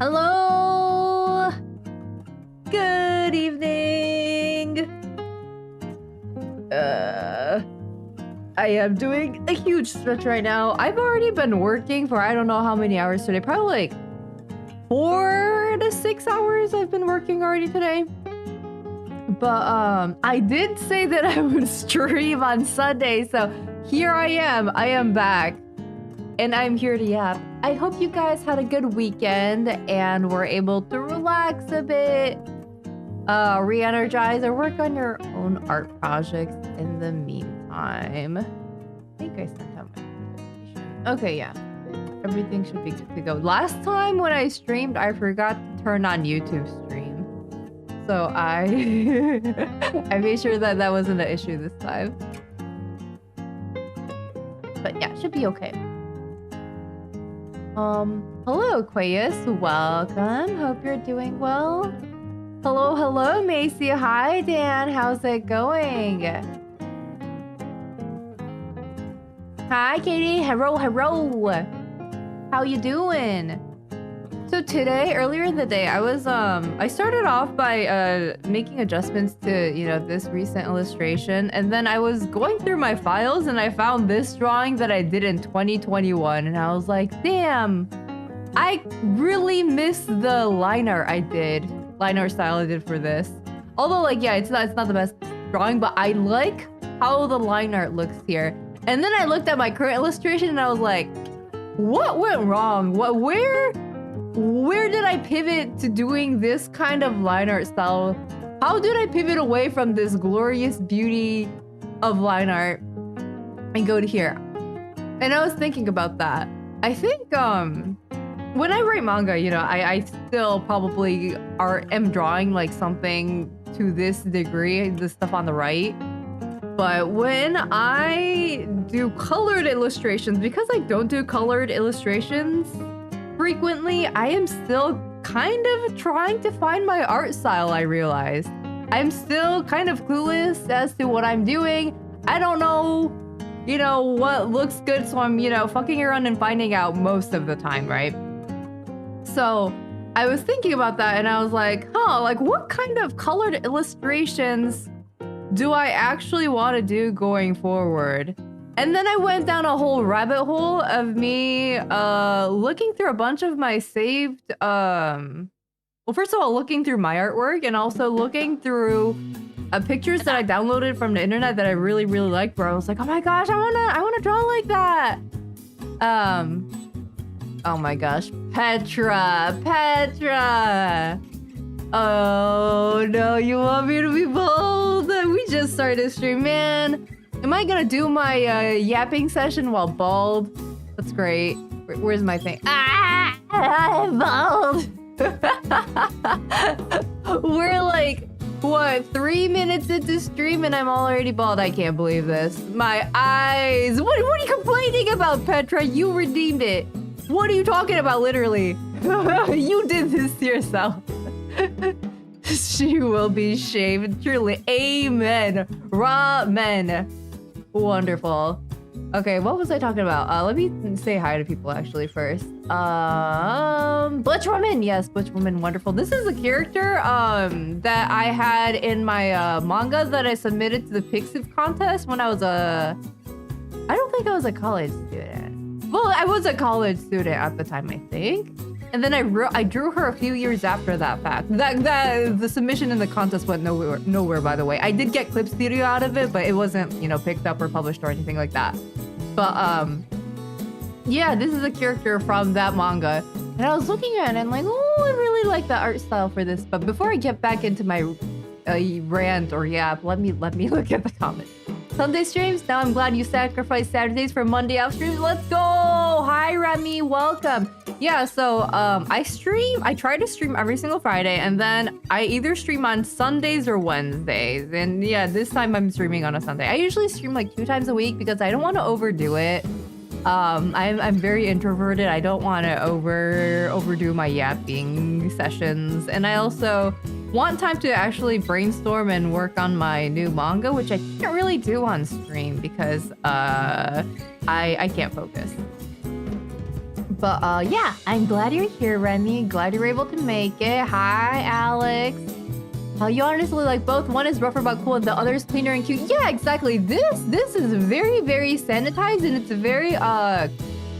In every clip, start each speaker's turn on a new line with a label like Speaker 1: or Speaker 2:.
Speaker 1: Hello. Good evening. I am doing a huge stretch right now. I've already been working for I don't know how many hours today. Probably like 4 to 6 hours I've been working already today. But I did say that I would stream on Sunday, so here I am. I am back. And I'm here to yap. I hope you guys had a good weekend and were able to relax a bit, re-energize, or work on your own art projects in the meantime. I think I sent out my invitation. Okay, yeah. Everything should be good to go. Last time when I streamed, I forgot to turn on YouTube stream. So I made sure that that wasn't an issue this time. But yeah, should be okay. Hello, Aquarius. Welcome. Hope you're doing well. Hello, Macy. Hi, Dan. How's it going? Hi, Katie. Hello. How you doing? So today, earlier in the day, I started off by making adjustments to, this recent illustration, and then I was going through my files and I found this drawing that I did in 2021, and I was like, damn, I really miss the line art style I did for this. Although, it's not the best drawing, but I like how the line art looks here. And then I looked at my current illustration and I was like, what went wrong? Where did I pivot to doing this kind of line art style? How did I pivot away from this glorious beauty of line art and go to here? And I was thinking about that. I think when I write manga, I still probably am drawing like something to this degree, the stuff on the right. But when I do colored illustrations, because I don't do colored illustrations frequently, I am still kind of trying to find my art style, I realized. I'm still kind of clueless as to what I'm doing. I don't know, what looks good, so I'm, fucking around and finding out most of the time, right? So I was thinking about that and I was like, what kind of colored illustrations do I actually want to do going forward? And then I went down a whole rabbit hole of me looking through a bunch of my saved... well, first of all, looking through my artwork and also looking through pictures that I downloaded from the internet that I really, really liked, where I was like, oh my gosh, I wanna draw like that. Oh my gosh, Petra. Oh no, you want me to be bold? We just started stream, man. Am I gonna do my yapping session while bald? That's great. Where's my thing? I'm bald. We're like, what, 3 minutes into stream and I'm already bald. I can't believe this. My eyes. What are you complaining about, Petra? You redeemed it. What are you talking about, literally? You did this to yourself. She will be shaved. Truly. Amen. Ramen. Wonderful. Okay, what was I talking about? Let me say hi to people actually first. Butch Woman. Yes, Butch Woman. Wonderful. This is a character that I had in my manga that I submitted to the Pixiv contest when I was I don't think I was a college student. Well, I was a college student at the time, I think. And then I drew her a few years after that fact. The submission in the contest went nowhere, by the way. I did get clipstudio out of it, but it wasn't, picked up or published or anything like that. But, yeah, this is a character from that manga. And I was looking at it and like, oh, I really like the art style for this. But before I get back into my rant or yap, let me look at the comments. Sunday streams. Now I'm glad you sacrificed Saturdays for Monday off streams. Let's go. Hi, Remy. Welcome. Yeah, so I try to stream every single Friday, and then I either stream on Sundays or Wednesdays. And yeah, this time I'm streaming on a Sunday. I usually stream like 2 times a week because I don't want to overdo it. I'm very introverted. I don't want to overdo my yapping sessions, and I also want time to actually brainstorm and work on my new manga, which I can't really do on stream because I can't focus. But yeah, I'm glad you're here, Remy. Glad you're able to make it. Hi, Alex. You honestly like both. One is rougher but cool, and the other is cleaner and cute. Yeah, exactly. This is very, very sanitized, and it's very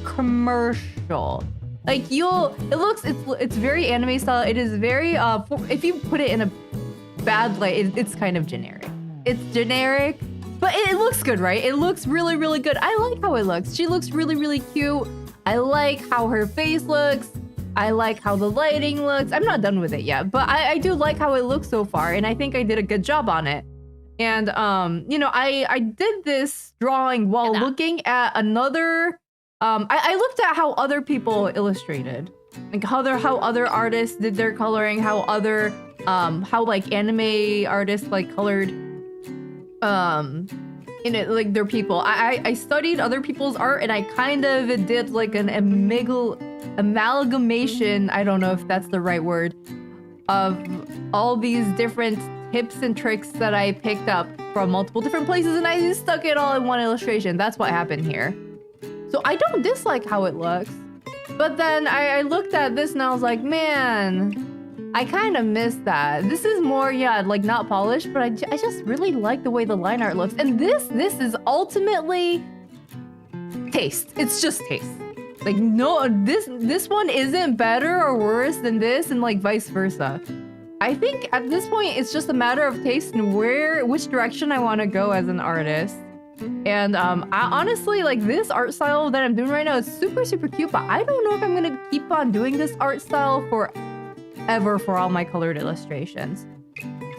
Speaker 1: commercial. Like it's very anime style. It is very if you put it in a bad light, it's kind of generic. It's generic, but it looks good, right? It looks really, really good. I like how it looks. She looks really, really cute. I like how her face looks. I like how the lighting looks. I'm not done with it yet, but I do like how it looks so far, and I think I did a good job on it. And you know, I did this drawing while looking at another. I looked at how other people illustrated, like how other artists did their coloring, how like anime artists like colored, in it, like their people. I studied other people's art, and I kind of did like an amalgamation. I don't know if that's the right word, of all these different tips and tricks that I picked up from multiple different places, and I just stuck it all in one illustration. That's what happened here. So I don't dislike how it looks, but then I looked at this and I was like, man, I kind of missed that. This is more, yeah, like not polished, but I just really like the way the line art looks. And this is ultimately taste. It's just taste. Like, no, this one isn't better or worse than this, and like vice versa. I think at this point, it's just a matter of taste and which direction I want to go as an artist. And I honestly, like, this art style that I'm doing right now is super, super cute, but I don't know if I'm gonna keep on doing this art style forever for all my colored illustrations.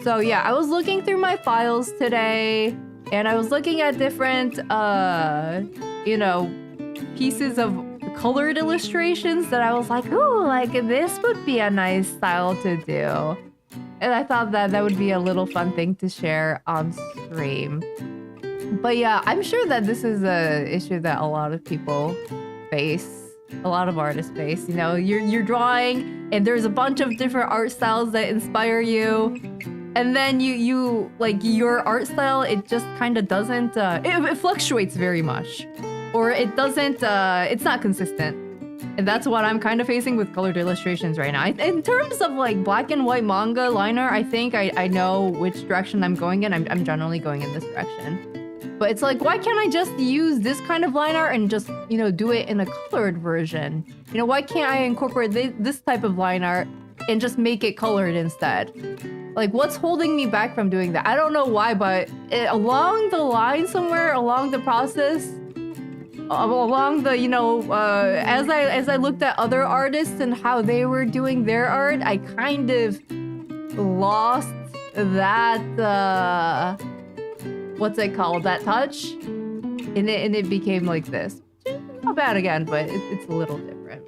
Speaker 1: So yeah, I was looking through my files today, and I was looking at different, you know, pieces of colored illustrations that I was like, ooh, like this would be a nice style to do. And I thought that would be a little fun thing to share on stream. But yeah, I'm sure that this is a issue that a lot of people face, a lot of artists face. You know, you're drawing, and there's a bunch of different art styles that inspire you, and then you like your art style, it just kind of doesn't. It fluctuates very much, or it doesn't. It's not consistent, and that's what I'm kind of facing with colored illustrations right now. In terms of like black and white manga liner, I think I know which direction I'm going in. I'm generally going in this direction. But it's like, why can't I just use this kind of line art and just, you know, do it in a colored version? You know, why can't I incorporate this type of line art and just make it colored instead? Like, what's holding me back from doing that? I don't know why, but along the line somewhere, along the process, along the, you know, as I looked at other artists and how they were doing their art, I kind of lost that, what's it called? That touch, and it became like this. Not bad again, but it's a little different.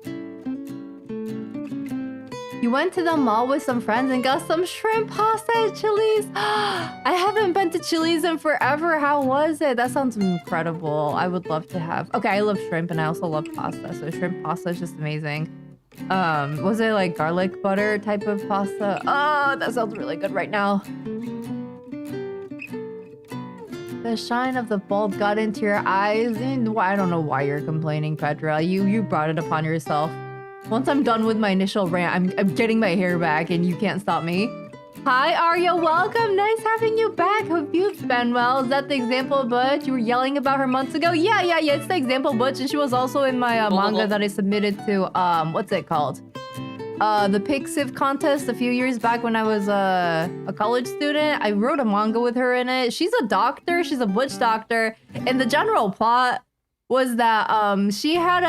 Speaker 1: You went to the mall with some friends and got some shrimp pasta at Chili's. I haven't been to Chili's in forever. How was it? That sounds incredible. I would love to have. Okay, I love shrimp, and I also love pasta. So shrimp pasta is just amazing. Was it like garlic butter type of pasta? Oh, that sounds really good right now. The shine of the bulb got into your eyes, and I don't know why you're complaining, Petra. You brought it upon yourself. Once I'm done with my initial rant, I'm getting my hair back, and you can't stop me. Hi, Arya. Welcome. Nice having you back. Hope you've been well. Is that the example Butch you were yelling about her months ago? Yeah. It's the example Butch, and she was also in my manga that I submitted to, what's it called? The Pixiv contest a few years back when I was a college student. I wrote a manga with her in it. She's a doctor. She's a butch doctor. And the general plot was that she had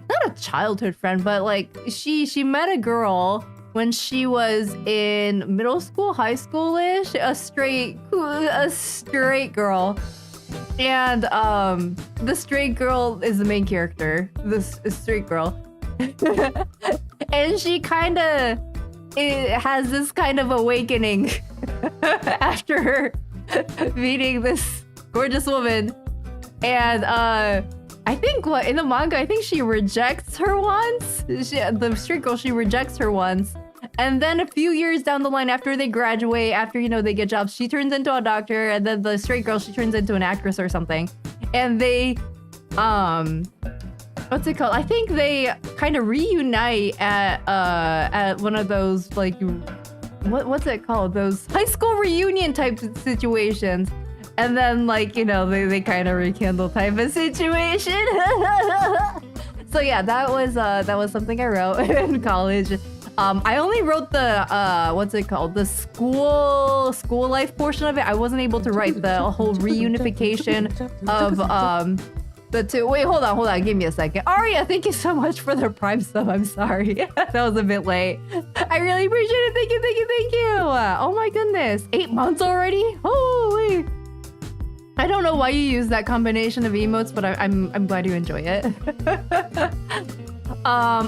Speaker 1: not a childhood friend, but like she met a girl when she was in middle school, high school-ish, a straight girl. And the straight girl is the main character. This straight girl. And she kind of has this kind of awakening after meeting this gorgeous woman. And I think in the manga, I think she rejects her once. The straight girl, she rejects her once. And then a few years down the line, after they graduate, after, you know, they get jobs, she turns into a doctor. And then the straight girl, she turns into an actress or something. And they what's it called? I think they kind of reunite at one of those like what's it called? Those high school reunion type situations. And then like, you know, they kind of rekindle type of situation. So yeah, that was something I wrote in college. I only wrote the what's it called? The school life portion of it. I wasn't able to write the whole reunification of the two. Wait, hold on, give me a second. Aria, thank you so much for the Prime sub. I'm sorry. That was a bit late. I really appreciate it. Thank you. Oh my goodness. 8 months already? Holy. I don't know why you use that combination of emotes, but I'm glad you enjoy it.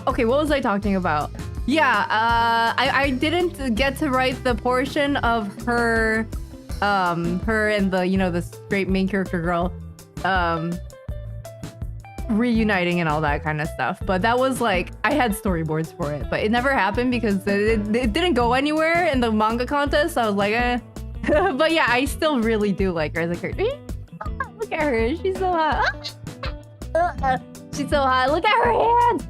Speaker 1: Okay, what was I talking about? Yeah, I didn't get to write the portion of her and the, you know, the straight main character girl, reuniting and all that kind of stuff. But that was like, I had storyboards for it, but it never happened because it didn't go anywhere in the manga contest. So I was like, eh. But yeah, I still really do like her as a character. Look at her, she's so hot. She's so hot. Look at her hands.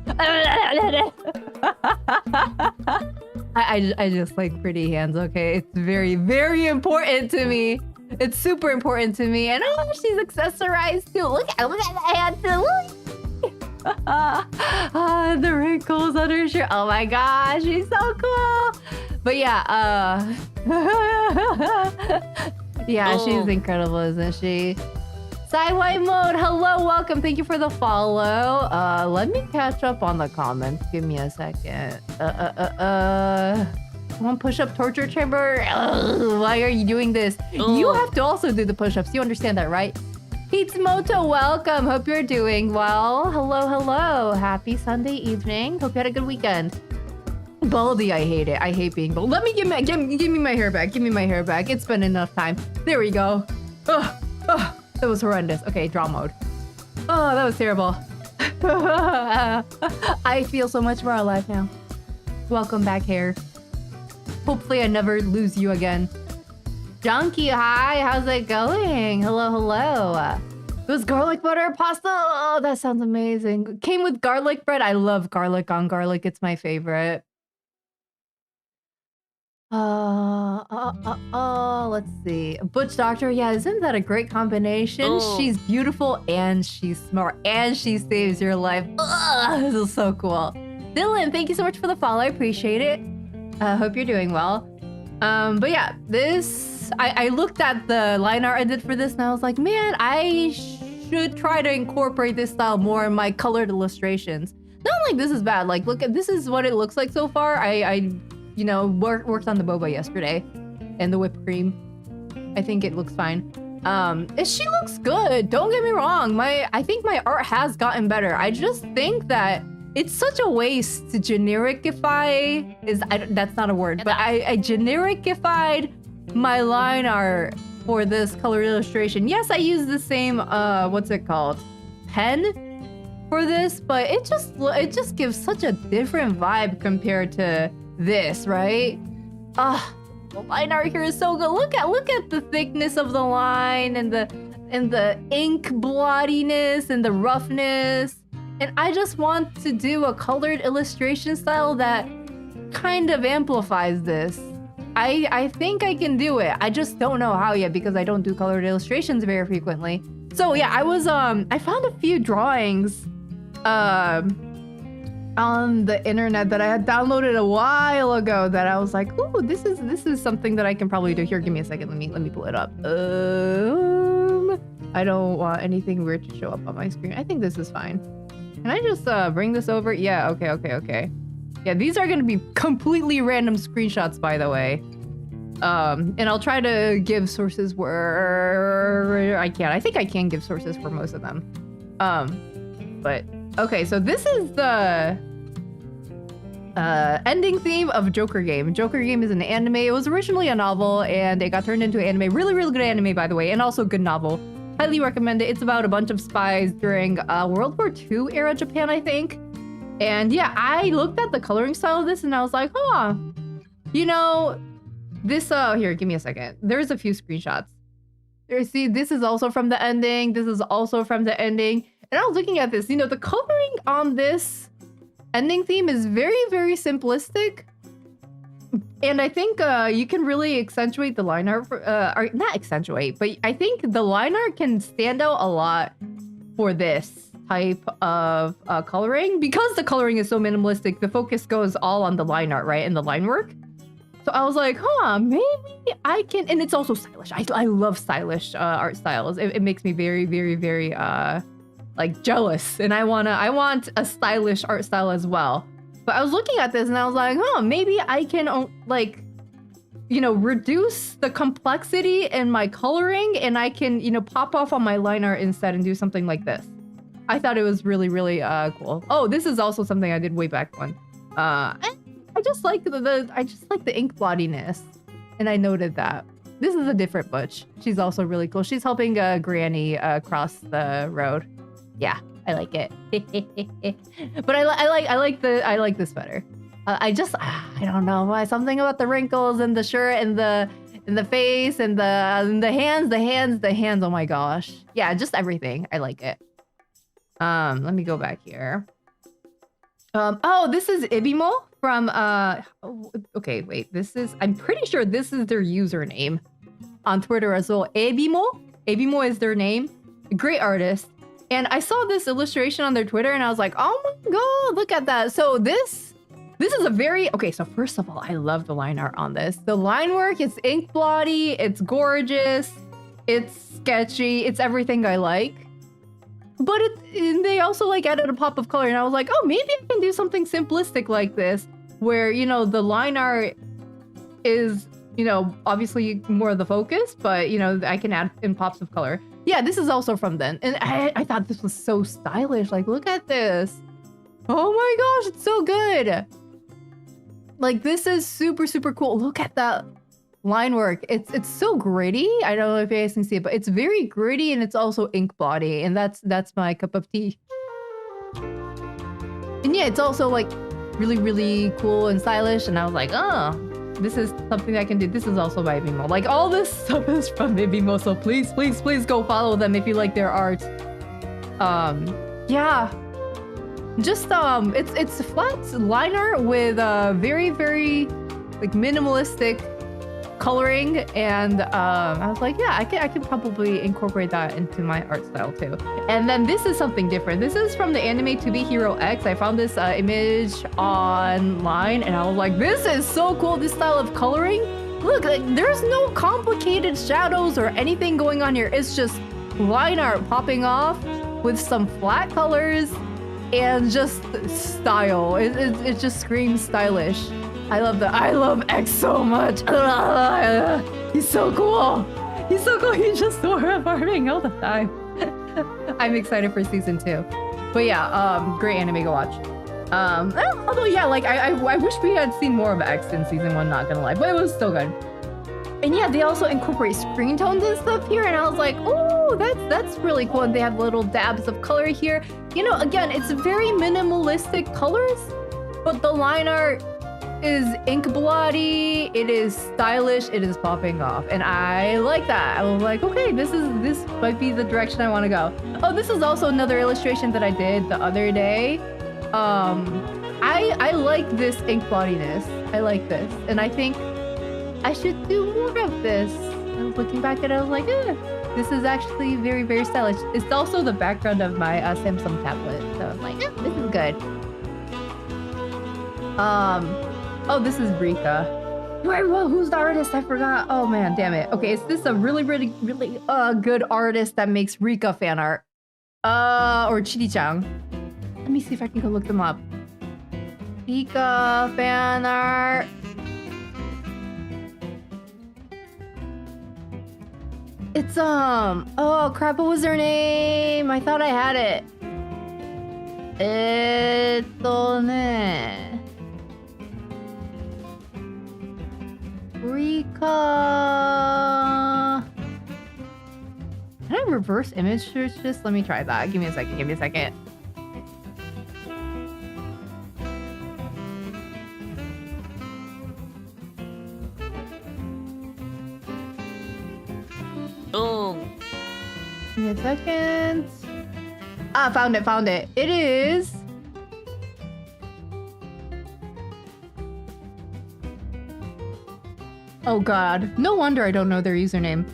Speaker 1: I just like pretty hands, okay? It's very, very important to me. It's super important to me. And oh, she's accessorized too. Look at the hands too. The wrinkles on her shirt. Oh my gosh, she's so cool. But yeah, yeah, she's incredible, isn't she? Sideway mode, hello, welcome, thank you for the follow. Let me catch up on the comments. Give me a second. One push-up torture chamber. Ugh, why are you doing this? You have to also do the push-ups. You understand that, right? Pizzamoto, welcome. Hope you're doing well. Hello. Happy Sunday evening. Hope you had a good weekend. Baldy, I hate it. I hate being bald. Let me give me my hair back. Give me my hair back. It's been enough time. There we go. That was horrendous. Okay, draw mode. Oh, that was terrible. I feel so much more alive now. Welcome back, hair. Hopefully I never lose you again. Junkie, hi, how's it going? Hello. It was garlic butter pasta. Oh, that sounds amazing. Came with garlic bread. I love garlic on garlic. It's my favorite. Let's see. Butch Doctor, yeah, isn't that a great combination? She's beautiful and she's smart and she saves your life. This is so cool. Dylan, thank you so much for the follow. I appreciate it. Hope you're doing well. But yeah, this I looked at the line art I did for this and I was like, man, I should try to incorporate this style more in my colored illustrations. Not like this is bad. Like, look at this is what it looks like so far. I you know, worked on the boba yesterday and the whipped cream. I think it looks fine. She looks good. Don't get me wrong. I think my art has gotten better. I just think that it's such a waste to genericify that's not a word, but I genericified my line art for this color illustration. Yes, I use the same what's it called? Pen for this, but it just gives such a different vibe compared to this, right? The line art here is so good. Look at the thickness of the line and the ink blottiness and the roughness. And I just want to do a colored illustration style that kind of amplifies this. I think I can do it. I just don't know how yet because I don't do colored illustrations very frequently. So yeah, I found a few drawings on the internet that I had downloaded a while ago that I was like, ooh, this is something that I can probably do. Here, give me a second. Let me pull it up. I don't want anything weird to show up on my screen. I think this is fine. Can I just bring this over? Yeah, okay. Yeah, these are gonna be completely random screenshots, by the way. And I'll try to give sources where I can. I think I can give sources for most of them. But okay, so this is the ending theme of Joker Game. Joker Game is an anime. It was originally a novel and it got turned into an anime. Really, really good anime, by the way, and also good novel. Highly recommend it. It's about a bunch of spies during World War II era Japan, I think. And yeah, I looked at the coloring style of this and I was like, huh, you know, this, here, give me a second. There's a few screenshots. See, this is also from the ending. This is also from the ending. And I was looking at this, the coloring on this ending theme is very, very simplistic. And I think you can really accentuate the line art, or not accentuate, but I think the line art can stand out a lot for this type of coloring. Because the coloring is so minimalistic, the focus goes all on the line art, right? And the line work. So I was like, maybe I can, and it's also stylish. I love stylish art styles. It makes me very, very, very like jealous. And I want a stylish art style as well. But I was looking at this and I was like, maybe I can like, reduce the complexity in my coloring and I can, pop off on my line art instead and do something like this. I thought it was really, really cool. Oh, this is also something I did way back when. I just like the ink blottyness. And I noted that. This is a different Butch. She's also really cool. She's helping Granny cross the road. Yeah. I like it. But I like this better. I don't know why. Something about the wrinkles and the shirt and the face and the hands. Oh my gosh. Yeah, just everything. I like it. Let me go back here. Oh, this is Ibimo from okay, wait. I'm pretty sure this is their username on Twitter as well. Ibimo is their name. Great artist. And I saw this illustration on their Twitter and I was like, oh my god, look at that. So this is a very... Okay, so first of all, I love the line art on this. The line work, it's ink blotty, it's gorgeous, it's sketchy, it's everything I like. But they also like added a pop of color and I was like, oh, maybe I can do something simplistic like this where, the line art is, obviously more of the focus, but, I can add in pops of color. Yeah, this is also from then. And I thought this was so stylish. Like, look at this. Oh my gosh, it's so good. Like, this is super, super cool. Look at that line work. It's so gritty. I don't know if you guys can see it, but it's very gritty and it's also ink blotty. And that's my cup of tea. And yeah, it's also like really, really cool and stylish. And I was like, this is something I can do. This is also by Ibimo. Like, all this stuff is from Ibimo, so please, please, please go follow them if you like their art. Yeah. Just, it's flat line art with, very, very, like, minimalistic coloring, and, I was like, yeah, I can probably incorporate that into my art style, too. And then this is something different. This is from the anime To Be Hero X. I found this, image online, and I was like, this is so cool, this style of coloring. Look, like, there's no complicated shadows or anything going on here. It's just line art popping off with some flat colors and just style. It just screams stylish. I love X so much. He's so cool. He's so cool. He just wore a farming all the time. I'm excited for season 2. But yeah, great anime, go watch. Although yeah, like I wish we had seen more of X in season 1, not gonna lie, but it was still good. And yeah, they also incorporate screen tones and stuff here, and I was like, oh, that's really cool. And they have little dabs of color here. Again, it's very minimalistic colors, but the line art is ink blotty, it is stylish, it is popping off, and I like that. I was like, okay, this might be the direction I want to go. Oh, this is also another illustration that I did the other day. I like this ink blottiness. I like this, and I think I should do more of this. I was looking back at it, I was like, this is actually very, very stylish. It's also the background of my Samsung tablet, so I'm like, this is good. Oh, this is Rika. Who's the artist? I forgot. Oh man, damn it. Okay, is this a really, really, really good artist that makes Rika fan art? Or Chidi-chan? Let me see if I can go look them up. Rika fan art. It's oh crap, what was her name? I thought I had it. Rika. Can I reverse image search this? Let me try that. Give me a second. Give me a second. Ah, found it. It is... Oh god. No wonder I don't know their username.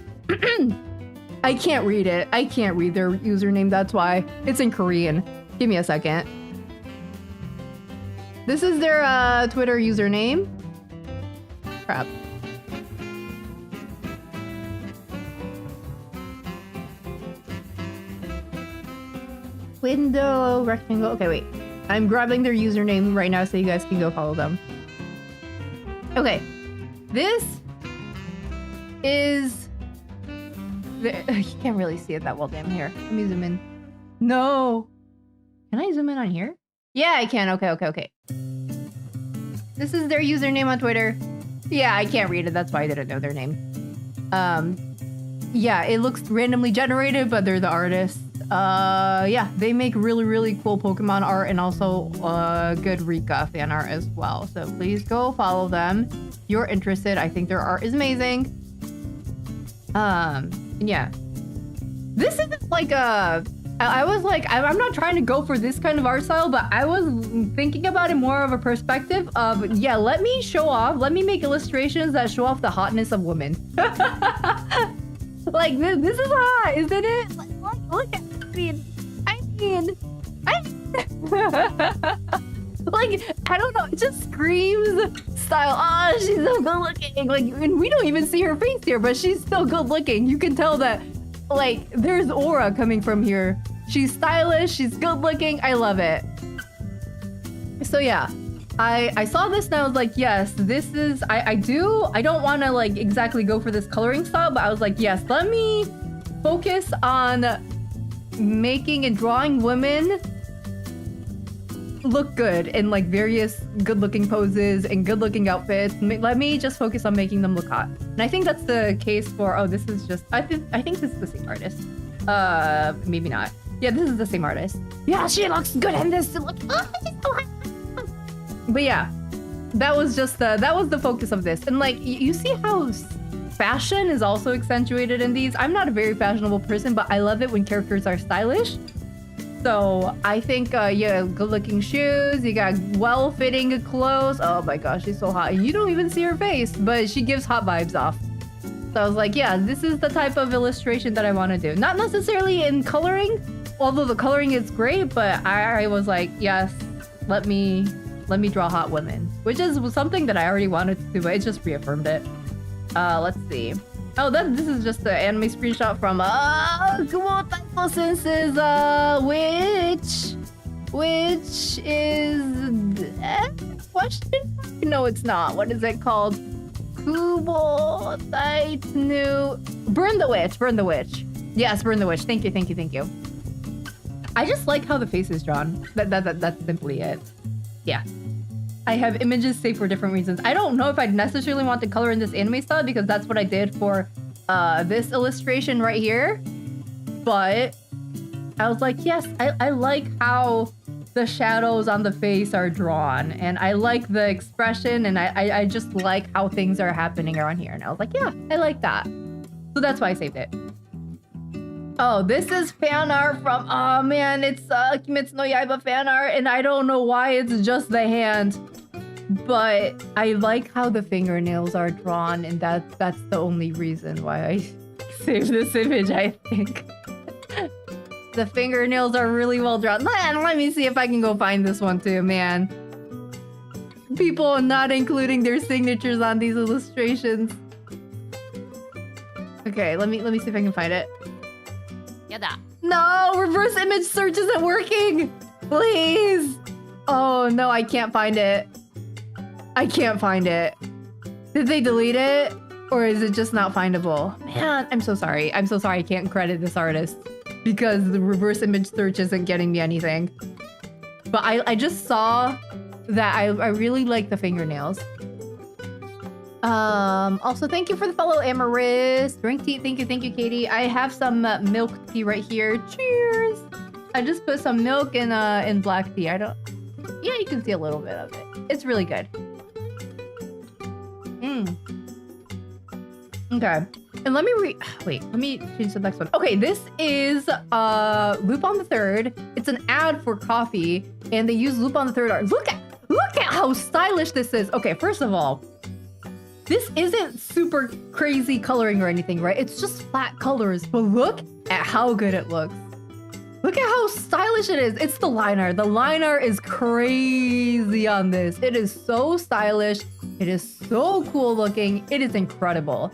Speaker 1: I can't read it. I can't read their username, that's why. It's in Korean. Give me a second. This is their Twitter username. Crap. Window, rectangle. Okay, wait. I'm grabbing their username right now so you guys can go follow them. Okay. This is... You can't really see it that well, damn. Here. Let me zoom in. No! Can I zoom in on here? Yeah, I can. Okay. This is their username on Twitter. Yeah, I can't read it. That's why I didn't know their name. Yeah, it looks randomly generated, but they're the artists. Yeah, they make really cool Pokemon art and also good Rika fan art as well. So please go follow them if you're interested. I think their art is amazing. Yeah. This isn't like a... I was like, I'm not trying to go for this kind of art style, but I was thinking about it more of a perspective of, yeah, let me show off, let me make illustrations that show off the hotness of women. Like, this is hot, isn't it? Like, look at I mean, like, I don't know, it just screams style. Oh, she's so good looking. Like, and we don't even see her face here, but she's still good looking. You can tell that, like, there's aura coming from here. She's stylish, she's good looking. I love it. So yeah, I saw this and I was like, yes, this is, I don't want to like exactly go for this coloring style, but I was like, yes, let me focus on making and drawing women look good in like various good looking poses and good looking outfits. Let me just focus on making them look hot. And I think that's the case for, oh, this is just, I think this is the same artist. Maybe not. Yeah, this is the same artist. Yeah, she looks good in this. Look, oh, she's so hot. But yeah, that was just that was the focus of this. And like, you see how fashion is also accentuated in these. I'm not a very fashionable person, but I love it when characters are stylish. So I think, yeah, good-looking shoes. You got well-fitting clothes. Oh my gosh, she's so hot. You don't even see her face, but she gives hot vibes off. So I was like, yeah, this is the type of illustration that I want to do. Not necessarily in coloring, although the coloring is great, but I was like, yes, let me draw hot women, which is something that I already wanted to do, but it just reaffirmed it. Let's see. Oh, this is just the anime screenshot from Kumo Sense's which is question? No, it's not. What is it called? Kubo New Burn the Witch. Yes, Burn the Witch. Thank you. I just like how the face is drawn. That's simply it. Yeah. I have images saved for different reasons. I don't know if I'd necessarily want to color in this anime style because that's what I did for this illustration right here. But I was like, yes, I like how the shadows on the face are drawn. And I like the expression and I just like how things are happening around here. And I was like, yeah, I like that. So that's why I saved it. Oh, this is fan art from, oh man, it's Kimetsu no Yaiba fan art, and I don't know why it's just the hand, but I like how the fingernails are drawn, and that's the only reason why I saved this image, I think. The fingernails are really well drawn. Man, let me see if I can go find this one too, man. People are not including their signatures on these illustrations. Okay, let me see if I can find it. No, reverse image search isn't working. Please. Oh no, I can't find it. I can't find it. Did they delete it? Or is it just not findable? Man, I'm so sorry. I'm so sorry I can't credit this artist because the reverse image search isn't getting me anything. But I just saw that I really like the fingernails. Also thank you for the follow, Amaris. Drink tea, thank you, Katie. I have some milk tea right here. Cheers. I just put some milk in black tea. Yeah, you can see a little bit of it. It's really good. Okay. And let me wait, let me change the next one. Okay, this is Lupin the Third. It's an ad for coffee, and they use Lupin the Third art. Look at how stylish this is. Okay, first of all, this isn't super crazy coloring or anything, right? It's just flat colors, but look at how good it looks. Look at how stylish it is. It's the line art. The line art is crazy on this. It is so stylish. It is so cool looking. It is incredible.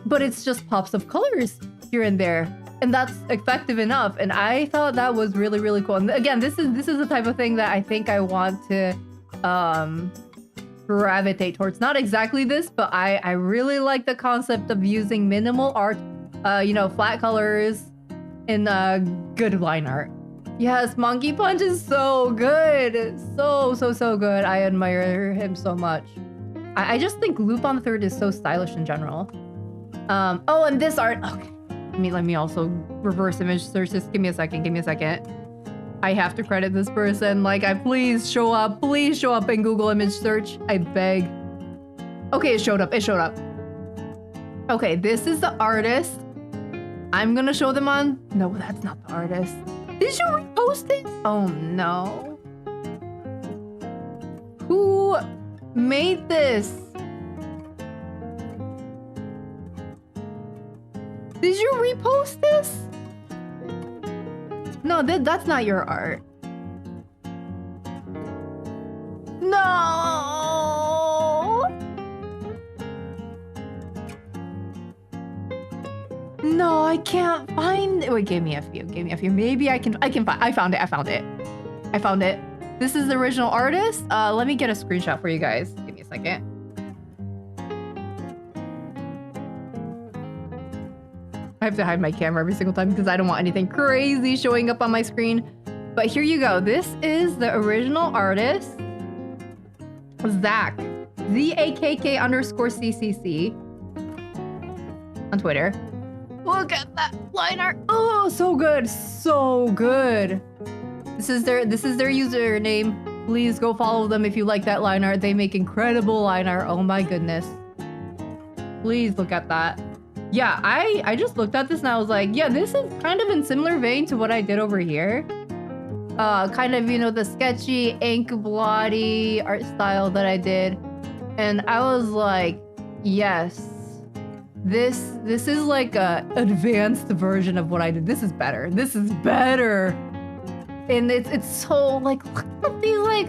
Speaker 1: But it's just pops of colors here and there. And that's effective enough. And I thought that was really, really cool. And again, this is the type of thing that I think I want to gravitate towards. Not exactly this, but I really like the concept of using minimal art, you know, flat colors and good line art. Yes, Monkey Punch is so good. So good. I admire him so much. I just think Lupin the Third is so stylish in general. Oh, and this art. Okay. Let me also reverse image search this. Give me a second. I have to credit this person. Like, please show up in Google image search. I beg. Okay, it showed up. Okay, this is the artist. I'm gonna show them on. No, that's not the artist. Did you repost it? Oh no. Who made this? Did you repost this? No, that's not your art. No! No, I can't find it. Wait, give me a few. Maybe I can find. I found it. This is the original artist. Let me get a screenshot for you guys. Give me a second. I have to hide my camera every single time because I don't want anything crazy showing up on my screen. But here you go. This is the original artist, Zach. ZAKK_CCC on Twitter. Look at that line art. Oh, so good. This is their username. Please go follow them if you like that line art. They make incredible line art. Oh my goodness. Please look at that. Yeah, I just looked at this and I was like, yeah, this is kind of in similar vein to what I did over here. Kind of, you know, the sketchy, ink blotty art style that I did. And I was like, yes, this is like a advanced version of what I did. This is better. And it's so like, look at these like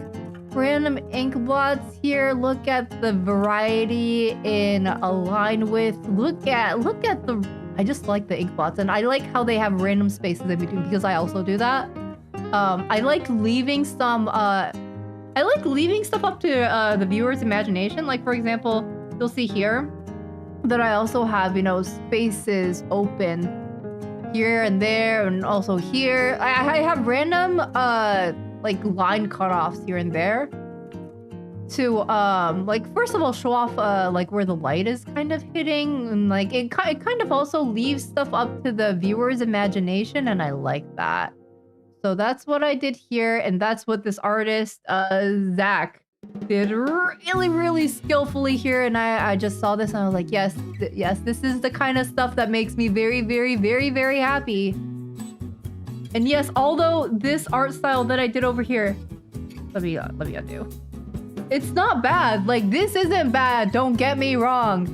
Speaker 1: random ink blots here. Look at the variety in align with. Look at the. I just like the ink blots, and I like how they have random spaces in between because I also do that. I like leaving some. I like leaving stuff up to the viewer's imagination. Like for example, you'll see here that I also have, you know, spaces open here and there, and also here. I have random like line cutoffs here and there to like first of all show off like where the light is kind of hitting, and like it kind of also leaves stuff up to the viewer's imagination, and I like that. So that's what I did here, and that's what this artist Zach did really skillfully here. And I just saw this and I was like, yes, this is the kind of stuff that makes me very happy. And yes, although this art style that I did over here, let me undo. It's not bad. Like, this isn't bad, don't get me wrong.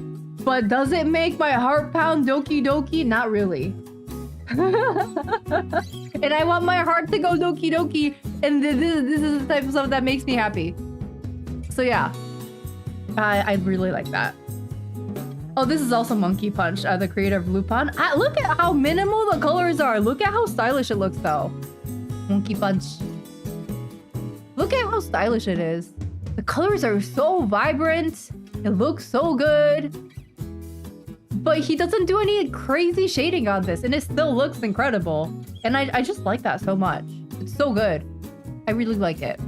Speaker 1: But does it make my heart pound doki doki? Not really. And I want my heart to go doki doki. And this is the type of stuff that makes me happy. So yeah, I really like that. Oh, this is also Monkey Punch, the creator of Lupin. Look at how minimal the colors are. Look at how stylish it looks, though. Monkey Punch. Look at how stylish it is. The colors are so vibrant. It looks so good. But he doesn't do any crazy shading on this, and it still looks incredible. And I just like that so much. It's so good. I really like it.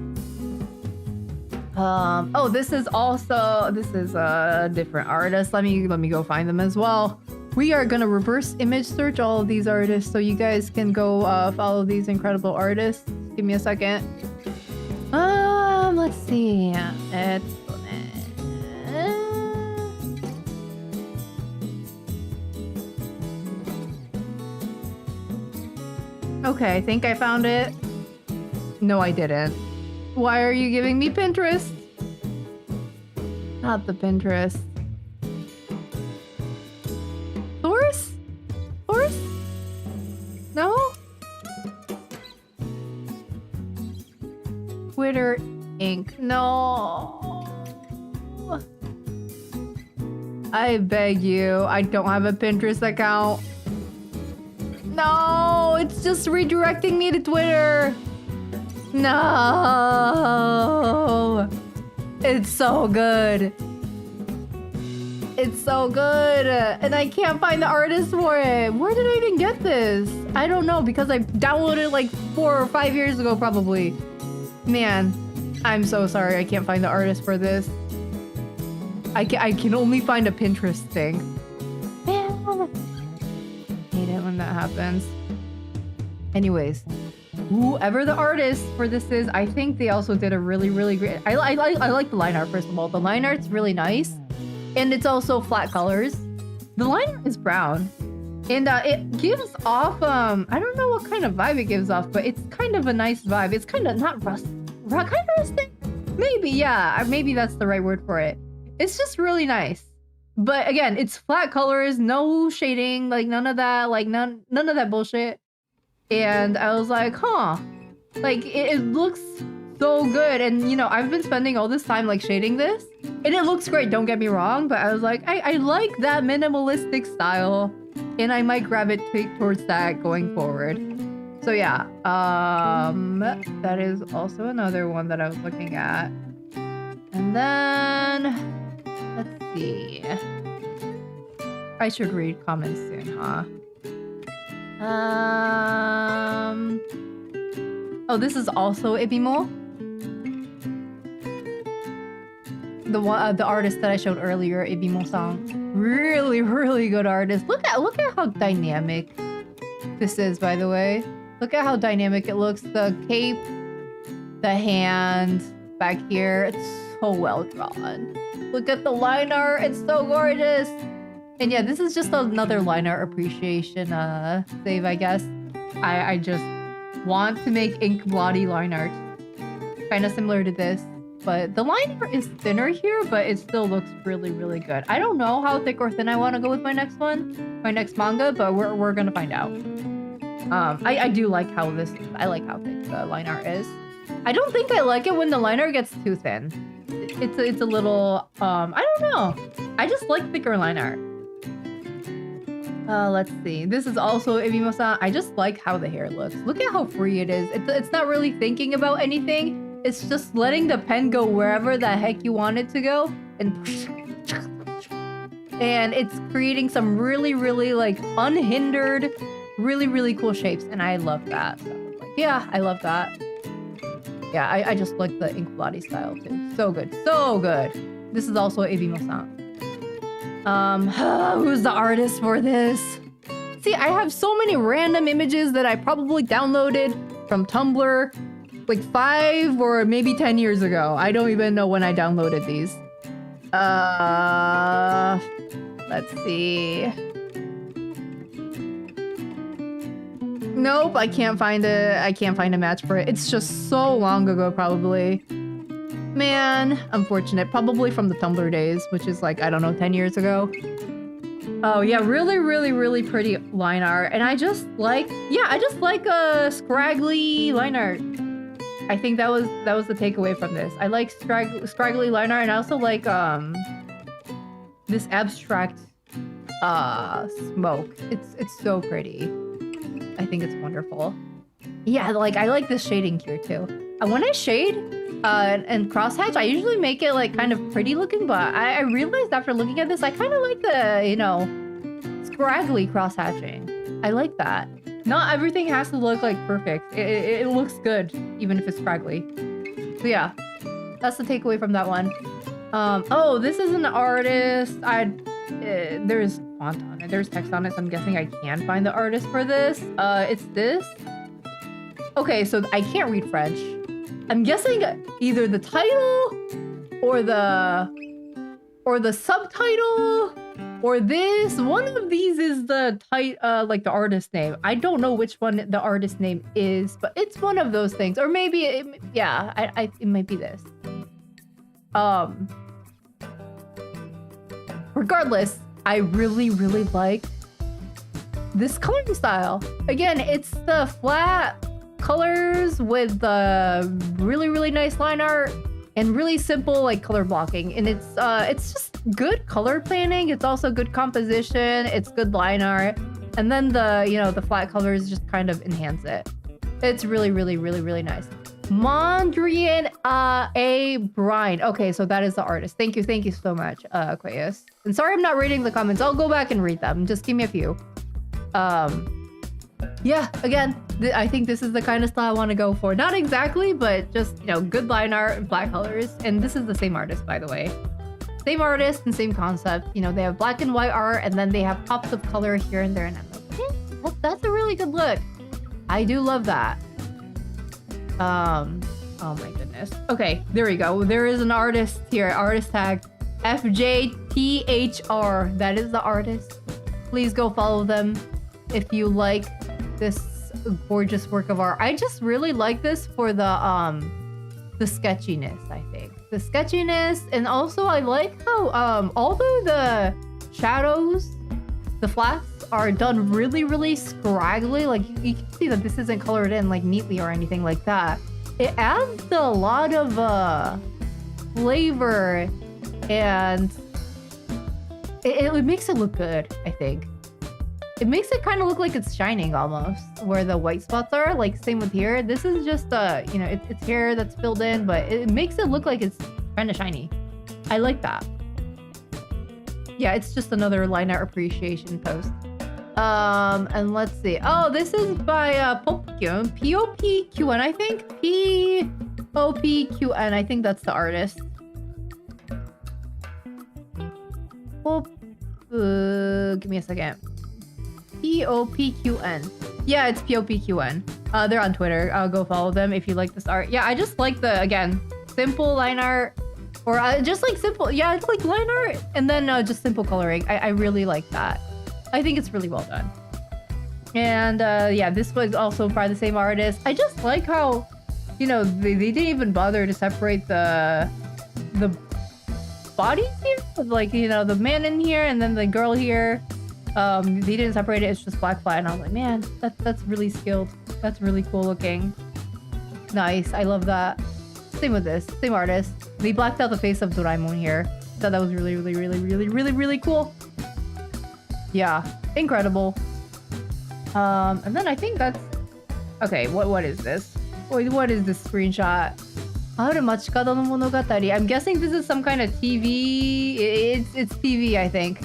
Speaker 1: Oh, this is a different artist. Let me go find them as well. We are gonna reverse image search all of these artists so you guys can go follow these incredible artists. Give me a second. Let's see. Okay, I think I found it. No, I didn't. Why are you giving me Pinterest? Not the Pinterest. Source? Source? No? Twitter Inc. No. I beg you. I don't have a Pinterest account. No, it's just redirecting me to Twitter. No. It's so good. It's so good. And I can't find the artist for it. Where did I even get this? I don't know, because I downloaded it like 4 or 5 years ago, probably. Man, I'm so sorry. I can't find the artist for this. I can only find a Pinterest thing. Man. I hate it when that happens. Anyways, whoever the artist for this is, I think they also did a really, really great... I like the line art, first of all. The line art's really nice. And it's also flat colors. The line art is brown. And it gives off, I don't know what kind of vibe it gives off, but it's kind of a nice vibe. It's kind of not kind of rustic? Maybe, yeah. Maybe that's the right word for it. It's just really nice. But again, it's flat colors, no shading, like none of that, like none of that bullshit. And I was like, huh. Like, it looks so good. And, you know, I've been spending all this time, like, shading this. And it looks great, don't get me wrong. But I was like, I like that minimalistic style. And I might gravitate towards that going forward. So, yeah. That is also another one that I was looking at. And then... let's see. I should read comments soon, huh? Oh, this is also Ibimo. The artist that I showed earlier, Ibimo-san. Really, really good artist. Look at how dynamic this is, by the way. Look at how dynamic it looks. The cape, the hand back here. It's so well drawn. Look at the line art. It's so gorgeous. And yeah, this is just another line art appreciation save, I guess. I just want to make ink blotty line art. Kind of similar to this. But the line art is thinner here, but it still looks really, really good. I don't know how thick or thin I want to go with my next one. My next manga, but we're going to find out. I do like how I like how thick the line art is. I don't think I like it when the line art gets too thin. It's a little, I don't know. I just like thicker line art. Let's see. This is also Ibimo-san. I just like how the hair looks. Look at how free it is. It's not really thinking about anything. It's just letting the pen go wherever the heck you want it to go. And it's creating some really, really like unhindered, really, really cool shapes. And I love that. So, like, yeah, I love that. Yeah, I just like the ink blotty style too. So good. So good. This is also Ibimo-san. Who's the artist for this? See, I have so many random images that I probably downloaded from Tumblr like 5 or maybe 10 years ago. I don't even know when I downloaded these. Let's see. Nope, I can't find a match for it. It's just so long ago, probably. Man, unfortunate. Probably from the Tumblr days, which is like, I don't know, 10 years ago. Oh yeah, really, really, really pretty line art. And I just like, yeah, I just like a scraggly line art. I think that was the takeaway from this. I like scraggly line art, and I also like this abstract smoke. It's so pretty. I think it's wonderful. Yeah, like I like this shading here too. When I shade and crosshatch, I usually make it like kind of pretty looking, but I realized after looking at this, I kind of like the, you know, scraggly crosshatching. I like that. Not everything has to look like perfect. It looks good, even if it's scraggly. So yeah, that's the takeaway from that one. Oh, this is an artist. There's font on it. There's text on it, so I'm guessing I can find the artist for this. It's this. Okay, so I can't read French. I'm guessing either the title or the subtitle Or this. One of these is the like the artist name. I don't know which one the artist name is, but it's one of those things. Or maybe it might be this. Regardless, I really like this coloring style. Again, it's the flat colors with the really nice line art and really simple like color blocking, and it's just good color planning. It's also good composition. It's good line art, and then the flat colors just kind of enhance it. It's really nice. Mondrian A. Brine. Okay, so that is the artist. Thank you so much, Aquarius. And sorry I'm not reading the comments. I'll go back and read them. Just give me a few. Yeah, again, I think this is the kind of style I want to go for. Not exactly, but just, good line art and black colors. And this is the same artist, by the way. Same artist and same concept. They have black and white art, and then they have pops of color here and there. And I'm like, well, that's a really good look. I do love that. Oh my goodness. Okay, there we go. There is an artist here. Artist tag FJTHR. That is the artist. Please go follow them if you like this gorgeous work of art. I just really like this for the sketchiness, I think. The sketchiness, and also I like how although the shadows, the flats are done really scraggly, like you can see that this isn't colored in like neatly or anything like that. It adds a lot of flavor, and it makes it look good, I think. It makes it kind of look like it's shining almost, where the white spots are. Like same with here. This is just it's hair that's filled in, but it makes it look like it's kind of shiny. I like that. Yeah, it's just another line art appreciation post. And let's see. Oh, this is by Popkyun. Popqn, I think. Popqn. I think that's the artist. Give me a second. Popqn. Yeah, it's Popqn. They're on Twitter. Go follow them if you like this art. Yeah, I just like the, again, simple line art, or just like simple, yeah, it's like line art, and then just simple coloring. I really like that. I think it's really well done. And yeah, this was also by the same artist. I just like how, they didn't even bother to separate the bodies here, like, the man in here and then the girl here. They didn't separate it. It's just black flat, and I was like, man, that's really skilled. That's really cool looking. Nice. I love that. Same with this. Same artist. They blacked out the face of Doraemon here. Thought that was really cool. Yeah, incredible. And then I think that's okay. What is this? Wait, what is this screenshot? Aru Machikado no Monogatari. I'm guessing this is some kind of TV. It's TV, I think.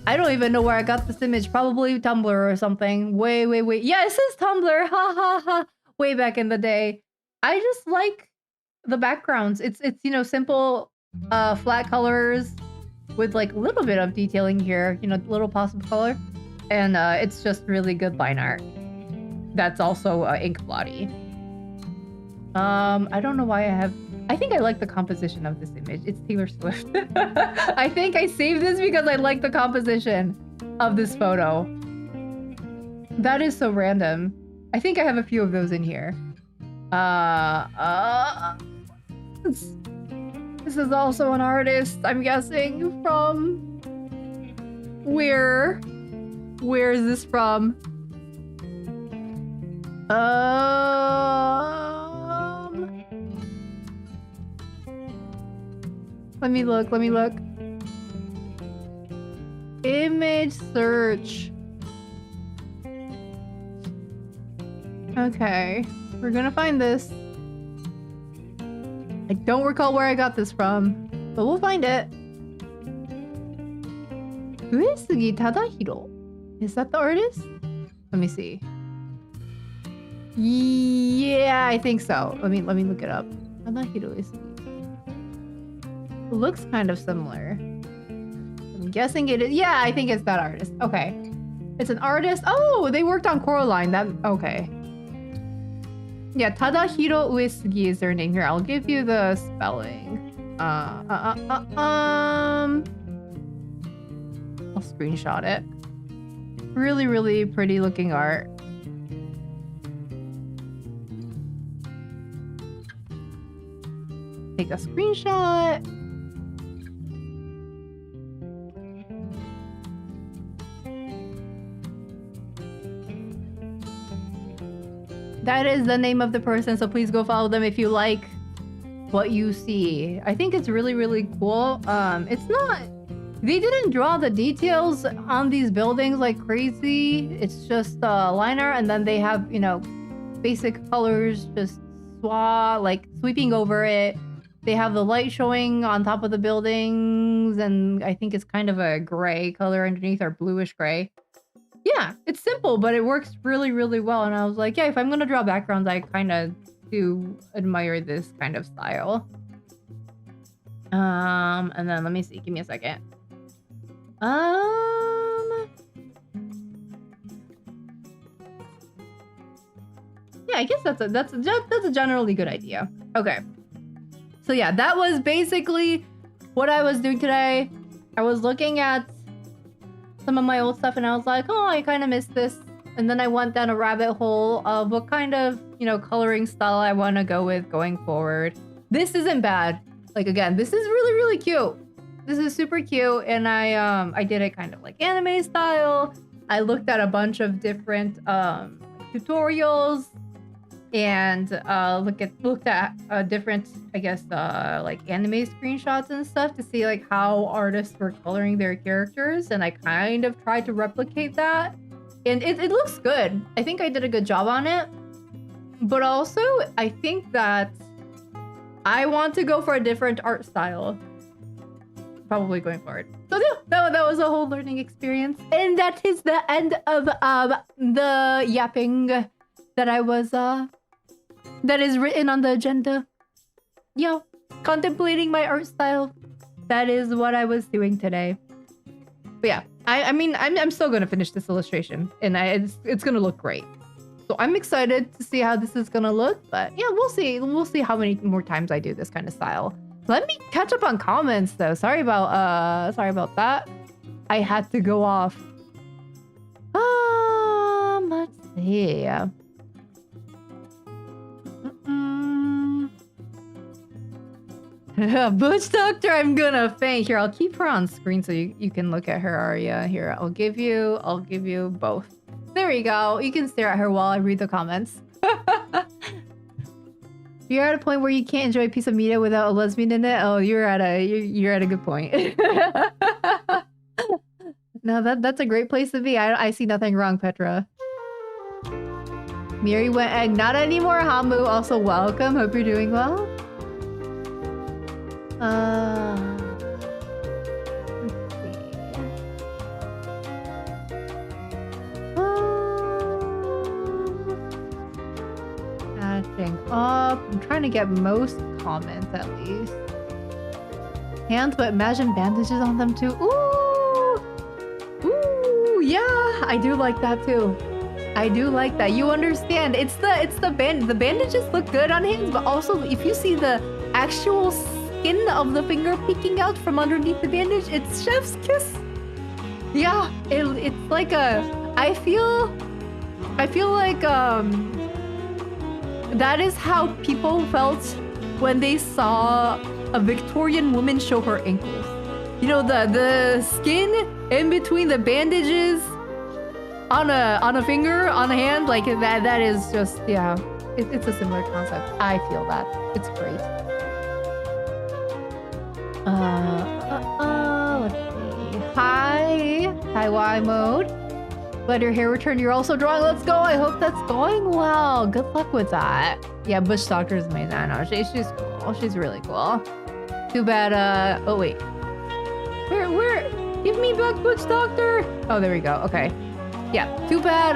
Speaker 1: I don't even know where I got this image. Probably Tumblr or something. Wait. Yeah, it says Tumblr. Ha. Way back in the day. I just like the backgrounds. It's simple, flat colors with like a little bit of detailing here. Little pops of color, and it's just really good line art. That's also ink blotty. I don't know why I think I like the composition of this image. It's Taylor Swift. I think I saved this because I like the composition of this photo. That is so random. I think I have a few of those in here. This is also an artist, I'm guessing, from... Where is this from? Let me look. Image search. Okay, we're gonna find this. I don't recall where I got this from, but we'll find it. Uesugi Tadahiro. Is that the artist? Let me see. Yeah, I think so. Let me look it up. Tadahiro Uesugi. It looks kind of similar. I'm guessing it is. Yeah, I think it's that artist. Okay. It's an artist. Oh, they worked on Coraline. Okay. Yeah, Tadahiro Uesugi is their name here. I'll give you the spelling. I'll screenshot it. Really, really pretty looking art. Take a screenshot. That is the name of the person, so please go follow them if you like what you see. I think it's really, really cool. It's not... They didn't draw the details on these buildings like crazy. It's just line art, and then they have, you know, basic colors just sweeping over it. They have the light showing on top of the buildings, and I think it's kind of a gray color underneath, or bluish gray. Yeah, it's simple, but it works really, really well. And I was like, yeah, if I'm gonna draw backgrounds, I kind of do admire this kind of style. And then let me see. Give me a second. Yeah, I guess that's a generally good idea. Okay. So yeah, that was basically what I was doing today. I was looking at some of my old stuff and I was like, oh, I kind of missed this. And then I went down a rabbit hole of what kind of, you know, coloring style I want to go with going forward. This isn't bad. Like, again, this is really, really cute. This is super cute. And I did it kind of like anime style. I looked at a bunch of different tutorials and looked at different, I guess, like anime screenshots and stuff to see like how artists were coloring their characters, and I kind of tried to replicate that, and it looks good. I think I did a good job on it, but also I think that I want to go for a different art style probably going forward. So yeah, that was a whole learning experience, and that is the end of the yapping that I was that is written on the agenda. Yeah, contemplating my art style. That is what I was doing today. But yeah, I mean, I'm still gonna finish this illustration, and it's gonna look great. So I'm excited to see how this is gonna look. But yeah, we'll see. We'll see how many more times I do this kind of style. Let me catch up on comments though. Sorry about that. I had to go off. Let's see. Butch Doctor, I'm gonna faint. Here, I'll keep her on screen so you can look at her, Aria. Here, I'll give you both. There we go. You can stare at her while I read the comments. You're at a point where you can't enjoy a piece of media without a lesbian in it. Oh, you're at a good point. No, that's a great place to be. I see nothing wrong, Petra. Mieri went egg. Not anymore, Hamu. Also, welcome. Hope you're doing well. Let's see. Catching up. I'm trying to get most comments at least. Hands, but imagine bandages on them too. Ooh! Ooh, yeah! I do like that too. I do like that. You understand. It's the bandages look good on hands, but also if you see the actual skin of the finger peeking out from underneath the bandage, it's chef's kiss. Yeah, it's like a... I feel like that is how people felt when they saw a Victorian woman show her ankles. You know, the skin in between the bandages on a finger, on a hand, like that is just, yeah, it's a similar concept. I feel that. It's great. Let's see. Hi Y mode. Let your hair return. You're also drawing. Let's go. I hope that's going well. Good luck with that. Yeah, Bush Doctor is amazing. I know. She's cool. She's really cool. Too bad. Oh wait. Where? Give me back Bush Doctor. Oh, there we go. Okay. Yeah. Too bad.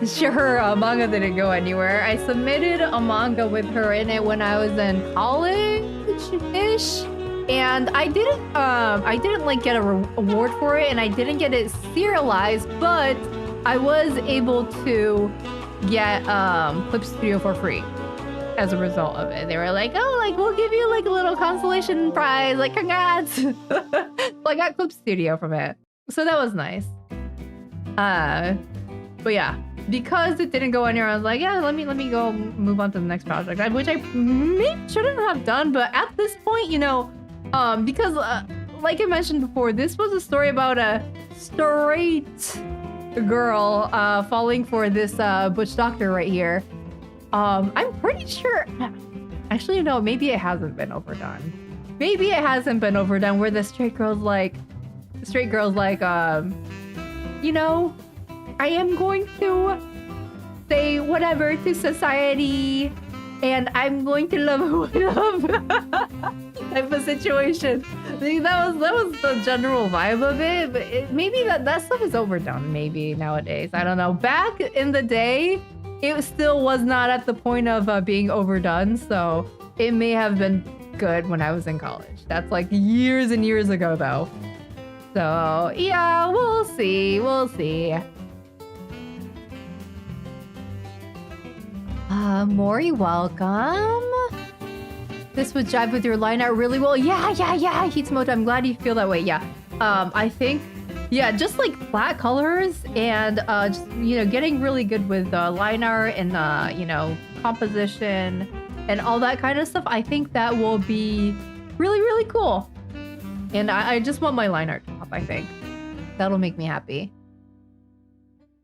Speaker 1: Sure, manga didn't go anywhere. I submitted a manga with her in it when I was in college-ish. And I didn't like get a award for it, and I didn't get it serialized, but I was able to get Clip Studio for free. as a result of it. They were like, oh, like, we'll give you like a little consolation prize, like, congrats. So I got clipstudio from it. So that was nice. But yeah, because it didn't go anywhere, I was like, yeah, let me go move on to the next project, which I maybe shouldn't have done. But at this point, you know, because like I mentioned before, this was a story about a straight girl falling for this butch doctor right here. I'm pretty sure, actually, no, maybe it hasn't been overdone. Maybe it hasn't been overdone where the straight girl's like, you know, I am going to say whatever to society and I'm going to love who I love type of situation. I think that was the general vibe of it, but maybe that stuff is overdone maybe nowadays. I don't know. Back in the day, it still was not at the point of being overdone, so it may have been good when I was in college. That's like years and years ago though. So yeah, we'll see. Mori, welcome. This would jive with your line art really well. Yeah. Hitsumoto, I'm glad you feel that way. Yeah. I think, yeah, just like flat colors and just, you know, getting really good with line art and you know, composition and all that kind of stuff. I think that will be really, really cool. And I just want my line art to pop, I think. That'll make me happy.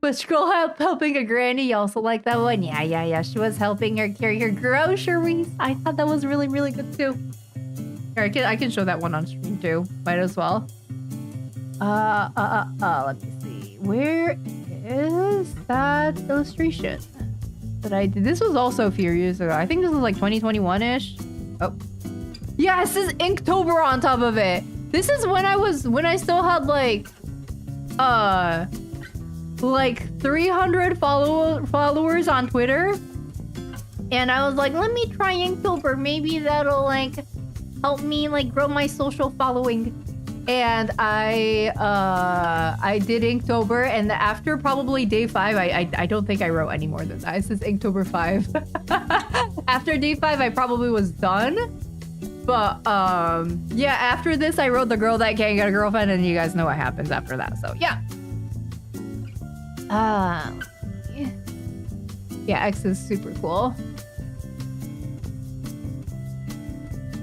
Speaker 1: Was girl helping a granny? You also like that one? Yeah. She was helping her carry her groceries. I thought that was really, really good too. Here, I can show that one on stream too. Might as well. Let me see. Where is that illustration that I did? This was also a few years ago. I think this was like 2021-ish. Oh. Yeah, it says Inktober on top of it. This is when I still had like 300 followers on Twitter. And I was like, let me try Inktober. Maybe that'll like help me like grow my social following. And I did Inktober, and after probably day 5, I don't think I wrote any more than that. It says Inktober 5. After day 5, I probably was done. But yeah, after this, I wrote The Girl That Can't Get a Girlfriend, and you guys know what happens after that. So yeah. Yeah, X is super cool.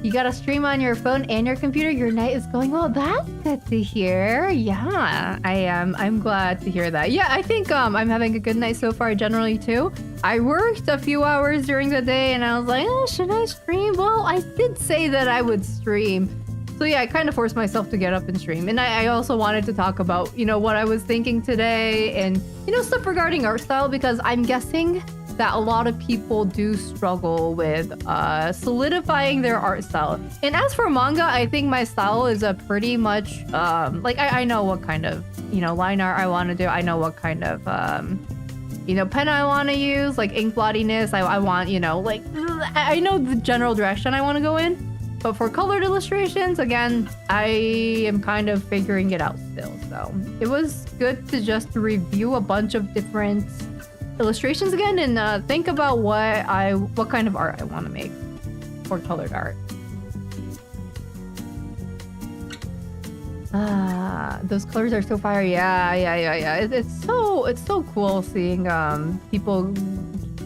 Speaker 1: You got a stream on your phone and your computer. Your night is going well. That's good to hear. Yeah, I am. I'm glad to hear that. Yeah, I think I'm having a good night so far generally too. I worked a few hours during the day and I was like, oh, should I stream? Well, I did say that I would stream. So yeah, I kind of forced myself to get up and stream. And I also wanted to talk about, you know, what I was thinking today and, you know, stuff regarding art style, because I'm guessing that a lot of people do struggle with solidifying their art style. And as for manga, I think my style is a pretty much like I know what kind of, you know, line art I want to do. I know what kind of you know, pen I want to use, like ink blottiness. I want, you know, like I know the general direction I want to go in. But for colored illustrations, again, I am kind of figuring it out still. So it was good to just review a bunch of different illustrations again and think about what kind of art I want to make for colored art. Those colors are so fire. Yeah. It's so cool seeing people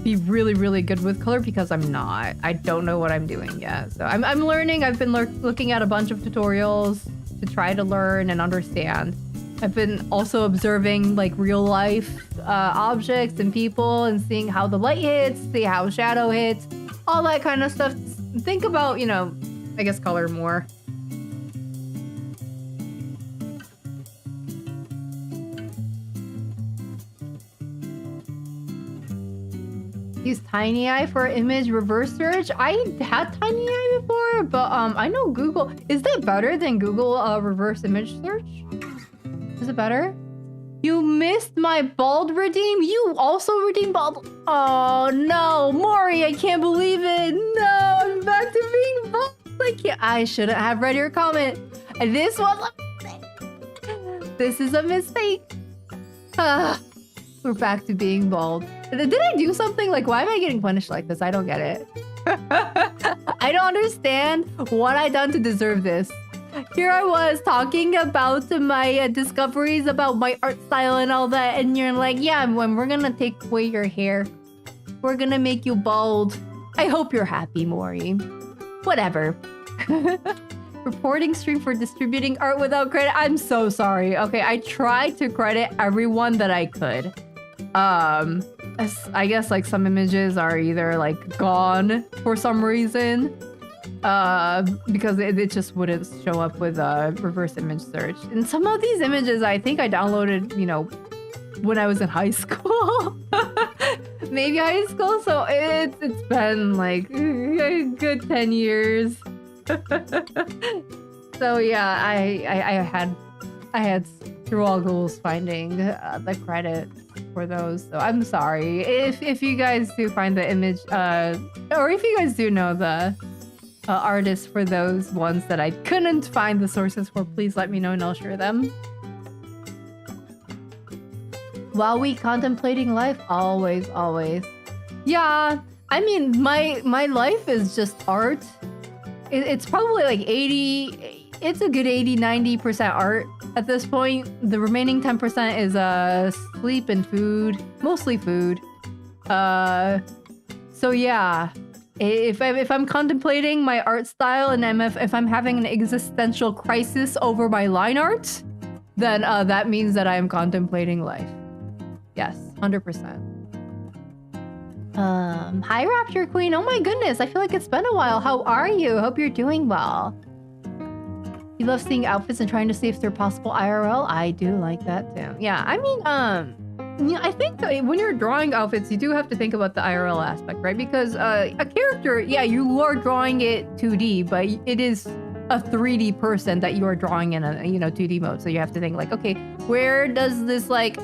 Speaker 1: be really, really good with color, because I'm not. I don't know what I'm doing yet. So I'm learning. I've been looking at a bunch of tutorials to try to learn and understand. I've been also observing like real life objects and people and seeing how the light hits, see how shadow hits, all that kind of stuff. Think about, you know, I guess color more. Use Tiny Eye for image reverse search. I had Tiny Eye before, but I know Google. Is that better than Google reverse image search? Is it better? You missed my bald redeem? You also redeemed bald? Oh no, Mori, I can't believe it. No, I'm back to being bald. I shouldn't have read your comment. This was a mistake. This is a mistake. We're back to being bald. Did I do something? Like, why am I getting punished like this? I don't get it. I don't understand what I done to deserve this. Here I was talking about my discoveries about my art style and all that, and you're like, yeah, when we're gonna take away your hair, we're gonna make you bald. I hope you're happy, Mori. Whatever. Reporting stream for distributing art without credit. I'm so sorry. Okay, I tried to credit everyone that I could. I guess like some images are either like gone for some reason. Because it just wouldn't show up with reverse image search. And some of these images I think I downloaded, you know, when I was in high school. Maybe high school, so it's been like a good 10 years. So yeah, I had struggles finding the credit for those. So I'm sorry if you guys do find the image, or if you guys do know the artists for those ones that I couldn't find the sources for, please let me know and I'll share them. While we contemplating life, always. Yeah, I mean, my life is just art. It's probably like 80, it's a good 80-90% art at this point. The remaining 10% is sleep and food, mostly food. So yeah, if I'm contemplating my art style and if I'm having an existential crisis over my line art, then that means that I am contemplating life. Yes, 100%. Hi Rapture Queen. Oh my goodness, I feel like it's been a while. How are you? Hope you're doing well. You love seeing outfits and trying to see if they're possible IRL. I do like that too. Yeah, I mean, yeah, I think when you're drawing outfits, you do have to think about the IRL aspect, right? Because a character, yeah, you are drawing it 2D, but it is a 3D person that you are drawing in a 2D mode. So you have to think like, okay, where does this like,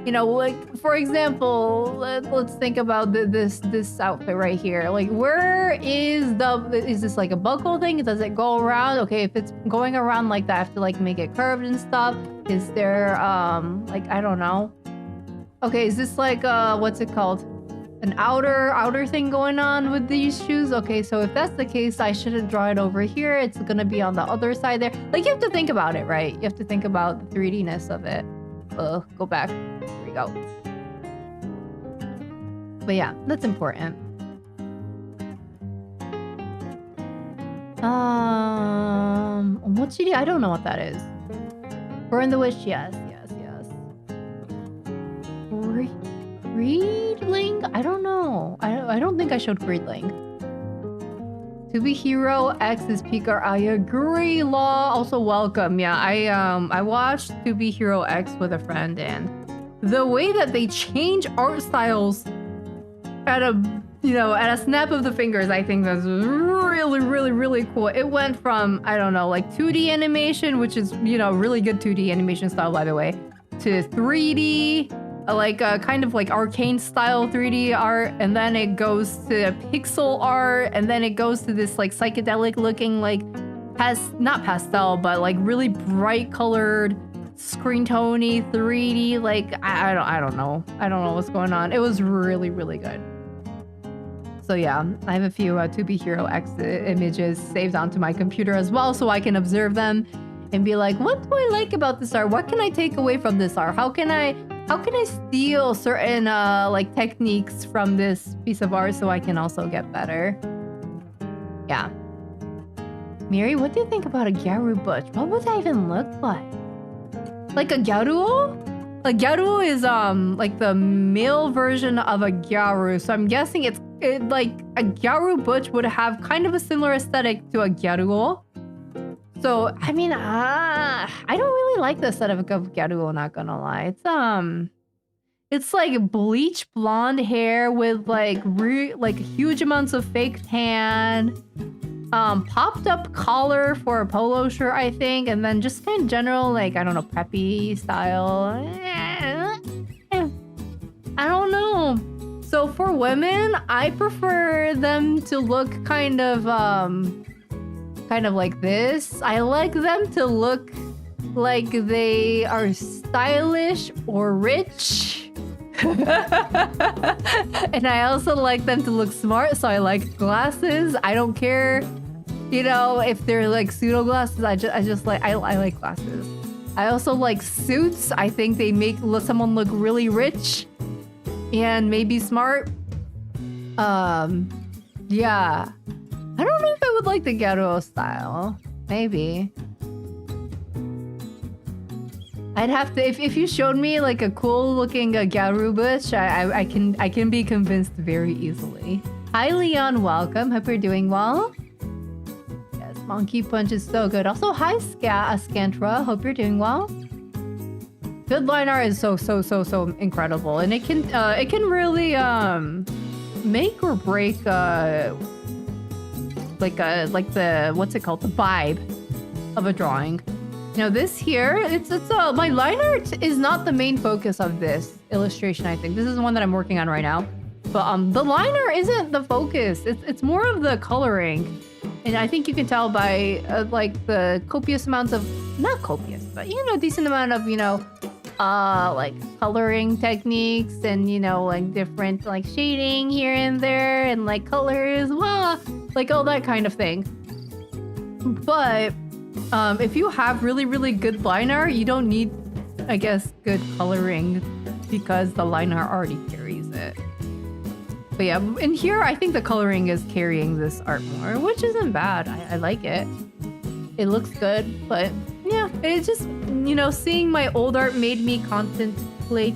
Speaker 1: like for example, let's think about this outfit right here. Like, where is this like a buckle thing? Does it go around? Okay, if it's going around like that, I have to like make it curved and stuff. Is there like, I don't know. Okay, is this like what's it called? An outer thing going on with these shoes? Okay, so if that's the case, I shouldn't draw it over here. It's gonna be on the other side there. Like, you have to think about it, right? You have to think about the 3D-ness of it. Go back. Here we go. But yeah, that's important. Omochiri, I don't know what that is. Burn the Wish, yes. Greedling? I don't know. I don't think I showed Greedling. To Be Hero X is Pika. I agree, Law. Also welcome. Yeah, I watched To Be Hero X with a friend, and the way that they change art styles at a snap of the fingers, I think that's really cool. It went from, I don't know, like 2D animation, which is, really good 2D animation style, by the way, to 3D, like kind of like arcane style 3D art, and then it goes to pixel art, and then it goes to this like psychedelic looking, like not pastel, but like really bright colored screen tony 3D. Like I don't know what's going on. It was really good. So yeah, I have a few To Be Hero X images saved onto my computer as well, so I can observe them and be like, what do I like about this art? What can I take away from this art? How can I steal certain like techniques from this piece of art so I can also get better? Yeah. Mieri, what do you think about a gyaru butch? What would that even look like? Like a gyaruo? A gyaruo is like the male version of a gyaru. So I'm guessing it's like a gyaru butch would have kind of a similar aesthetic to a gyaruo. So, I mean, I don't really like the aesthetic of gyaruo, not gonna lie. It's like bleach blonde hair with like huge amounts of fake tan, popped up collar for a polo shirt, I think, and then just kind of general, like, I don't know, preppy style. I don't know. So for women, I prefer them to look kind of like this. I like them to look like they are stylish or rich. And I also like them to look smart, so I like glasses. I don't care, you know, if they're like pseudo glasses. I just like I like glasses. I also like suits. I think they make someone look really rich and maybe smart. Yeah. I don't know if I would like the Garo style. Maybe. I'd have to if you showed me like a cool looking Gyaru bush, I can be convinced very easily. Hi Leon, welcome. Hope you're doing well. Yes, Monkey Punch is so good. Also, hi Scantra. Hope you're doing well. Good line art is so incredible, and it can really make or break like the what's it called, the vibe of a drawing. You know, this here, it's my line art is not the main focus of this illustration. I think this is the one that I'm working on right now, but the line art isn't the focus. It's more of the coloring, and I think you can tell by like the copious amounts of, not copious, but you know, decent amount of, you know, like coloring techniques, and you know, like different like shading here and there, and like colors, well, like all that kind of thing. But if you have really good line art, you don't need, I guess, good coloring, because the line art already carries it. But yeah, in here I think the coloring is carrying this art more, which isn't bad. I like it. It looks good, but yeah, it's just, you know, seeing my old art made me contemplate,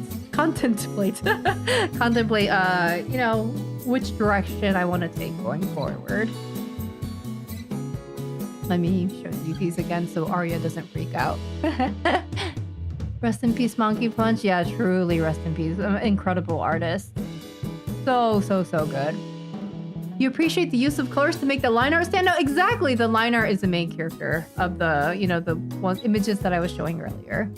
Speaker 1: you know, which direction I want to take going forward. Let me show you these again so Arya doesn't freak out. Rest in peace, Monkey Punch. Yeah, truly rest in peace. Incredible artist. So good. You appreciate the use of colors to make the line art stand out? Exactly. The line art is the main character of the, you know, the images that I was showing earlier.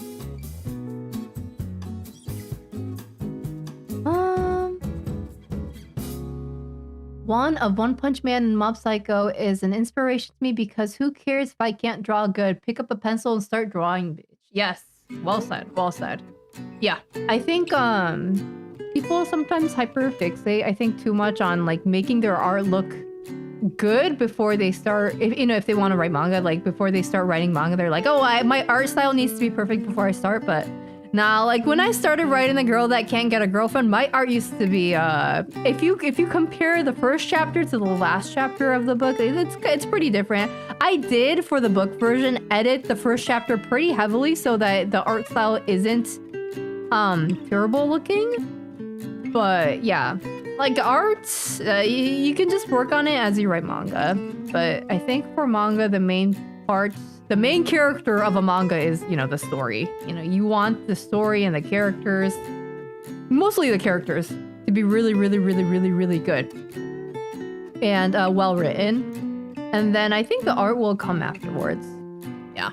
Speaker 1: One Punch Man and Mob Psycho is an inspiration to me, because who cares if I can't draw good? Pick up a pencil and start drawing, bitch. Yes. Well said. Well said. Yeah. I think people sometimes hyperfixate, I think, too much on like making their art look good before they start, if they want to write manga, like before they start writing manga, they're like, oh, my art style needs to be perfect before I start. But nah, like when I started writing The Girl That Can't Get a Girlfriend, my art used to be if you compare the first chapter to the last chapter of the book, it's pretty different. I did, for the book version, edit the first chapter pretty heavily so that the art style isn't terrible looking. But yeah, like art, you can just work on it as you write manga. But I think for manga, the main character of a manga is, you know, the story. You know, you want the story and the characters, mostly the characters, to be really good and well written. And then I think the art will come afterwards. Yeah.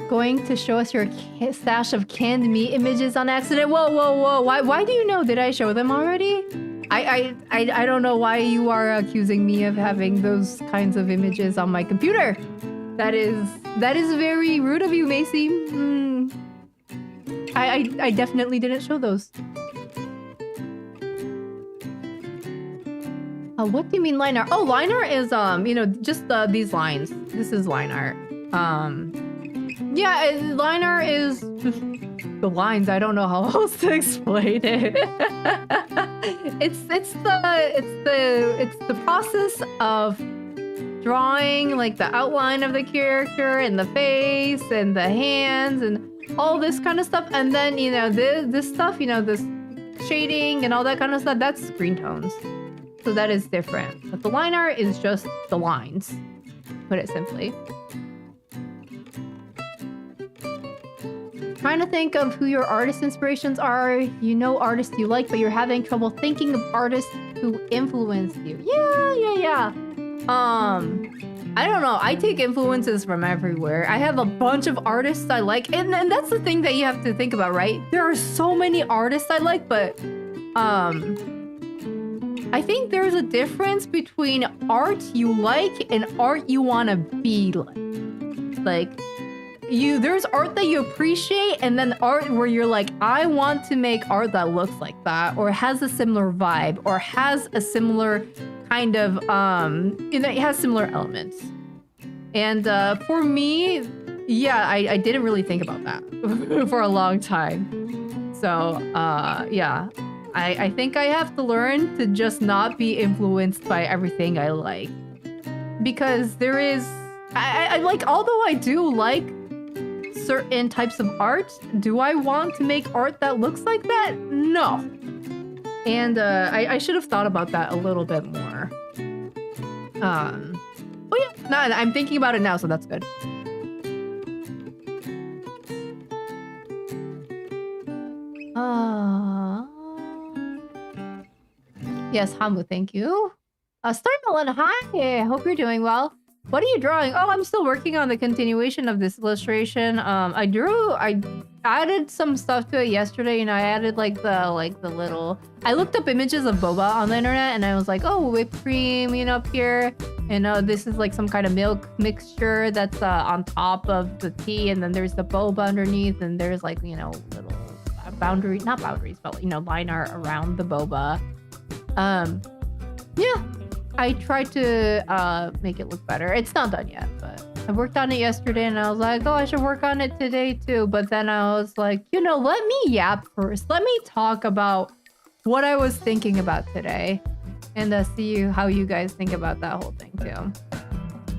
Speaker 1: Going to show us your stash of canned meat images on accident? Whoa. Why do you know? Did I show them already? I don't know why you are accusing me of having those kinds of images on my computer. That is very rude of you, Macy. I definitely didn't show those. What do you mean line art? Oh, line art is you know, just these lines. This is line art. Yeah, line art is just the lines. I don't know how else to explain it. It's the process of drawing like the outline of the character and the face and the hands and all this kind of stuff, and then, you know, this stuff, you know, this shading and all that kind of stuff, that's screen tones. So that is different. But the line art is just the lines, to put it simply. Trying to think of who your artist inspirations are. You know artists you like, but you're having trouble thinking of artists who influenced you. Yeah. I don't know. I take influences from everywhere. I have a bunch of artists I like, and that's the thing that you have to think about, right? There are so many artists I like, but I think there's a difference between art you like and art you want to be like. Like, there's art that you appreciate, and then art where you're like, I want to make art that looks like that, or has a similar vibe, or has a similar kind of it has similar elements. And for me, yeah, I didn't really think about that for a long time. So yeah, I think I have to learn to just not be influenced by everything I like, because there is I like, although I do like certain types of art, do I want to make art that looks like that? No. And I should have thought about that a little bit more. Oh yeah, no, I'm thinking about it now, so that's good. Yes, Hamu, thank you. Starmelon, hi. Hope you're doing well. What are you drawing? Oh, I'm still working on the continuation of this illustration. I added some stuff to it yesterday, and I added like the little, I looked up images of boba on the internet, and I was like, oh, whipped cream, you know, up here. And this is like some kind of milk mixture that's on top of the tea, and then there's the boba underneath, and there's like, you know, little not boundaries, but, you know, line art around the boba. Yeah. I tried to make it look better. It's not done yet, but I worked on it yesterday, and I was like, oh, I should work on it today too. But then I was like, you know, let me yap first. Let me talk about what I was thinking about today, and see how you guys think about that whole thing too.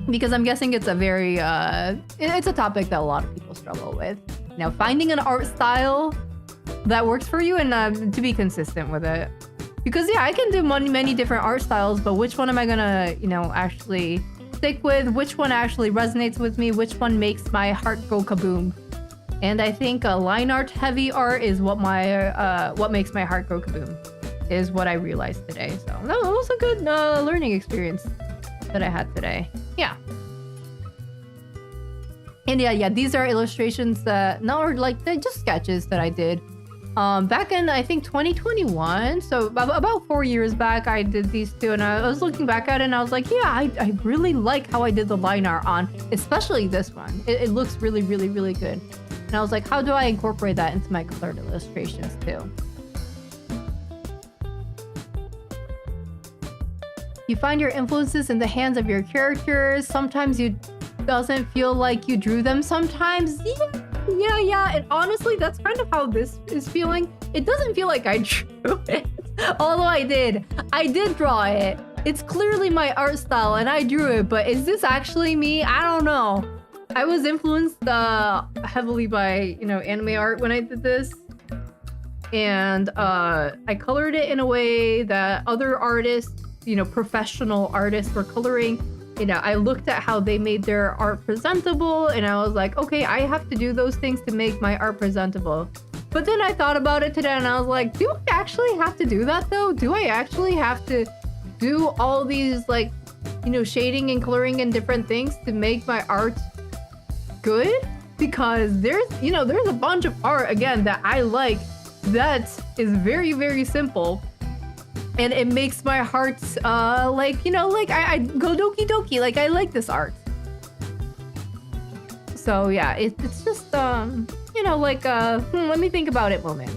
Speaker 1: Because I'm guessing it's a very, it's a topic that a lot of people struggle with. You know, finding an art style that works for you, and to be consistent with it. Because yeah, I can do many different art styles, but which one am I gonna, you know, actually stick with? Which one actually resonates with me? Which one makes my heart go kaboom? And I think line art heavy art is what makes my heart go kaboom, is what I realized today. So that was a good learning experience that I had today. Yeah. And yeah, these are illustrations that, no, like they're just sketches that I did. Back in, I think, 2021, so about 4 years back, I did these two, and I was looking back at it, and I was like, yeah, I really like how I did the line art on, especially this one. It looks really good. And I was like, how do I incorporate that into my colored illustrations too? You find your influences in the hands of your characters. Sometimes you doesn't feel like you drew them. Sometimes, yeah, and honestly, that's kind of how this is feeling. It doesn't feel like I drew it, although I did draw it. It's clearly my art style, and I drew it, but is this actually me? I don't know. I was influenced heavily by, you know, anime art when I did this, and I colored it in a way that other artists, you know, professional artists were coloring. You know, I looked at how they made their art presentable, and I was like, okay, I have to do those things to make my art presentable. But then I thought about it today, and I was like, do I actually have to do that though? Do I actually have to do all these, like, you know, shading and coloring and different things to make my art good? Because there's a bunch of art, again, that I like that is very simple. And it makes my heart, like, you know, like, I go doki doki, like, I like this art. So, yeah, it's just, you know, like, let me think about it moment.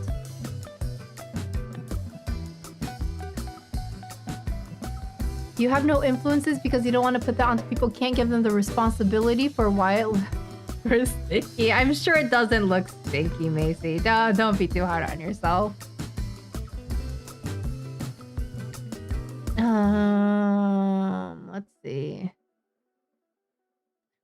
Speaker 1: You have no influences because you don't want to put that onto people, can't give them the responsibility for why it looks sticky. I'm sure it doesn't look stinky, Macy. Don't be too hard on yourself. Let's see.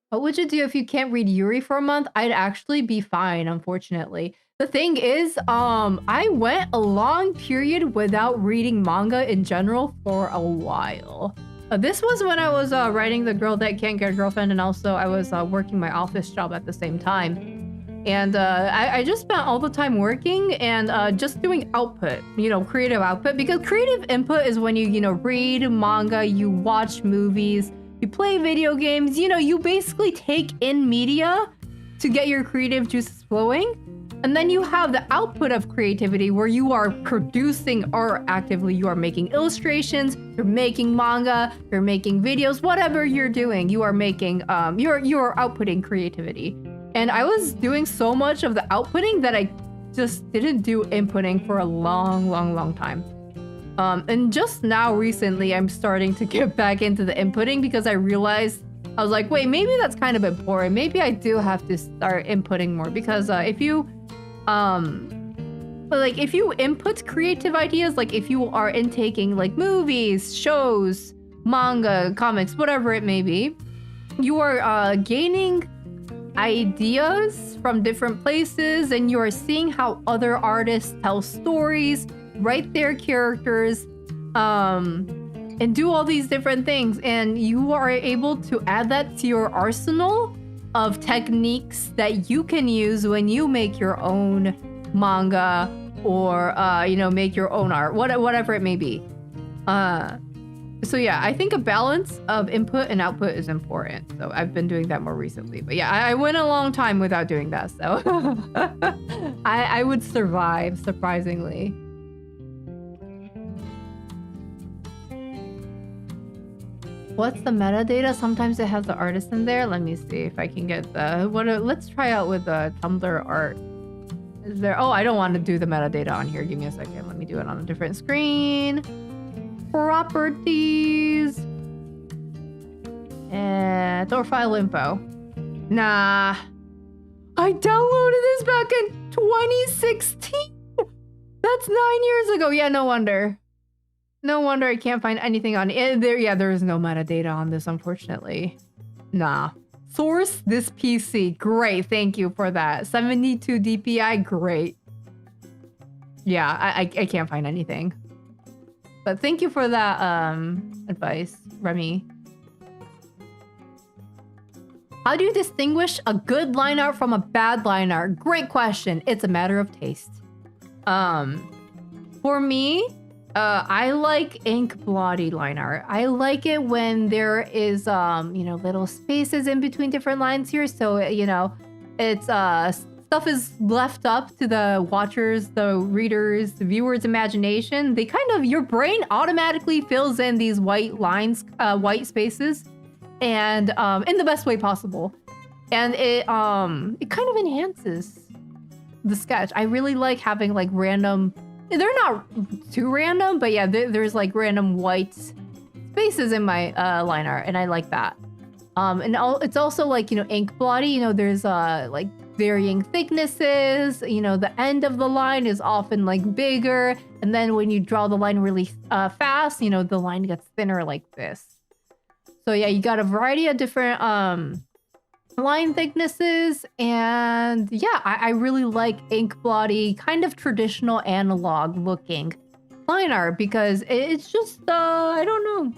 Speaker 1: What would you do if you can't read Yuri for a month? I'd actually be fine, unfortunately. The thing is, I went a long period without reading manga in general for a while. This was when I was writing The Girl That Can't Get a Girlfriend, and also I was working my office job at the same time. And I just spent all the time working and just doing output, you know, creative output, because creative input is when you know, read manga, you watch movies, you play video games, you know, you basically take in media to get your creative juices flowing. And then you have the output of creativity where you are producing art actively. You are making illustrations, you're making manga, you're making videos, whatever you're doing, you are making, you're outputting creativity. And I was doing so much of the outputting that I just didn't do inputting for a long time. And just now recently, I'm starting to get back into the inputting because I realized, I was like, wait, maybe that's kind of important. Maybe I do have to start inputting more because if you input creative ideas, like if you are intaking like movies, shows, manga, comics, whatever it may be, you are gaining ideas from different places and you are seeing how other artists tell stories, write their characters, and do all these different things. And you are able to add that to your arsenal of techniques that you can use when you make your own manga or, make your own art, whatever it may be. So yeah, I think a balance of input and output is important. So I've been doing that more recently. But yeah, I went a long time without doing that. So I would survive, surprisingly. What's the metadata? Sometimes it has the artist in there. Let me see if I can get the... let's try out with the Tumblr art. Is there... Oh, I don't want to do the metadata on here. Give me a second. Let me do it on a different screen. Properties. And... or file info. Nah. I downloaded this back in 2016. That's 9 years ago. Yeah, no wonder. No wonder I can't find anything on it. There is no metadata on this, unfortunately. Nah. Source this PC. Great. Thank you for that. 72 DPI. Great. Yeah, I can't find anything. But thank you for that advice, Remy. How do you distinguish a good line art from a bad line art? Great question. It's a matter of taste. For me, I like ink blotty line art. I like it when there is, little spaces in between different lines here. So, it's, stuff is left up to the watchers, the readers, the viewers' imagination. They kind of, your brain automatically fills in these white lines, white spaces, and, in the best way possible. And it kind of enhances the sketch. I really like having like random... They're not too random, but yeah, there's like random white spaces in my line art, and I like that. It's also like, ink blotty, there's like varying thicknesses, the end of the line is often like bigger, and then when you draw the line really fast, the line gets thinner like this. So yeah, you got a variety of different line thicknesses, and yeah, I really like ink blotty, kind of traditional analog looking line art because it's just I don't know,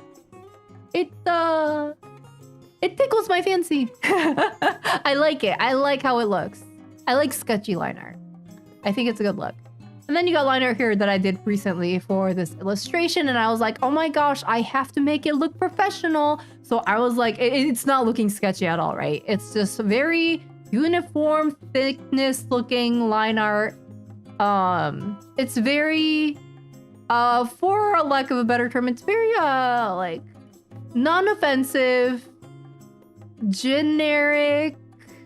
Speaker 1: it tickles my fancy. I like it. I like how it looks. I like sketchy line art. I think it's a good look. And then you got line art here that I did recently for this illustration, and I was like, oh my gosh, I have to make it look professional. So I was like, it's not looking sketchy at all, right? It's just very uniform thickness looking line art. It's very, for lack of a better term, it's very, like, non-offensive, generic.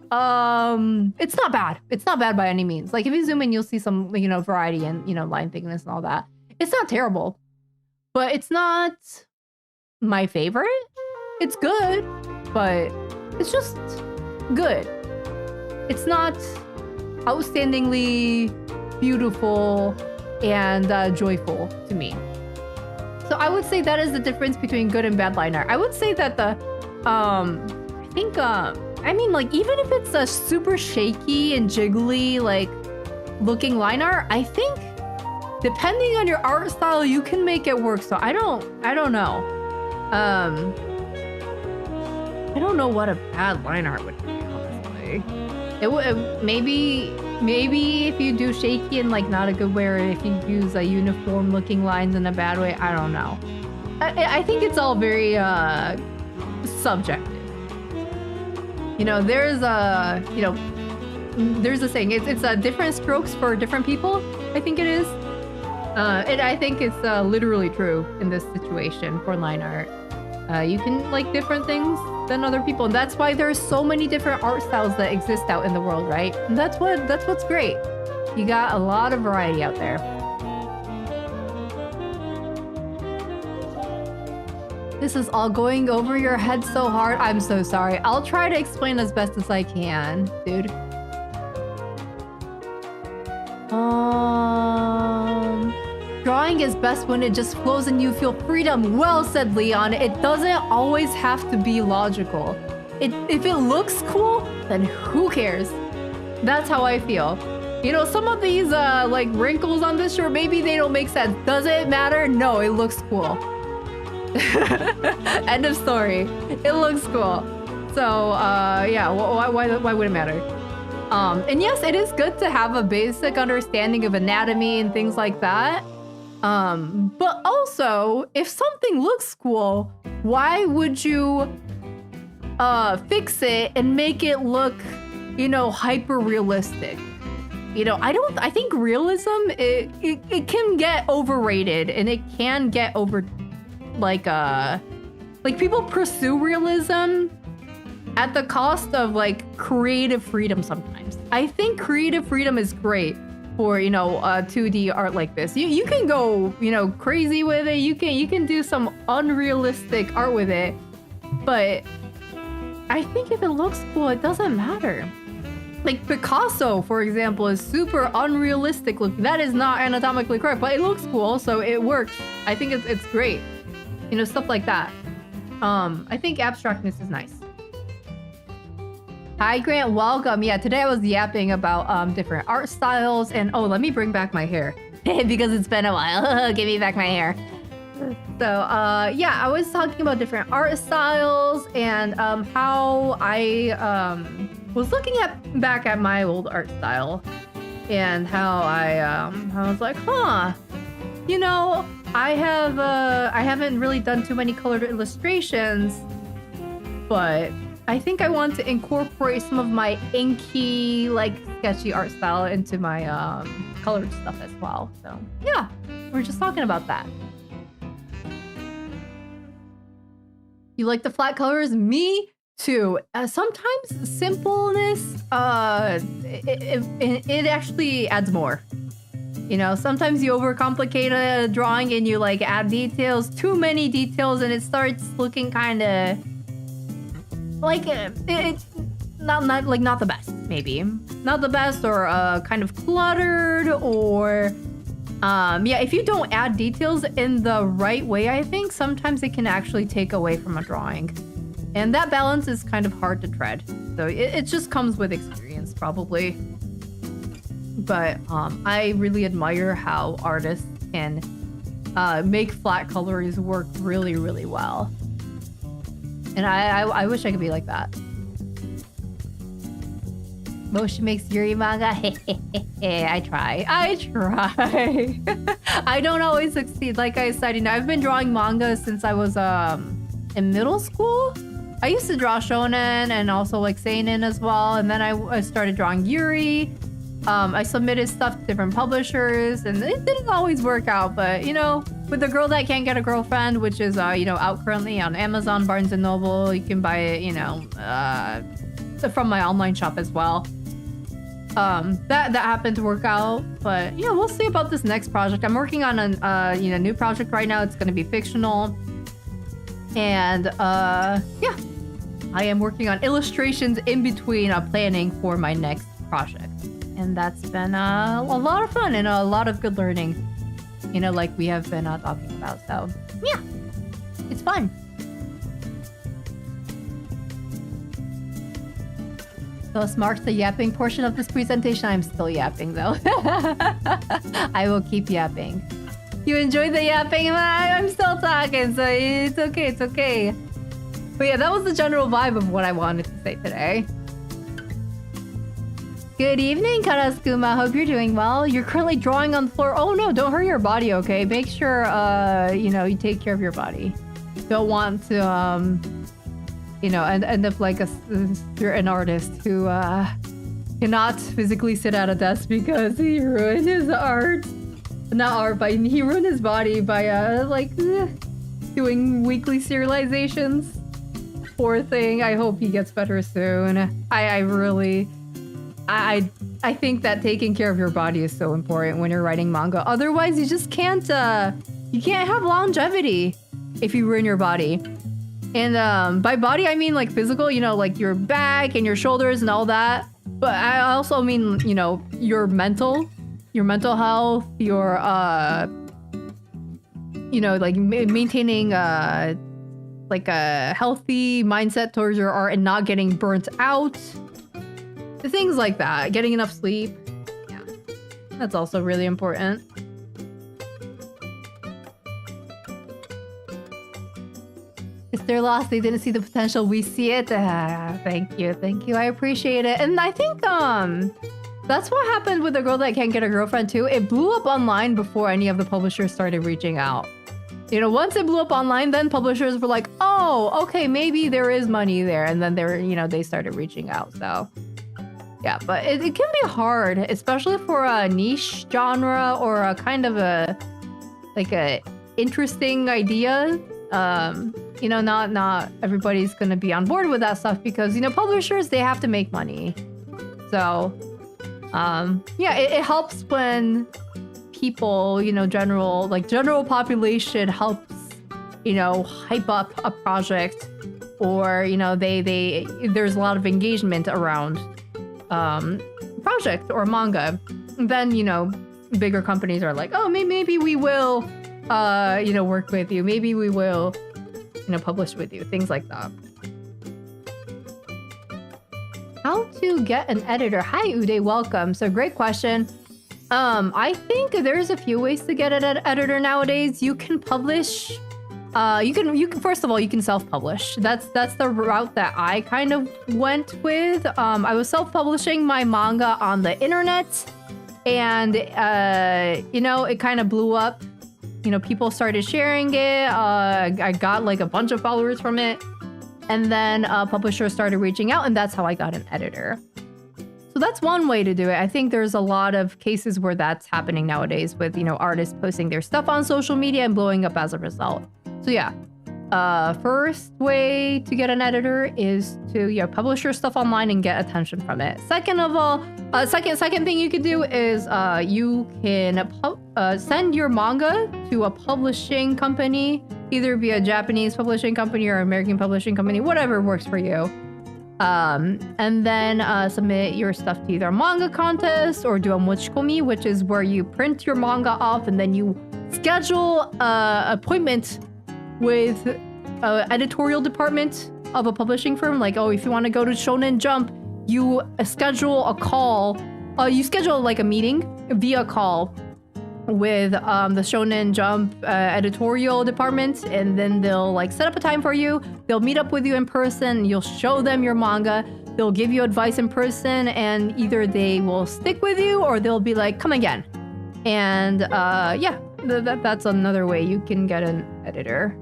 Speaker 1: It's not bad. It's not bad by any means. Like if you zoom in, you'll see some, variety and, line thickness and all that. It's not terrible, but it's not my favorite. It's good, but it's just good. It's not outstandingly beautiful and joyful to me. So I would say that is the difference between good and bad line art. I would say that the, like even if it's a super shaky and jiggly, like looking line art, I think depending on your art style, you can make it work. So I don't know. I don't know what a bad line art would be, honestly. It would maybe if you do shaky and like not a good way, or if you use a uniform looking lines in a bad way, I don't know. I think it's all very subjective. There's a saying, it's different strokes for different people. I think it is. I think it's literally true in this situation for line art. You can like different things than other people. And that's why there's so many different art styles that exist out in the world, right? And that's what's great. You got a lot of variety out there. This is all going over your head so hard. I'm so sorry. I'll try to explain as best as I can, dude. Drawing is best when it just flows and you feel freedom. Well said, Leon. It doesn't always have to be logical. If it looks cool, then who cares? That's how I feel. You know, some of these like wrinkles on this shirt, maybe they don't make sense. Does it matter? No, it looks cool. End of story. It looks cool. So yeah, why would it matter? And yes, it is good to have a basic understanding of anatomy and things like that. But also, if something looks cool, why would you fix it and make it look, you know, hyper realistic? You know, I think realism it can get overrated, and it can get over like people pursue realism at the cost of like creative freedom sometimes. I think creative freedom is great for, you know, 2D art like this. You can go, you know, crazy with it. You can do some unrealistic art with it. But I think if it looks cool, it doesn't matter. Like Picasso, for example, is super unrealistic looking. That is not anatomically correct, but it looks cool, so it works. I think it's great. You know, stuff like that. I think abstractness is nice. Hi Grant, welcome. Yeah, today I was yapping about different art styles, and oh, let me bring back my hair because it's been a while. Give me back my hair. So yeah, I was talking about different art styles and how I was looking back at my old art style and how I was like, huh, you know, I haven't really done too many colored illustrations, but I think I want to incorporate some of my inky, like sketchy art style into my colored stuff as well. So yeah, we're just talking about that. You like the flat colors? Me too. Sometimes simpleness, it actually adds more. You know, sometimes you overcomplicate a drawing and you like add details, too many details, and it starts looking kind of like it's not the best, maybe not the best, or kind of cluttered, or yeah, if you don't add details in the right way, I think sometimes it can actually take away from a drawing, and that balance is kind of hard to tread. So it just comes with experience, probably. But I really admire how artists can make flat colors work really, really well. And I wish I could be like that. Motion makes Yuri manga. I try. I don't always succeed. Like I said, you know, I've been drawing manga since I was in middle school. I used to draw shonen and also like seinen as well. And then I started drawing Yuri. I submitted stuff to different publishers, and it didn't always work out. But you know, with The Girl That Can't Get a Girlfriend, which is you know, out currently on Amazon, Barnes and Noble, you can buy it, you know, from my online shop as well. That happened to work out, but yeah, we'll see about this next project. I'm working on a you know, new project right now. It's going to be fictional, and yeah, I am working on illustrations in between planning for my next project. And that's been a lot of fun and a lot of good learning, you know, like we have been talking about. So yeah, it's fun. So this marks the yapping portion of this presentation. I'm still yapping though. I will keep yapping. You enjoyed the yapping? I'm still talking, so it's okay, it's okay. But yeah, that was the general vibe of what I wanted to say today. Good evening, Karaskuma. Hope you're doing well. You're currently drawing on the floor. Oh no, don't hurt your body, okay? Make sure, you know, you take care of your body. Don't want to, you know, end up like you're an artist who cannot physically sit at a desk because he ruined his art. Not art, but he ruined his body by, like, doing weekly serializations. Poor thing. I hope he gets better soon. I really... I think that taking care of your body is so important when you're writing manga. Otherwise, you just can't... you can't have longevity if you ruin your body. And by body, I mean like physical, you know, like your back and your shoulders and all that. But I also mean, you know, your mental health, your, you know, like maintaining like a healthy mindset towards your art and not getting burnt out. Things like that. Getting enough sleep. Yeah, that's also really important. It's their loss. They didn't see the potential. We see it. Thank you. I appreciate it. And I think that's what happened with the girl that can't get a girlfriend too. It blew up online before any of the publishers started reaching out. You know, once it blew up online, then publishers were like, oh, okay, maybe there is money there. And then they started reaching out. So yeah, but it can be hard, especially for a niche genre or a kind of a interesting idea. You know, not everybody's gonna be on board with that stuff because, you know, publishers, they have to make money. So, yeah, it helps when people, you know, general population helps, you know, hype up a project, or, you know, there's a lot of engagement around project or manga. Then, you know, bigger companies are like, oh, maybe we will, you know, work with you. Maybe we will, you know, publish with you. Things like that. How to get an editor? Hi, Uday. Welcome. So great question. I think there's a few ways to get an editor nowadays. You can publish. You can first of all, you can self-publish. That's the route that I kind of went with. I was self-publishing my manga on the internet, and you know, it kind of blew up. You know, people started sharing it. I got like a bunch of followers from it. And then publishers started reaching out, and that's how I got an editor. So that's one way to do it. I think there's a lot of cases where that's happening nowadays with, you know, artists posting their stuff on social media and blowing up as a result. So yeah, first way to get an editor is to, you know, publish your stuff online and get attention from it. Second of all, second thing you could do is you can send your manga to a publishing company, either be a Japanese publishing company or American publishing company, whatever works for you. And then submit your stuff to either a manga contest or do a mochikomi, which is where you print your manga off and then you schedule an appointment with editorial department of a publishing firm. Like, oh, if you want to go to Shonen Jump, you schedule a call. You schedule like a meeting via call with the Shonen Jump editorial department, and then they'll like set up a time for you. They'll meet up with you in person. You'll show them your manga. They'll give you advice in person, and either they will stick with you or they'll be like, come again. And yeah, that's another way you can get an editor.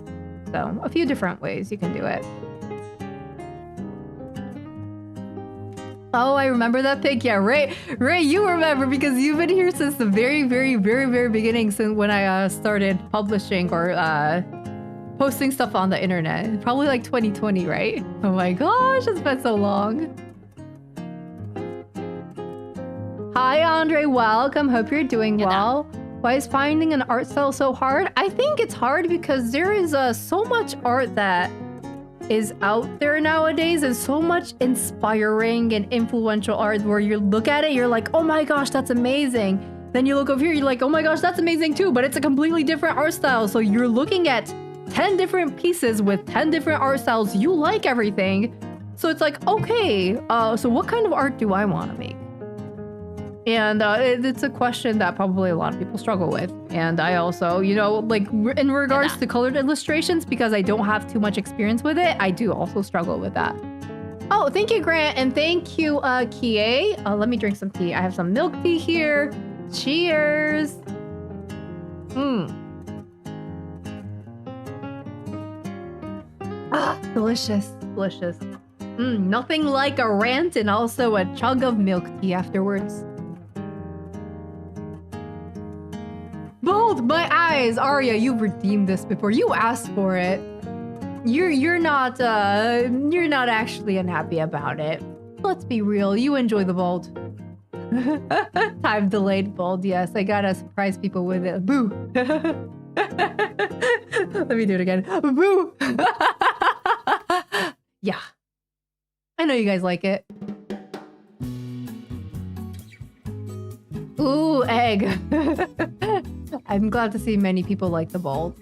Speaker 1: So a few different ways you can do it. Oh, I remember that pic. Yeah, Ray, you remember because you've been here since the very beginning, since when I started publishing or posting stuff on the internet. Probably like 2020, right? Oh my gosh, it's been so long. Hi, Andre. Welcome. Hope you're doing well. Why is finding an art style so hard? I think it's hard because there is so much art that is out there nowadays, and so much inspiring and influential art where you look at it, you're like, oh my gosh, that's amazing. Then you look over here, you're like, oh my gosh, that's amazing too, but it's a completely different art style. So you're looking at 10 different pieces with 10 different art styles. You like everything. So it's like, okay, so what kind of art do I want to make? And it's a question that probably a lot of people struggle with. And I also, you know, like in regards to colored illustrations, because I don't have too much experience with it, I do also struggle with that. Oh, thank you, Grant. And thank you, Kie. Let me drink some tea. I have some milk tea here. Cheers. Ah, delicious, delicious. Nothing like a rant and also a chug of milk tea afterwards. Both my guys, Arya, you've redeemed this before. You asked for it. You're not actually unhappy about it. Let's be real. You enjoy the vault. Time delayed vault. Yes, I gotta surprise people with it. Boo. Let me do it again. Boo. Yeah. I know you guys like it. Ooh, egg. I'm glad to see many people like the vault.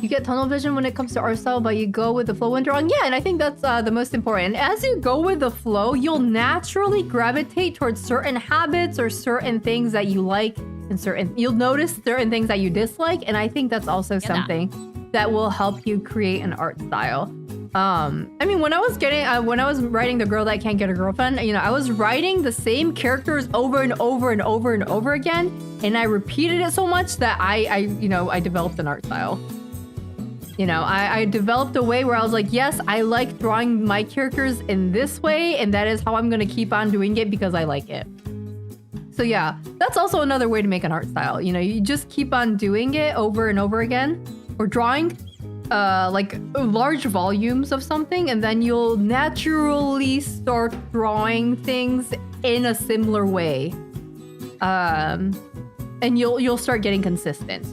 Speaker 1: You get tunnel vision when it comes to art style, but you go with the flow when drawing. Yeah, and I think that's the most important. As you go with the flow, you'll naturally gravitate towards certain habits or certain things that you like, and you'll notice certain things that you dislike, and I think that's also something that will help you create an art style. I mean, when I was writing The Girl That Can't Get a Girlfriend, you know, I was writing the same characters over and over and over and over again, and I repeated it so much that I developed an art style. You know, I developed a way where I was like, yes, I like drawing my characters in this way, and that is how I'm gonna keep on doing it because I like it. So yeah, that's also another way to make an art style. You know, you just keep on doing it over and over again, or drawing like large volumes of something, and then you'll naturally start drawing things in a similar way. And you'll start getting consistent.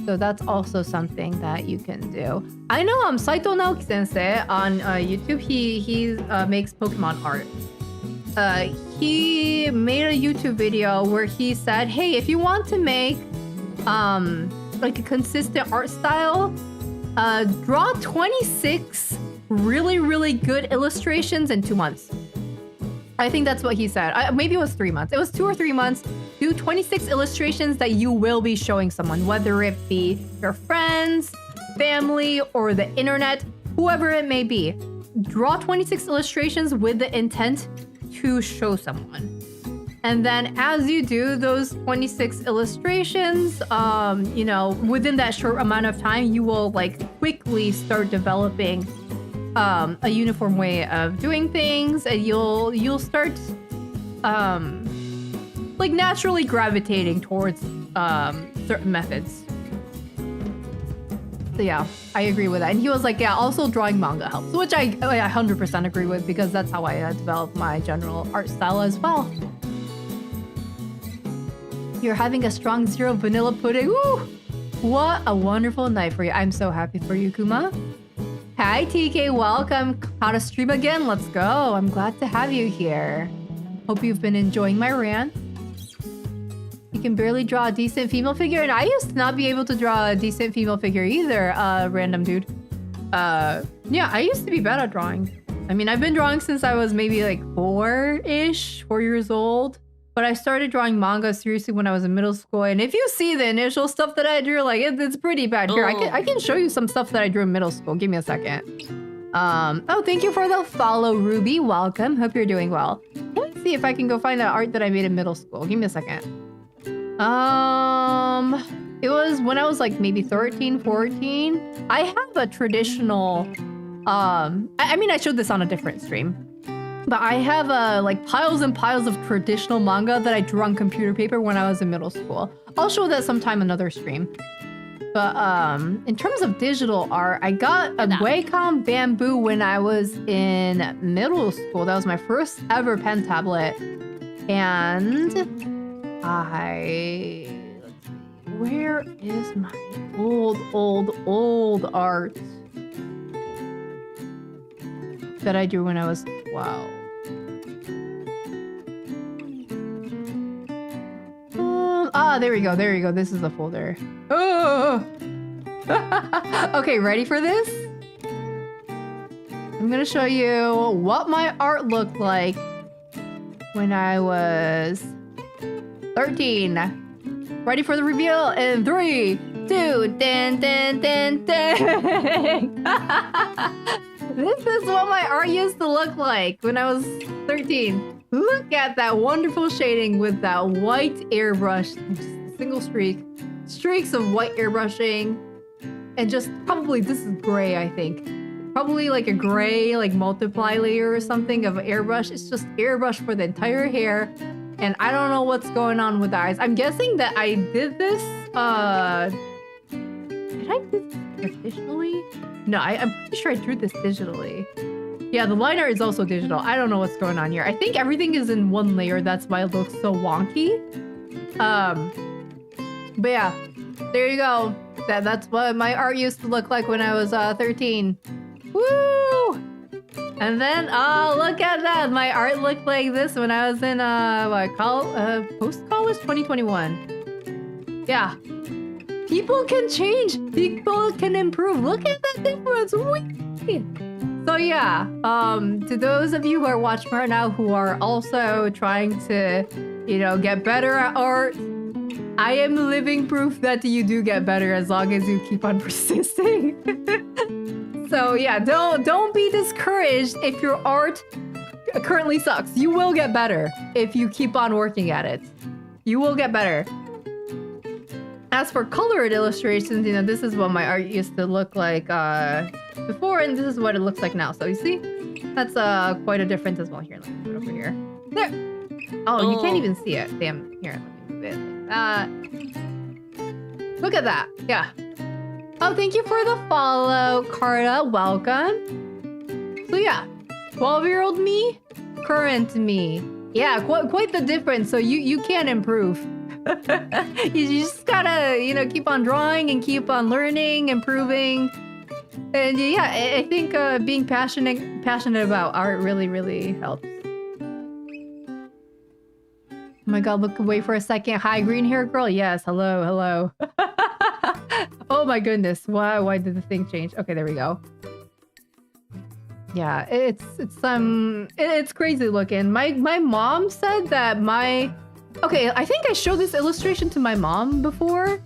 Speaker 1: So that's also something that you can do. I know Saito Naoki Sensei on YouTube, he makes Pokemon art. He made a YouTube video where he said, hey, if you want to make like a consistent art style, draw 26 really, really good illustrations in 2 months. I think that's what he said. Maybe it was 3 months. It was 2 or 3 months. Do 26 illustrations that you will be showing someone, whether it be your friends, family, or the internet, whoever it may be. Draw 26 illustrations with the intent to show someone. And then as you do those 26 illustrations, you know, within that short amount of time, you will like quickly start developing a uniform way of doing things, and you'll start like naturally gravitating towards certain methods. So yeah, I agree with that. And he was like, yeah, also drawing manga helps, which I 100% agree with, because that's how I develop my general art style as well. You're having a strong 0 vanilla pudding. Woo! What a wonderful night for you. I'm so happy for you, Kuma. Hi, TK. Welcome. How to stream again? Let's go. I'm glad to have you here. Hope you've been enjoying my rant. You can barely draw a decent female figure, and I used to not be able to draw a decent female figure either, random dude. Yeah, I used to be bad at drawing. I mean, I've been drawing since I was maybe like 4 years old. But I started drawing manga seriously when I was in middle school. And if you see the initial stuff that I drew, like it's pretty bad. Here, I can show you some stuff that I drew in middle school. Give me a second. Oh, thank you for the follow, Ruby. Welcome. Hope you're doing well. Let me see if I can go find that art that I made in middle school. Give me a second. It was when I was like maybe 13, 14. I have a traditional, I mean, I showed this on a different stream. But I have like piles and piles of traditional manga that I drew on computer paper when I was in middle school. I'll show that sometime another stream. But in terms of digital art, I got a Wacom Bamboo when I was in middle school. That was my first ever pen tablet. And let's see, where is my old art that I drew when I was 12? There we go. This is the folder. Oh! Okay, ready for this? I'm gonna show you what my art looked like when I was 13. Ready for the reveal in 3, 2, dun, dun, dun, dun. This is what my art used to look like when I was 13. Look at that wonderful shading with that white airbrush, just a single streaks of white airbrushing, and just probably, this is gray, I think. Probably like a gray, like multiply layer or something of airbrush. It's just airbrush for the entire hair, and I don't know what's going on with the eyes. I'm guessing that I did this Did I do this traditionally? No, I'm pretty sure I drew this digitally. Yeah, the line art is also digital. I don't know what's going on here. I think everything is in one layer. That's why it looks so wonky. But yeah, there you go. That's what my art used to look like when I was 13. Woo! And then, oh, look at that. My art looked like this when I was in post-college 2021. Yeah. People can change. People can improve. Look at that difference. Whee! So yeah, to those of you who are watching right now who are also trying to, get better at art, I am living proof that you do get better as long as you keep on persisting. So yeah, don't be discouraged if your art currently sucks. You will get better if you keep on working at it. You will get better. As for colored illustrations, this is what my art used to look like before, and this is what it looks like now. So you see, that's quite a difference as well. Here, let me put it over here. There. Oh, you can't even see it. Damn. Here, let me move it. Look at that. Yeah. Oh, thank you for the follow, Carta. Welcome. So yeah, 12-year-old me, current me. Yeah, quite the difference. So you can improve. You just gotta, keep on drawing and keep on learning, improving. And yeah, I think being passionate about art really, really helps. Oh my god, look away for a second. Hi, green hair girl. Yes, hello. Oh my goodness. Why did the thing change? Okay, there we go. Yeah, it's crazy looking. My mom said that okay, I think I showed this illustration to my mom before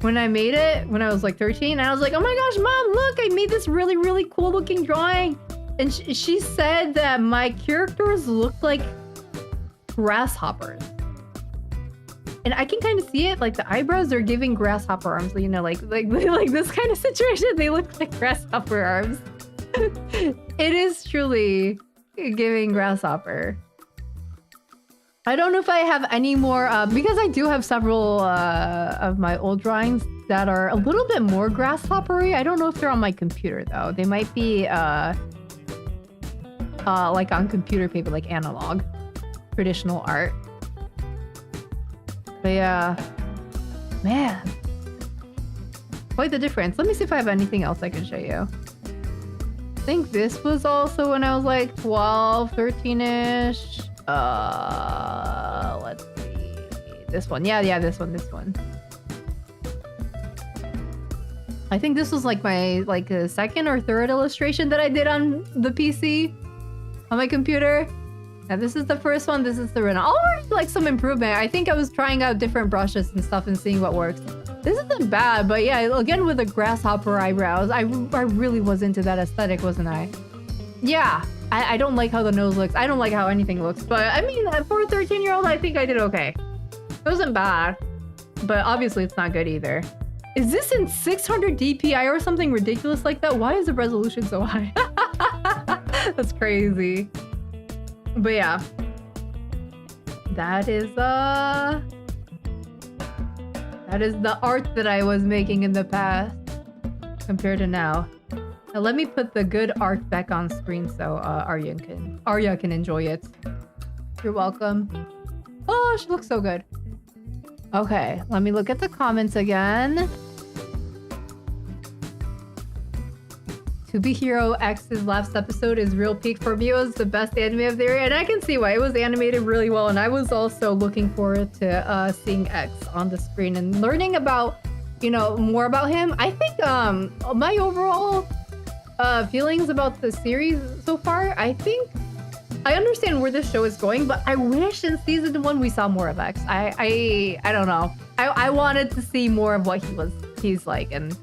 Speaker 1: when I made it when I was like 13, and I was like, oh my gosh, mom, look, I made this really, really cool looking drawing. And she said that my characters looked like grasshoppers. And I can kind of see it, like the eyebrows are giving grasshopper arms, like this kind of situation. They look like grasshopper arms. It is truly giving grasshopper. I don't know if I have any more, because I do have several of my old drawings that are a little bit more grasshoppery. I don't know if they're on my computer though. They might be like on computer paper, like analog, traditional art. But yeah, man, quite the difference. Let me see if I have anything else I can show you. I think this was also when I was like 12, 13-ish. Let's see. This one. Yeah, this one. I think this was like my second or third illustration that I did on the PC, on my computer. Yeah, this is the first one. This is the one. Already like some improvement. I think I was trying out different brushes and stuff and seeing what works. This isn't bad, but yeah, again with the grasshopper eyebrows, I really was into that aesthetic, wasn't I? Yeah, I don't like how the nose looks. I don't like how anything looks, but I mean, for a 13-year-old, I think I did okay. It wasn't bad, but obviously it's not good either. Is this in 600 DPI or something ridiculous like that? Why is the resolution so high? That's crazy. But yeah, that is the art that I was making in the past compared to now. Now let me put the good art back on screen so Arya can enjoy it. You're welcome. Oh, she looks so good. Okay, let me look at the comments again. To Be Hero X's last episode is real peak for me. It was the best anime of the year, and I can see why. It was animated really well, and I was also looking forward to seeing X on the screen and learning about, more about him. I think my overall feelings about the series so far, I think I understand where this show is going, but I wish in season 1 we saw more of X. I don't know. I wanted to see more of what he's like, and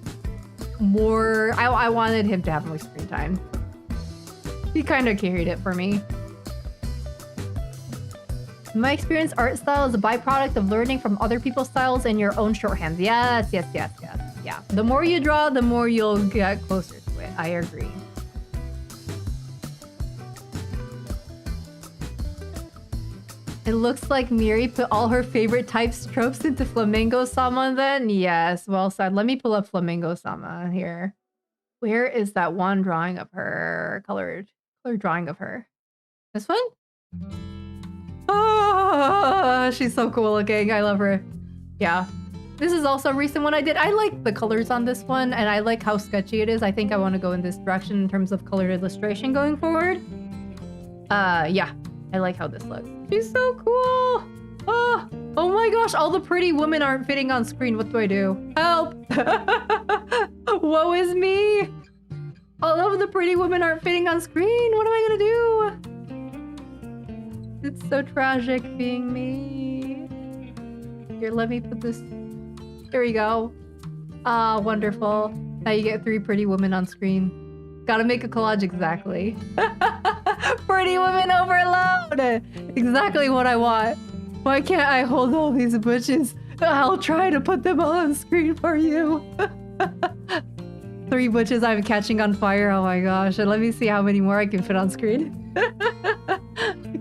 Speaker 1: more. I wanted him to have more screen time. He kind of carried it for me. In my experience, art style is a byproduct of learning from other people's styles and your own shorthand. Yes. Yeah. The more you draw, the more you'll get closer to it. I agree. It looks like Mieri put all her favorite types tropes into Flamingo-sama then? Yes, well said. Let me pull up Flamingo-sama here. Where is that one drawing of her? Colored drawing of her. This one? Oh, she's so cool looking. I love her. Yeah. This is also a recent one I did. I like the colors on this one, and I like how sketchy it is. I think I want to go in this direction in terms of colored illustration going forward. Yeah. I like how this looks. She's so cool! Oh my gosh, all the pretty women aren't fitting on screen. What do I do? Help! Woe is me! All of the pretty women aren't fitting on screen. What am I gonna do? It's so tragic being me. Here, let me put this... There we go. Ah, wonderful. Now you get 3 pretty women on screen. Gotta make a collage exactly. Pretty women overload! Exactly what I want. Why can't I hold all these butches? I'll try to put them all on screen for you. 3 butches I'm catching on fire. Oh my gosh. And let me see how many more I can fit on screen.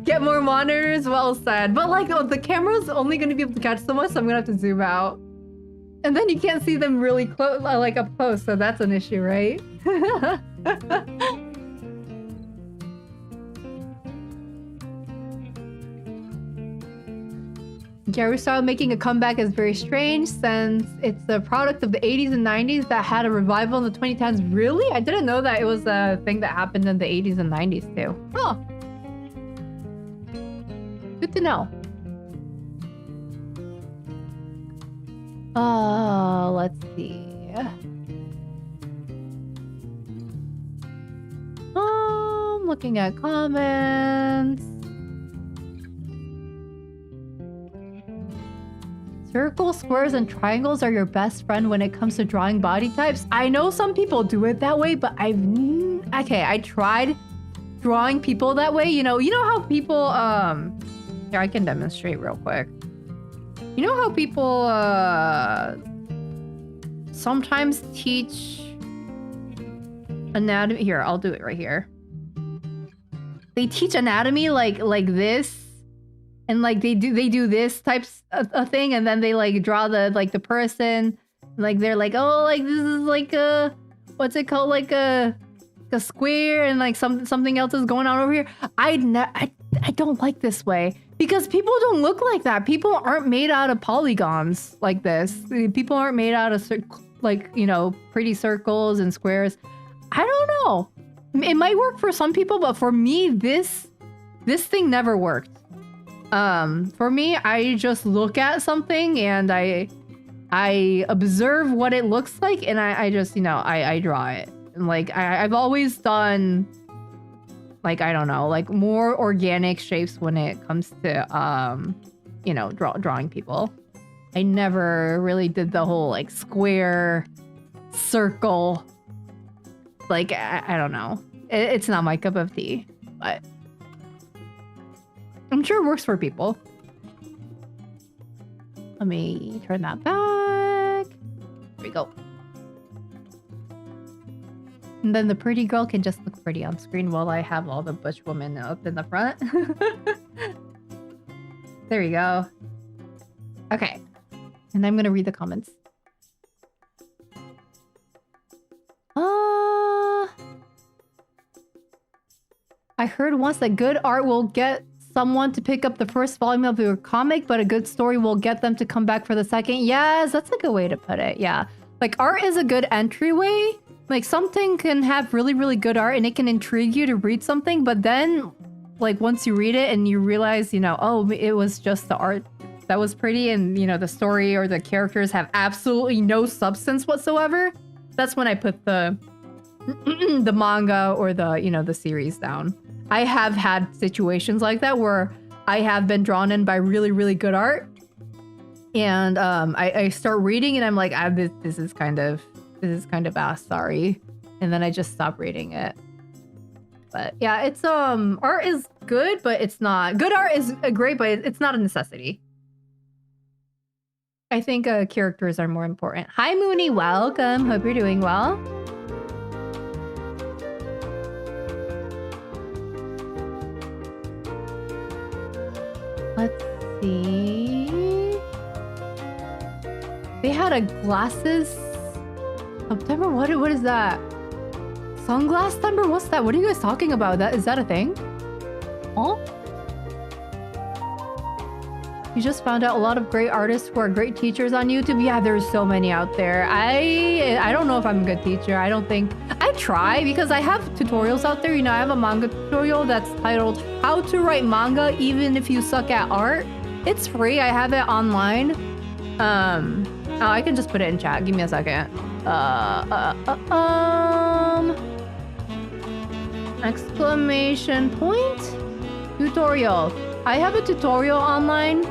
Speaker 1: Get more monitors? Well said. But like, the camera's only going to be able to catch so much, so I'm going to have to zoom out. And then you can't see them really close, like up close, so that's an issue, right? Gyaru style making a comeback is very strange since it's a product of the 80s and 90s that had a revival in the 2010s. Really? I didn't know that it was a thing that happened in the 80s and 90s too. Oh. Good to know. Let's see. Looking at comments. Circles, squares, and triangles are your best friend when it comes to drawing body types. I know some people do it that way, but I tried drawing people that way. You know how people here, I can demonstrate real quick. You know how people sometimes teach anatomy? Here, I'll do it right here. They teach anatomy like this, and like they do this types of thing, and then they like draw the person, like they're like, oh, like this is like a, what's it called, like a square, and like something else is going on over here. I don't like this way because people don't look like that. People aren't made out of polygons like this. People aren't made out of like, you know, pretty circles and squares. I don't know. It might work for some people, but for me, this thing never worked. For me, I just look at something and I observe what it looks like, and I just, you know, I draw it. And like I've always done, like, I don't know, like more organic shapes when it comes to you know, drawing people. I never really did the whole like square, circle. Like, I don't know. It's not my cup of tea, but I'm sure it works for people. Let me turn that back. There we go. And then the pretty girl can just look pretty on screen while I have all the butch women up in the front. There we go. Okay. And I'm gonna read the comments. I heard once that good art will get someone to pick up the first volume of your comic, but a good story will get them to come back for the second. Yes, that's a good way to put it. Yeah. Like, art is a good entryway. Like, something can have really, really good art and it can intrigue you to read something, but then, like, once you read it and you realize, you know, oh, it was just the art that was pretty, and, you know, the story or the characters have absolutely no substance whatsoever, that's when I put the manga or the, you know, the series down. I have had situations like that where I have been drawn in by really, really good art, and I start reading and I'm like, this is kind of ass, sorry, and then I just stop reading it. But yeah, it's art is good, but it's not good. Art is great, but it's not a necessity. I think characters are more important. Hi Mooney, welcome. Hope you're doing well. Let's see. They had a glasses September. What is that? Sunglass September? What's that? What are you guys talking about? Is that a thing? Huh? You just found out a lot of great artists who are great teachers on YouTube. Yeah, there's so many out there. I don't know if I'm a good teacher. I don't think I try because I have tutorials out there. You know, I have a manga tutorial that's titled How to Write Manga Even If You Suck at Art. It's free. I have it online. Oh, I can just put it in chat. Give me a second. Exclamation point tutorial. I have a tutorial online.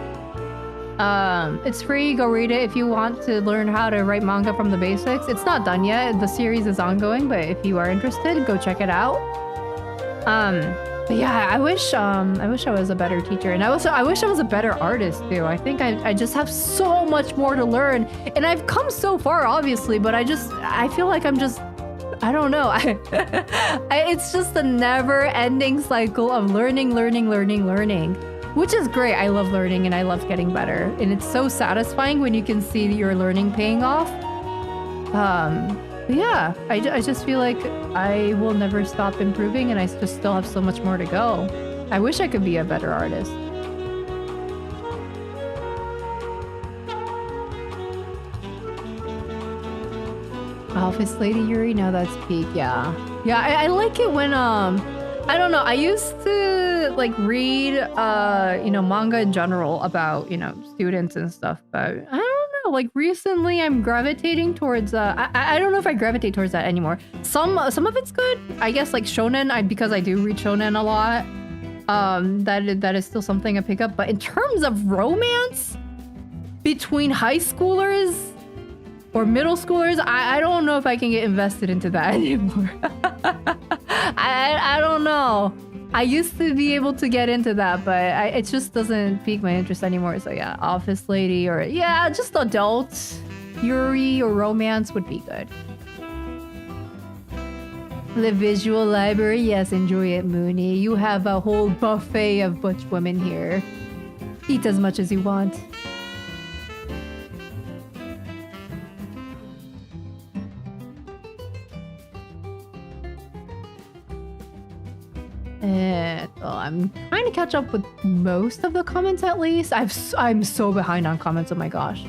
Speaker 1: It's free. Go read it if you want to learn how to write manga from the basics. It's not done yet. The series is ongoing, but if you are interested, go check it out. But yeah, I wish I was a better teacher, and I wish I was a better artist too. I think I just have so much more to learn, and I've come so far, obviously, but I feel like I'm just, I don't know. It's just a never-ending cycle of learning, which is great. I love learning and I love getting better, and it's so satisfying when you can see your learning paying off. But yeah, I just feel like I will never stop improving, and I just still have so much more to go. I wish I could be a better artist. Office Lady Yuri, now that's peak. Yeah, I like it when I don't know, I used to like read you know, manga in general about, you know, students and stuff, but I don't know, like recently I'm gravitating towards I don't know if I gravitate towards that anymore. Some of it's good, I guess, like shonen, because I do read shonen a lot. That is still something I pick up, but in terms of romance between high schoolers or middle schoolers, I don't know if I can get invested into that anymore. I don't know. I used to be able to get into that, but it just doesn't pique my interest anymore. So yeah, Office Lady, or yeah, just adult Yuri or romance would be good. The visual library, yes, enjoy it, Mooney. You have a whole buffet of butch women here. Eat as much as you want. I'm trying to catch up with most of the comments at least. I'm so behind on comments, oh my gosh.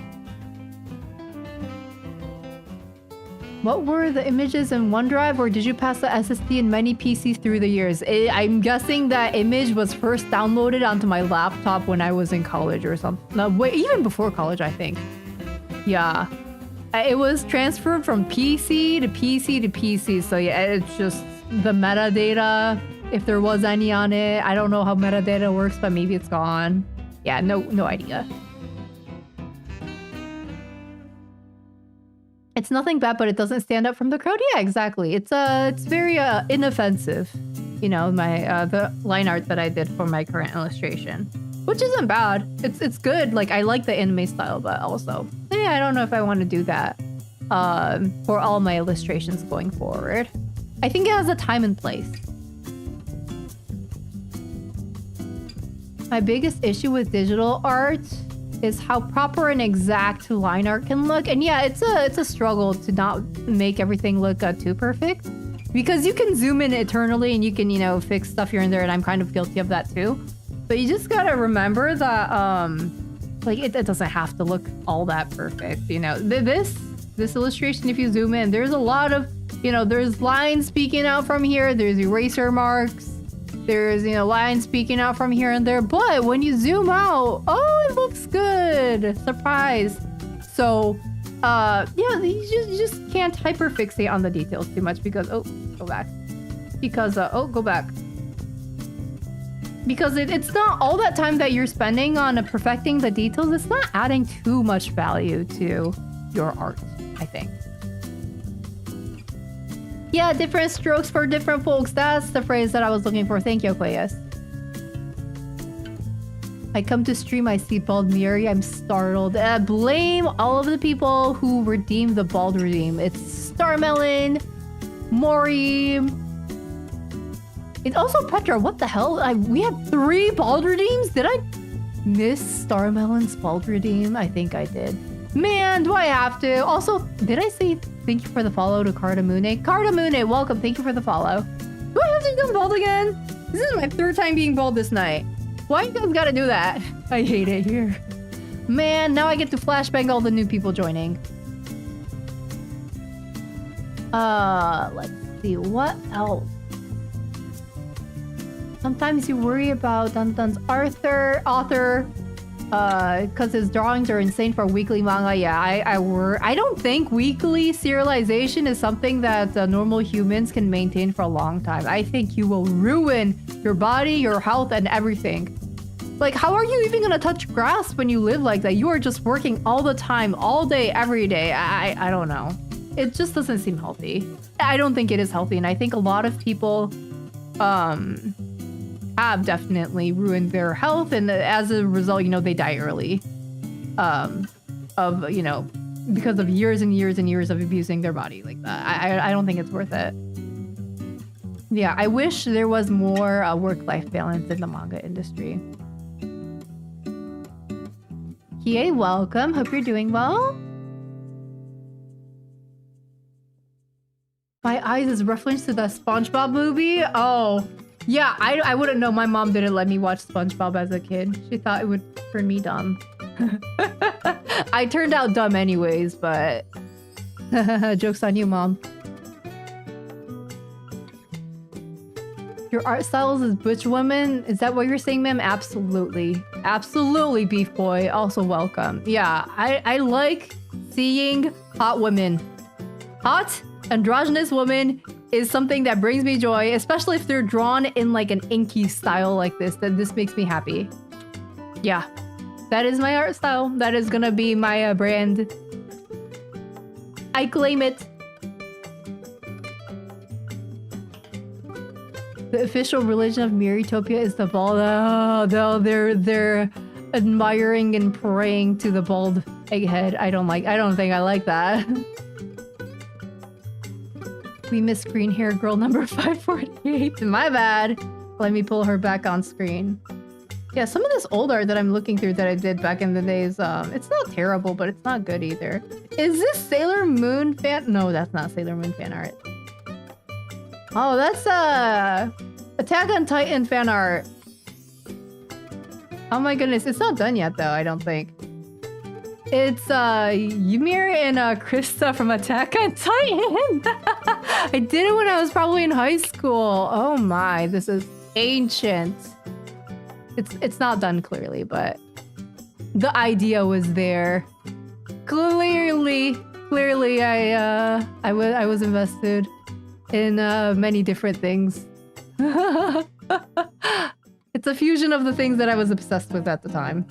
Speaker 1: What were the images in OneDrive, or did you pass the SSD in many PCs through the years? I'm guessing that image was first downloaded onto my laptop when I was in college or something. No, wait, even before college, I think. Yeah. It was transferred from PC to PC to PC, so yeah, it's just the metadata, if there was any on it. I don't know how metadata works, but maybe it's gone. Yeah, no idea. It's nothing bad, but it doesn't stand out from the crowd. Yeah, exactly. It's very inoffensive. You know, my the line art that I did for my current illustration, which isn't bad. It's good. Like, I like the anime style, but also, yeah, I don't know if I want to do that for all my illustrations going forward. I think it has a time and place. My biggest issue with digital art is how proper and exact line art can look. And yeah, it's a struggle to not make everything look too perfect, because you can zoom in eternally and you can, you know, fix stuff here and there, and I'm kind of guilty of that too. But you just gotta remember that like it doesn't have to look all that perfect. You know, this illustration, if you zoom in, there's a lot of, you know, there's lines speaking out from here, there's eraser marks, there's, you know, lines speaking out from here and there, but when you zoom out, oh, it looks good. Surprise. So, yeah, you just can't hyperfixate on the details too much, because, oh, go back. Because, oh, go back. Because it's not all that time that you're spending on perfecting the details. It's not adding too much value to your art, I think. Yeah, different strokes for different folks. That's the phrase that I was looking for. Thank you, Aquarius. I come to stream, I see bald Mieri, I'm startled. Blame all of the people who redeemed the bald redeem. It's Starmelon, Mori. It's also Petra. What the hell? We had 3 bald redeems? Did I Miss Starmelon's Bald Redeem? I think I did. Man, do I have to? Also, did I say thank you for the follow to Cardamune? Cardamune, welcome. Thank you for the follow. Do I have to become bald again? This is my 3rd time being bald this night. Why you guys gotta do that? I hate it here. Man, now I get to flashbang all the new people joining. Let's see. What else? Sometimes you worry about Dun-Dun's author, because his drawings are insane for weekly manga. Yeah, I don't think weekly serialization is something that normal humans can maintain for a long time. I think you will ruin your body, your health, and everything. Like, how are you even gonna touch grass when you live like that? You are just working all the time, all day, every day. I don't know. It just doesn't seem healthy. I don't think it is healthy, and I think a lot of people, have definitely ruined their health, and as a result, you know, they die early. Of, you know, because of years and years and years of abusing their body like that. I don't think it's worth it. Yeah, I wish there was more work-life balance in the manga industry. Kie, welcome. Hope you're doing well. My Eyes is reference to the SpongeBob movie? Oh, yeah, I wouldn't know. My mom didn't let me watch SpongeBob as a kid. She thought it would turn me dumb. I turned out dumb anyways, but... Joke's on you, Mom. Your art styles is butch woman? Is that what you're saying, ma'am? Absolutely. Absolutely, Beef Boy. Also welcome. Yeah, I like seeing hot women. Hot, androgynous women is something that brings me joy, especially if they're drawn in like an inky style like this. Then this makes me happy. Yeah, that is my art style. That is gonna be my brand. I claim it. The official religion of Mieritopia is the bald. Oh, they're admiring and praying to the bald egghead. I don't think I like that. We miss green hair girl number 548. My bad. Let me pull her back on screen. Yeah, some of this old art that I'm looking through that I did back in the days, it's not terrible, but it's not good either. Is this Sailor Moon fan? No, that's not Sailor Moon fan art. Oh, that's Attack on Titan fan art. Oh my goodness, it's not done yet though, I don't think. It's Ymir and Krista from Attack on Titan. I did it when I was probably in high school. Oh my, this is ancient. It's not done clearly, but the idea was there. Clearly I was invested in many different things. It's a fusion of the things that I was obsessed with at the time.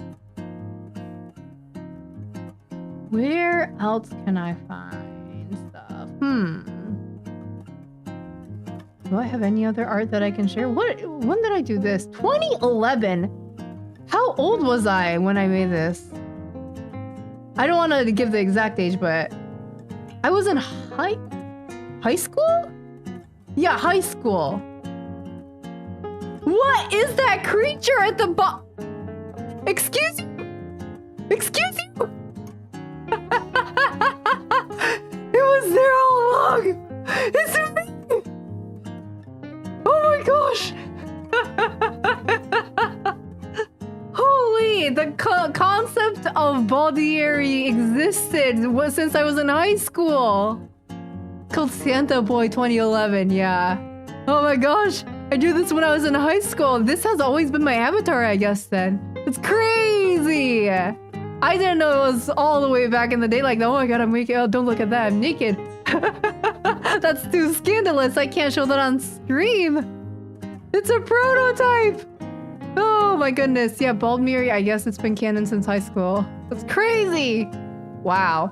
Speaker 1: Where else can I find stuff? Do I have any other art that I can share? When did I do this? 2011? How old was I when I made this? I don't want to give the exact age, but I was in high school? Yeah, high school. What is that creature at the bottom? Excuse you? Excuse you? It was there all along. It's me. Oh my gosh. Holy, the concept of Baldieri existed since I was in high school. Called Santa Boy 2011, yeah. Oh my gosh, I drew this when I was in high school. This has always been my avatar, I guess then. It's crazy. I didn't know it was all the way back in the day. Like, oh my god, I'm naked. Oh, don't look at that, I'm naked. That's too scandalous. I can't show that on stream. It's a prototype. Oh my goodness. Yeah, Bald Mieri, I guess it's been canon since high school. That's crazy. Wow.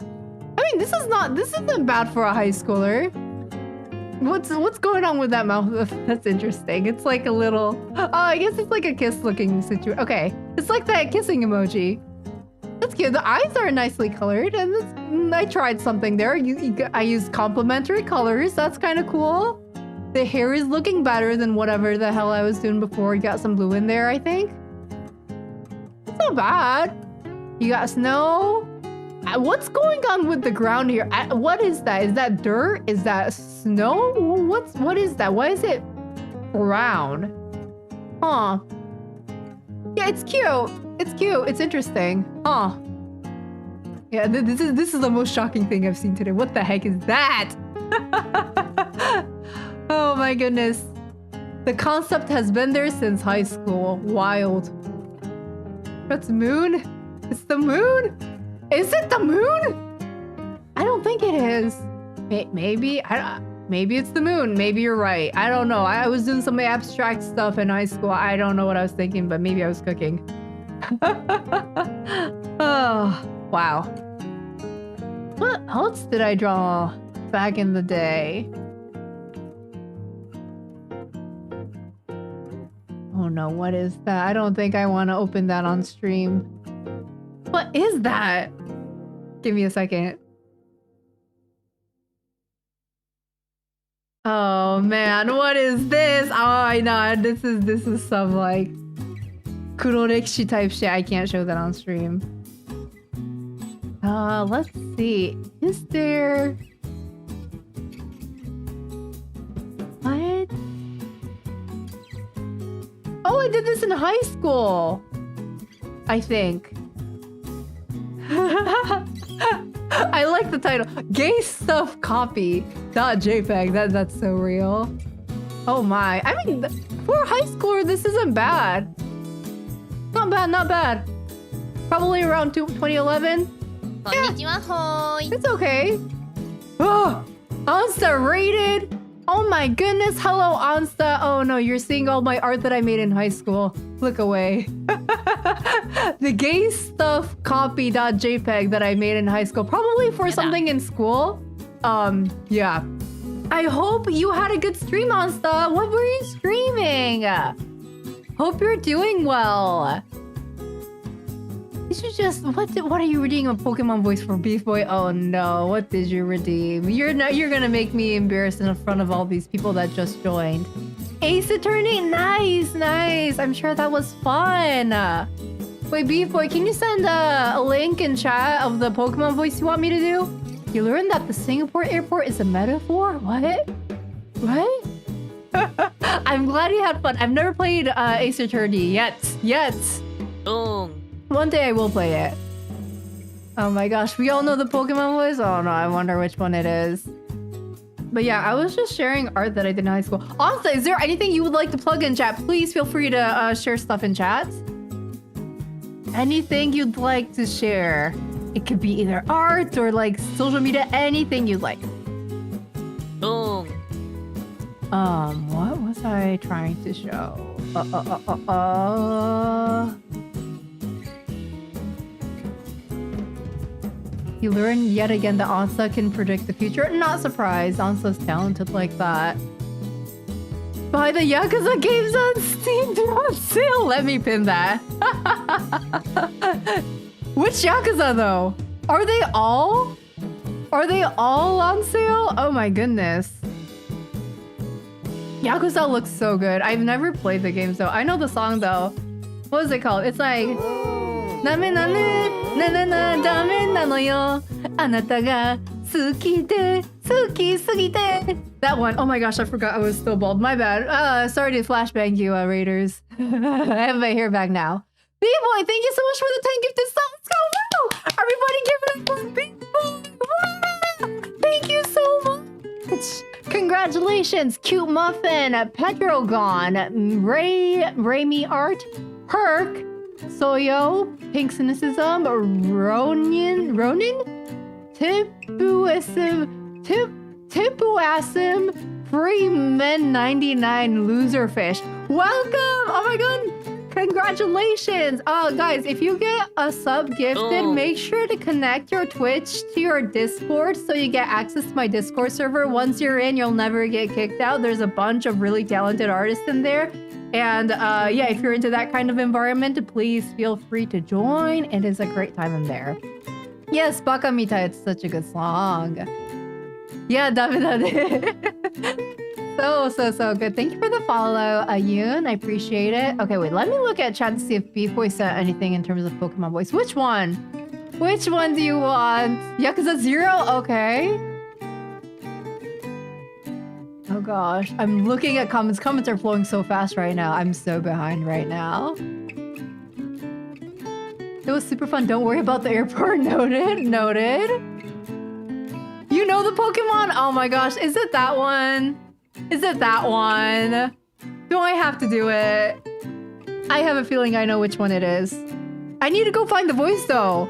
Speaker 1: I mean, this isn't bad for a high schooler. What's going on with that mouth? That's interesting. It's like a little... Oh, I guess it's like a kiss-looking situation. Okay. It's like that kissing emoji. That's cute. The eyes are nicely colored, and I tried something there. I used complementary colors. That's kind of cool. The hair is looking better than whatever the hell I was doing before. You got some blue in there, I think. It's not bad. You got snow. What's going on with the ground here? What is that? Is that dirt? Is that snow? What is that? Why is it brown? Huh. Yeah, it's cute. It's cute. It's interesting. Huh. Yeah, this is the most shocking thing I've seen today. What the heck is that? Oh my goodness. The concept has been there since high school. Wild. That's moon? It's the moon? Is it the moon? I don't think it is. Maybe it's the moon. Maybe you're right. I don't know. I was doing some abstract stuff in high school. I don't know what I was thinking, but maybe I was cooking. Oh, wow. What else did I draw back in the day? Oh no, what is that? I don't think I want to open that on stream. What is that? Give me a second. Oh man, what is this? Oh, I know. This is some like kurorekishi type shit. I can't show that on stream. Let's see. Is there... What? Oh, I did this in high school. I think. I like the title. Gay stuff copy. .jpg. That's so real. Oh my. I mean, for a high schooler, this isn't bad. Not bad, not bad. Probably around 2011. Yeah. It's okay. Oh, Ansta rated. Oh my goodness. Hello, Ansta. Oh no, you're seeing all my art that I made in high school. Look away. The gay stuff copy.jpg that I made in high school. Probably for something in school. Yeah. I hope you had a good stream, Ansta. What were you streaming? Hope you're doing well. Did you just... What are you redeeming a Pokemon voice for, Beef Boy? Oh no, what did you redeem? You're gonna make me embarrassed in front of all these people that just joined. Ace Attorney, nice. I'm sure that was fun. Wait, Beef Boy, can you send a link in chat of the Pokemon voice you want me to do? You learned that the Singapore airport is a metaphor? What? I'm glad you had fun. I've never played Ace Attorney yet. One day I will play it. Oh my gosh, we all know the Pokemon voice? Oh no, I wonder which one it is. But yeah, I was just sharing art that I did in high school. Also, is there anything you would like to plug in chat? Please feel free to share stuff in chat. Anything you'd like to share. It could be either art or like social media, anything you'd like. What was I trying to show? You learn yet again that Ansa can predict the future. Not surprised. Ansa's talented like that. Buy the Yakuza games on Steam. They're on sale. Let me pin that. Which Yakuza though? Are they all? Are they all on sale? Oh my goodness. Yakuza looks so good. I've never played the games though. I know the song though. What is it called? It's like... Name nane, na na na, dame nano yo. Anata ga suki de, suki sugite. That one. Oh my gosh, I forgot I was still bald. My bad. Sorry to flashbang you, Raiders. I have my hair back now. B-Boy, thank you so much for the 10 gifted subs. Let's go! Everybody give it up for B-Boy! Thank you so much! Congratulations, Cute Muffin, Petrogon, Raymi Art, Herc, Soyo, Pink Cynicism, Ronin, Tipuasim, Freeman 99, Loserfish. Welcome! Oh my god! Congratulations! Guys, if you get a sub gifted, make sure to connect your Twitch to your Discord so you get access to my Discord server. Once you're in, you'll never get kicked out. There's a bunch of really talented artists in there. And yeah, if you're into that kind of environment, please feel free to join. It is a great time in there. Yes, Baka Mita, it's such a good song. Yeah, dame. So good. Thank you for the follow, Yoon. I appreciate it. Okay, wait. Let me look at chat to see if B-Boy said anything in terms of Pokemon voice. Which one? Which one do you want? Yakuza 0? Okay. Oh gosh. I'm looking at comments. Comments are flowing so fast right now. I'm so behind right now. It was super fun. Don't worry about the airport. Noted. Noted. You know the Pokemon? Oh my gosh. Is it that one? Is it that one? Do I have to do it? I have a feeling I know which one it is. I need to go find the voice though.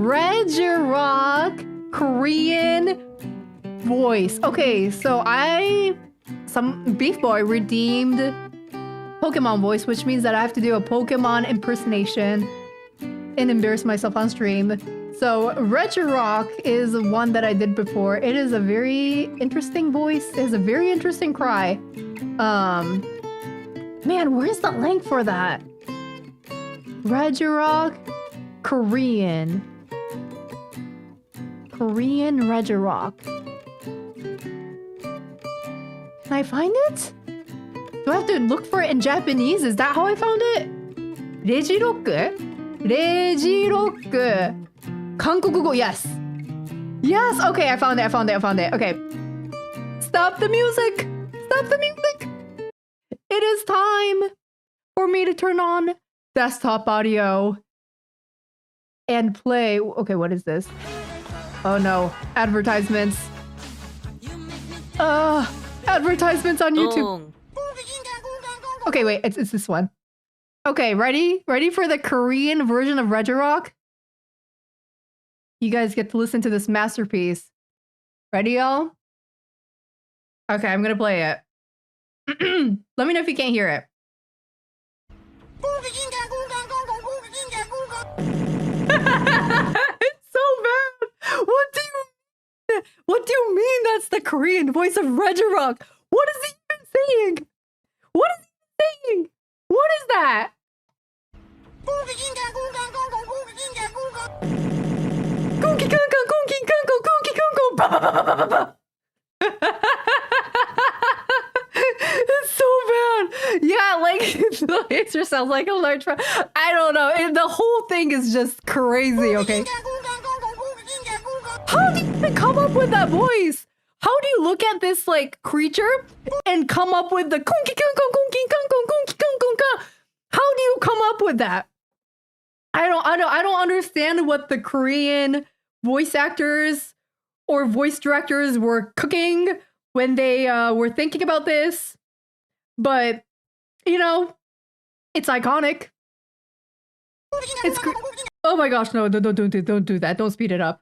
Speaker 1: Regirock Korean voice. Okay, so some Beef Boy redeemed Pokemon voice, which means that I have to do a Pokemon impersonation and embarrass myself on stream. So Regirock is one that I did before. It is a very interesting voice. It has a very interesting cry. Man, where's the link for that? Regirock Korean Regirock. Can I find it? Do I have to look for it in Japanese? Is that how I found it? Regirock? Regirock. Hankokugo, yes. Yes, okay, I found it. Okay. Stop the music. Stop the music. It is time for me to turn on desktop audio and play. Okay, what is this? Oh no, advertisements. Advertisements on YouTube. Okay, wait, it's this one. Okay, ready? Ready for the Korean version of Regirock? You guys get to listen to this masterpiece. Ready, y'all? Okay, I'm gonna play it. Let me know if you can't hear it. It's so bad. What do you mean that's the Korean voice of Regirock? What is he even saying? What is he saying? What is that? It's so bad. Yeah, like the laser sounds like a large. I don't know. The whole thing is just crazy. Okay. How do you even come up with that voice? How do you look at this like creature and come up with the How do you come up with that? I don't understand what the Korean voice actors or voice directors were cooking when they were thinking about this. But, you know, it's iconic. It's oh my gosh, no, don't do that. Don't speed it up.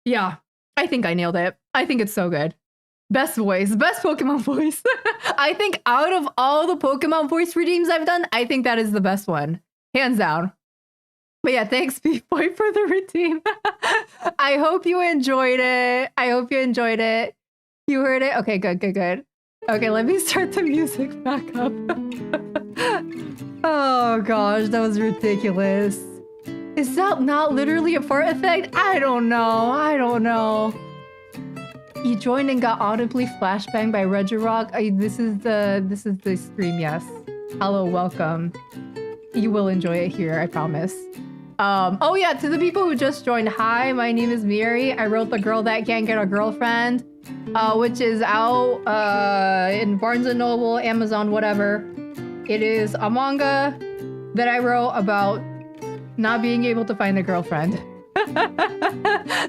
Speaker 1: Yeah, I think I nailed it. I think it's so good. Best voice, best Pokemon voice. I think out of all the Pokemon voice redeems I've done, I think that is the best one. Hands down. But yeah, thanks, B-Boy, for the redeem. I hope you enjoyed it. You heard it? Okay, good. Okay, let me start the music back up. Oh gosh, that was ridiculous. Is that not literally a fart effect? I don't know. You joined and got audibly flashbanged by Regirock. This is the stream, yes. Hello, welcome. You will enjoy it here, I promise. Oh yeah, to the people who just joined, hi, my name is Mieri. I wrote The Girl That Can't Get a Girlfriend, which is out in Barnes & Noble, Amazon, whatever. It is a manga that I wrote about not being able to find a girlfriend.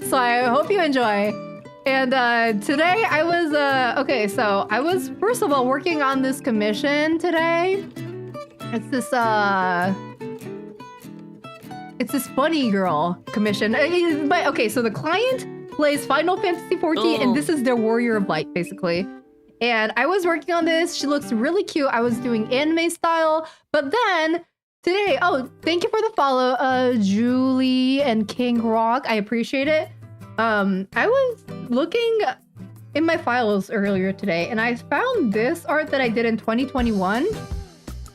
Speaker 1: So I hope you enjoy. And today I was, okay, so I was, first of all, working on this commission today. It's this bunny girl commission. But okay, so the client plays Final Fantasy XIV, and this is their Warrior of Light, basically. And I was working on this. She looks really cute. I was doing anime style, but then today, oh, thank you for the follow, Julie and King Rock. I appreciate it. I was looking in my files earlier today, and I found this art that I did in 2021.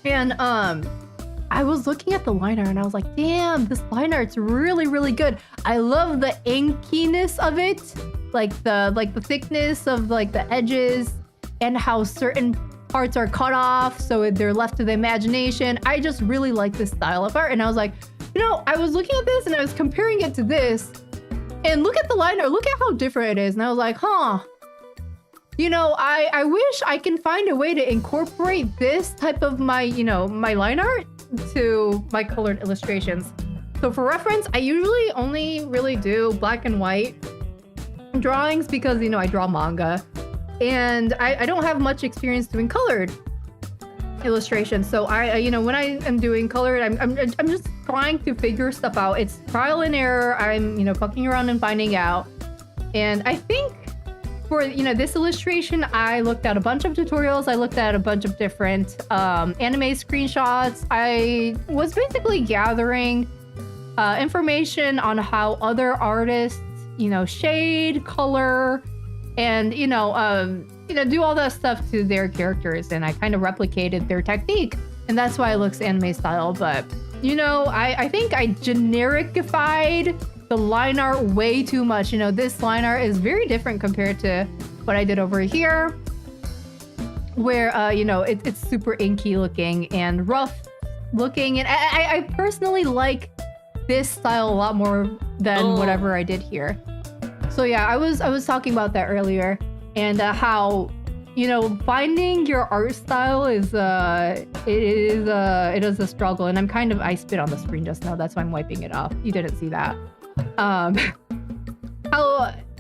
Speaker 1: And I I was looking at the line art and I was like, damn, this line art's really, really good. I love the inkiness of it, like the thickness of like the edges and how certain parts are cut off so they're left to the imagination. I just really like this style of art. And I was like, you know, I was looking at this and I was comparing it to this. And look at the line art, look at how different it is. And I was like, huh. You know, I wish I can find a way to incorporate this type of my line art to my colored illustrations. So for reference, I usually only really do black and white drawings because, you know, I draw manga. And I don't have much experience doing colored illustrations. So you know, when I am doing colored, I'm just trying to figure stuff out. It's trial and error. I'm, you know, fucking around and finding out. And I think for, you know, this illustration, I looked at a bunch of tutorials. I looked at a bunch of different anime screenshots. I was basically gathering information on how other artists, you know, shade, color, and, you know, do all that stuff to their characters. And I kind of replicated their technique. And that's why it looks anime style. But, you know, I think I genericified the line art way too much. You know, this line art is very different compared to what I did over here, where, you know, it's super inky looking and rough looking. And I personally like this style a lot more than whatever I did here. So yeah, I was talking about that earlier, and how, you know, finding your art style is it is a struggle. And I spit on the screen just now. That's why I'm wiping it off. You didn't see that. How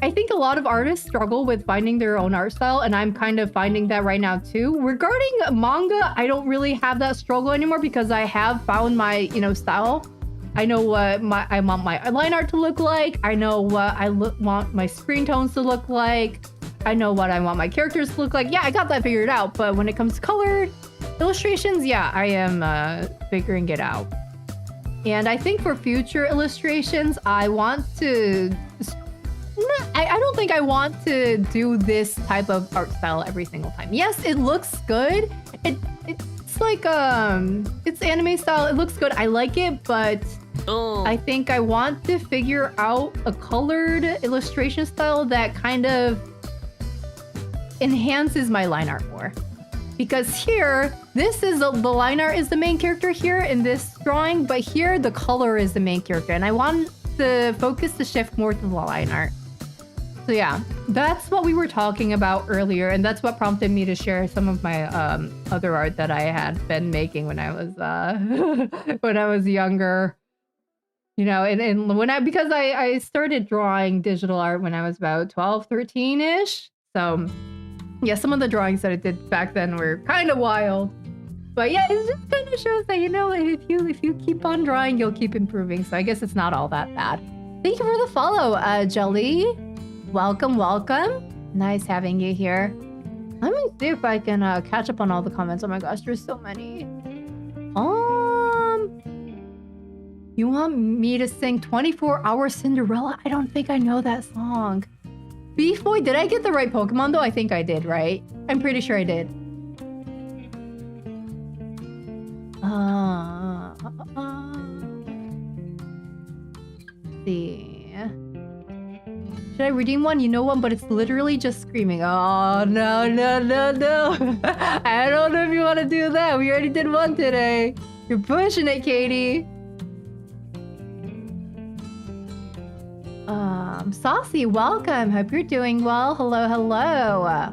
Speaker 1: I think a lot of artists struggle with finding their own art style, and I'm kind of finding that right now too. Regarding manga, I don't really have that struggle anymore because I have found my, you know, style. I know what I want my line art to look like. I know what I want my screen tones to look like. I know what I want my characters to look like. Yeah, I got that figured out. But when it comes to colored illustrations, yeah, I am figuring it out. And I think for future illustrations, I want to... I don't think I want to do this type of art style every single time. Yes, it looks good. It's like, it's anime style. It looks good. I like it, but I think I want to figure out a colored illustration style that kind of enhances my line art more. Because here, this is the line art is the main character here in this drawing, but here the color is the main character. And I want the focus to shift more to the line art. So yeah, that's what we were talking about earlier, and that's what prompted me to share some of my other art that I had been making when I was younger. You know, and because I started drawing digital art when I was about 12, 13-ish. So yeah, some of the drawings that I did back then were kind of wild. But yeah, it just kind of shows that, you know, if you keep on drawing, you'll keep improving. So I guess it's not all that bad. Thank you for the follow, Jelly. Welcome, welcome. Nice having you here. Let me see if I can catch up on all the comments. Oh my gosh, there's so many. You want me to sing 24-Hour Cinderella? I don't think I know that song. Beef Boy, did I get the right Pokemon though? I think I did, right? I'm pretty sure I did. Let's see. Should I redeem one? You know one, but it's literally just screaming. Oh, no, no, no, no. I don't know if you want to do that. We already did one today. You're pushing it, Katie. Saucy, welcome. Hope you're doing well. Hello, hello.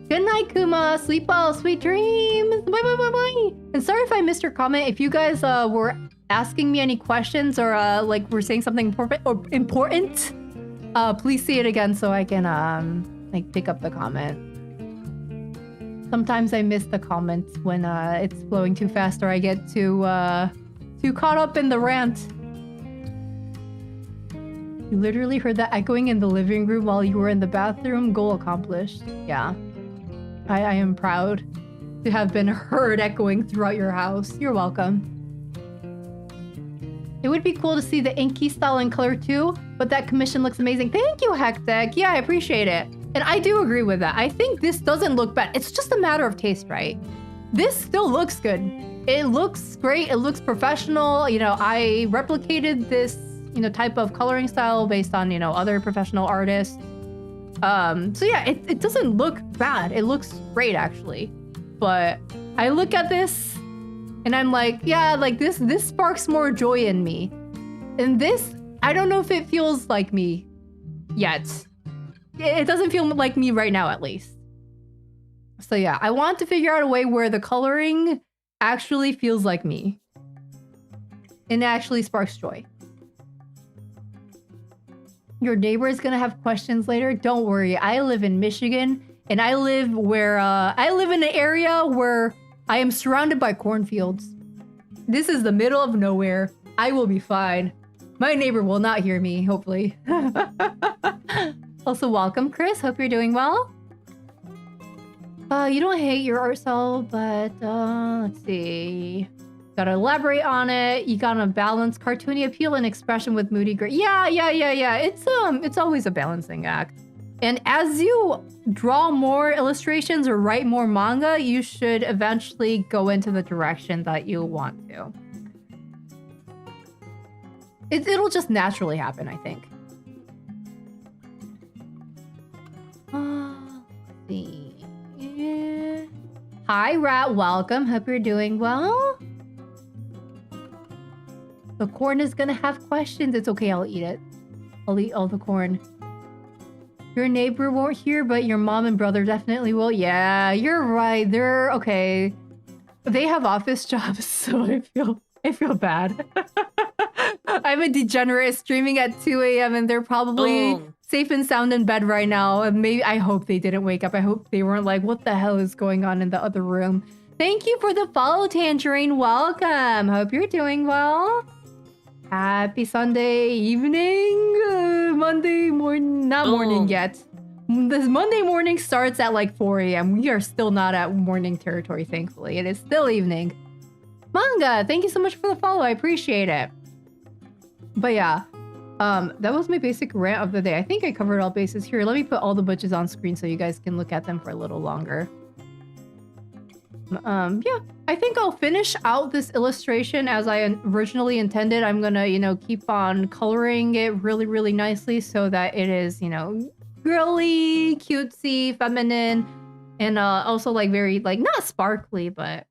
Speaker 1: Good night, Kuma. Sleep well. Sweet dreams. Bye, bye, bye, bye. And sorry if I missed your comment. If you guys were asking me any questions or like were saying something important, please see it again so I can like pick up the comment. Sometimes I miss the comments when it's flowing too fast or I get too caught up in the rant. You literally heard that echoing in the living room while you were in the bathroom. Goal accomplished. Yeah. I am proud to have been heard echoing throughout your house. You're welcome. It would be cool to see the inky style and color too, but that commission looks amazing. Thank you, Hectic. Yeah, I appreciate it. And I do agree with that. I think this doesn't look bad. It's just a matter of taste, right? This still looks good. it looks great. It looks professional. You know, I replicated this, you know, type of coloring style based on, you know, other professional artists. So yeah, it doesn't look bad. It looks great actually. But I look at this and I'm like, yeah, like this sparks more joy in me. And this, I don't know if it feels like me yet. It doesn't feel like me right now, at least. So yeah, I want to figure out a way where the coloring actually feels like me. And it actually sparks joy. Your neighbor is gonna have questions later. Don't worry, I live in Michigan, and I live in an area where I am surrounded by cornfields. This is the middle of nowhere. I will be fine. My neighbor will not hear me, hopefully. Also, welcome, Chris. Hope you're doing well. You don't hate your art style, but let's see. Gotta elaborate on it. You gotta balance cartoony appeal and expression with moody gray. Yeah. It's always a balancing act. And as you draw more illustrations or write more manga, you should eventually go into the direction that you want to. It'll just naturally happen, I think. Let's see. Yeah. Hi, Rat. Welcome. Hope you're doing well. The corn is gonna have questions. It's okay. I'll eat it. I'll eat all the corn. Your neighbor won't hear, but your mom and brother definitely will. Yeah, you're right. They're okay. They have office jobs, so I feel bad. I'm a degenerate streaming at 2 a.m. and they're probably safe and sound in bed right now. And maybe I hope they didn't wake up. I hope they weren't like, what the hell is going on in the other room? Thank you for the follow, Tangerine. Welcome. Hope you're doing well. Happy Sunday evening. Monday morning, not morning yet. This Monday morning starts at like 4 a.m. We are still not at morning territory, thankfully. It is still evening. Manga, thank you so much for the follow. I appreciate it. But yeah, that was my basic rant of the day. I think I covered all bases here. Let me put all the butches on screen so you guys can look at them for a little longer. Yeah, I think I'll finish out this illustration as I originally intended. I'm gonna, you know, keep on coloring it really, really nicely so that it is, you know, girly, cutesy, feminine, and also like very, like, not sparkly, but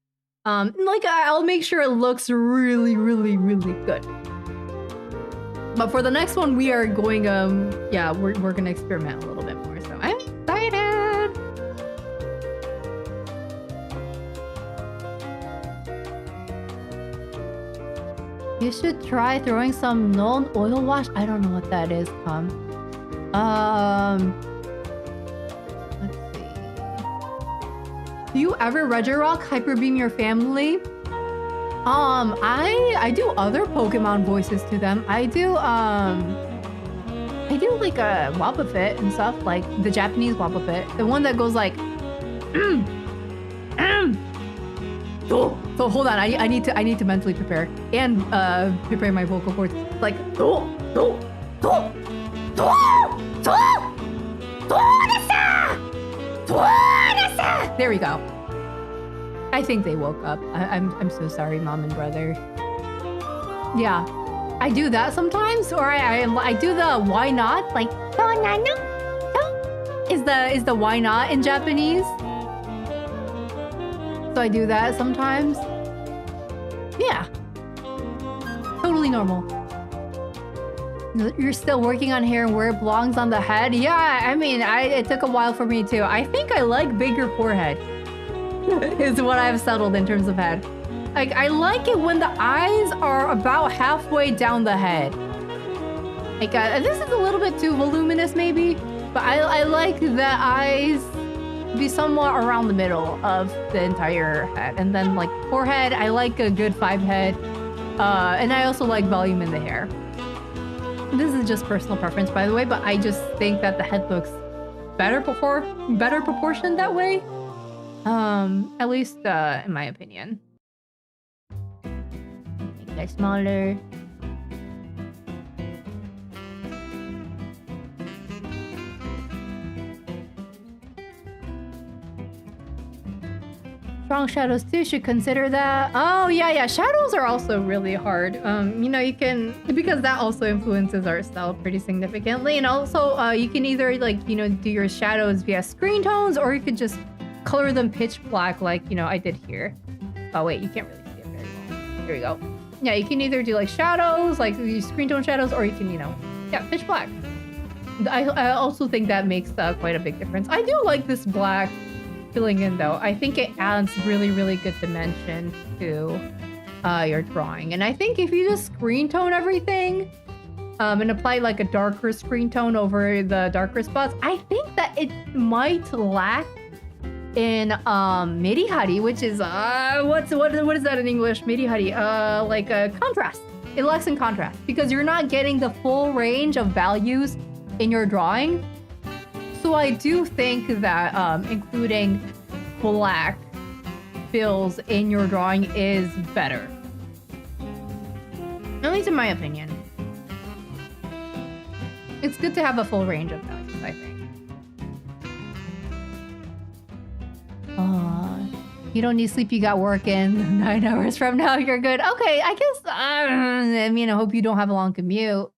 Speaker 1: like I'll make sure it looks really, really, really good. But for the next one, we are going, yeah, we're gonna experiment a little bit more. So I'm excited. You should try throwing some non-oil wash. I don't know what that is, let's see. Do you ever Regirock hyperbeam your family? I do other Pokemon voices to them. I do like a Wobbuffet and stuff, like the Japanese Wobbuffet, the one that goes like, So hold on, I need to mentally prepare and prepare my vocal cords. Like, there we go. I think they woke up. I'm so sorry, mom and brother. Yeah, I do that sometimes, or I do the why not, like is the why not in Japanese. So I do that sometimes. Yeah, totally normal. You're still working on hair and where it belongs on the head. Yeah, I mean, it took a while for me too. I think I like bigger forehead. Is what I've settled in terms of head. Like, I like it when the eyes are about halfway down the head. Like, this is a little bit too voluminous maybe, but I like the eyes be somewhat around the middle of the entire head. And then like forehead, I like a good 5 head. And I also like volume in the hair. This is just personal preference, by the way, but I just think that the head looks better proportioned that way. At least in my opinion. Make that smaller. Strong shadows too, should consider that. Oh yeah, shadows are also really hard. You know, you can, because that also influences art style pretty significantly. And also you can either like, you know, do your shadows via screen tones, or you could just color them pitch black like, you know, I did here. Oh wait, you can't really see it very well. Here we go. Yeah, you can either do like shadows, like these screen tone shadows, or you can, you know, yeah, pitch black. I also think that makes quite a big difference. I do like this black filling in though. I think it adds really, really good dimension to your drawing. And I think if you just screen tone everything and apply like a darker screen tone over the darker spots, I think that it might lack in Mieri Hiranishi, which is what is that in English? Mieri Hiranishi, like a contrast. It lacks in contrast because you're not getting the full range of values in your drawing. So I do think that including black fills in your drawing is better. At least in my opinion. It's good to have a full range of values, I think. You don't need sleep, you got work in 9 hours from now, you're good. Okay, I guess, I mean, I hope you don't have a long commute.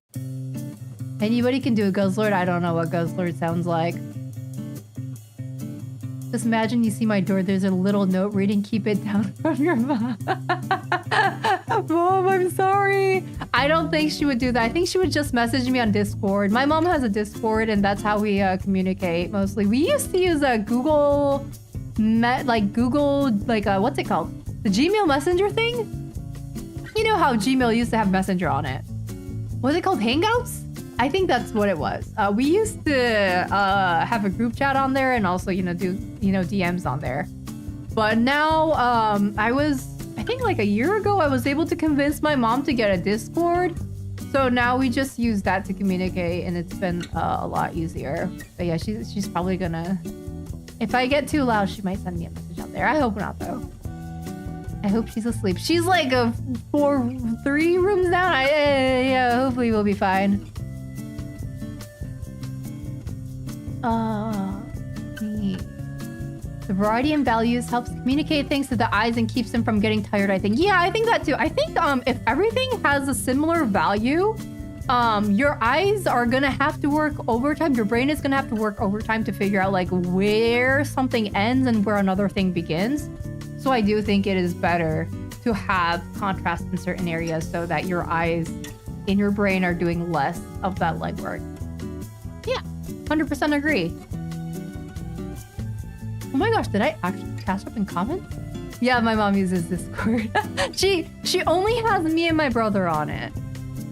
Speaker 1: Anybody can do a guzzlord. I don't know what guzzlord sounds like. Just imagine you see my door, there's a little note reading, keep it down from your mom. Mom, I'm sorry. I don't think she would do that. I think she would just message me on Discord. My mom has a Discord and that's how we communicate mostly. We used to use a Google, what's it called? The Gmail Messenger thing? You know how Gmail used to have Messenger on it. Was it called Hangouts? I think that's what it was. We used to have a group chat on there and also, you know, do, you know, DMs on there. But now, I think like a year ago, I was able to convince my mom to get a Discord. So now we just use that to communicate and it's been a lot easier. But yeah, she's probably gonna... If I get too loud, she might send me a message on there. I hope not, though. I hope she's asleep. She's like 3 rooms down. Yeah, hopefully we'll be fine. The variety in values helps communicate things to the eyes and keeps them from getting tired, I think. Yeah, I think that too. I think if everything has a similar value, your eyes are gonna have to work overtime. Your brain is gonna have to work overtime to figure out like where something ends and where another thing begins. So I do think it is better to have contrast in certain areas so that your eyes in your brain are doing less of that legwork. Yeah, 100% agree. Oh my gosh, did I actually catch up in comments? Yeah, my mom uses Discord. she only has me and my brother on it.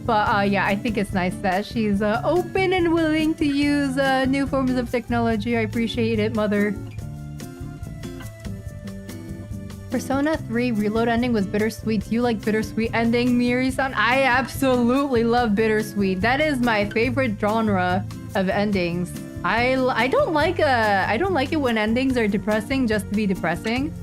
Speaker 1: But yeah, I think it's nice that she's open and willing to use new forms of technology. I appreciate it, mother. Persona 3 reload ending was bittersweet. Do you like bittersweet ending, Mieri-san? I absolutely love bittersweet. That is my favorite genre of endings. I don't like it when endings are depressing just to be depressing.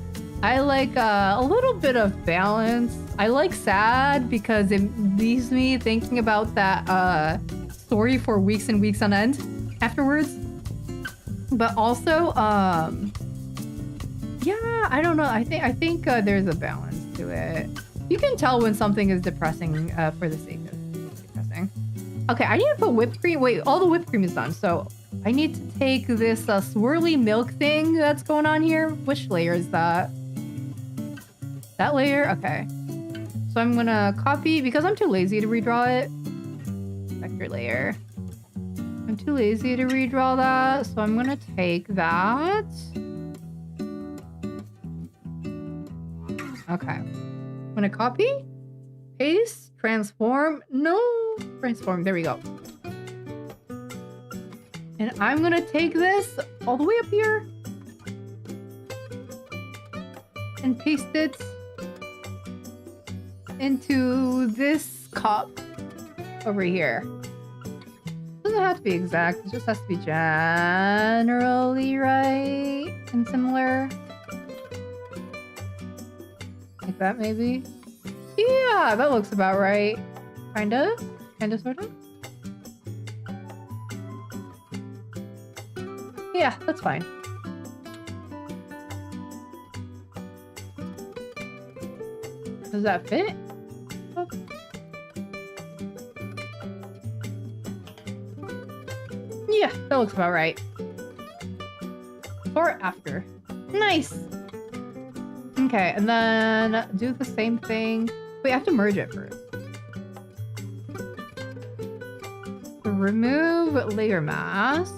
Speaker 1: I like a little bit of balance. I like sad because it leaves me thinking about that story for weeks and weeks on end afterwards. But also, yeah, I don't know. I think there's a balance to it. You can tell when something is depressing for the sake of depressing. Okay, I need to put whipped cream. Wait, all the whipped cream is done. So I need to take this swirly milk thing that's going on here. Which layer is that? That layer? Okay. So I'm gonna copy, because I'm too lazy to redraw it. Vector layer. I'm too lazy to redraw that, so I'm gonna take that. Okay. I'm gonna copy, paste, transform. No, transform. There we go. And I'm gonna take this all the way up here and paste it into this cup over here. Doesn't have to be exact, it just has to be generally right and similar. Like that, maybe? Yeah, that looks about right. Kinda, sorta. Yeah, that's fine. Does that fit? Oh. Yeah, that looks about right. Before or after? Nice! Okay, and then do the same thing. Wait, I have to merge it first. Remove layer mask.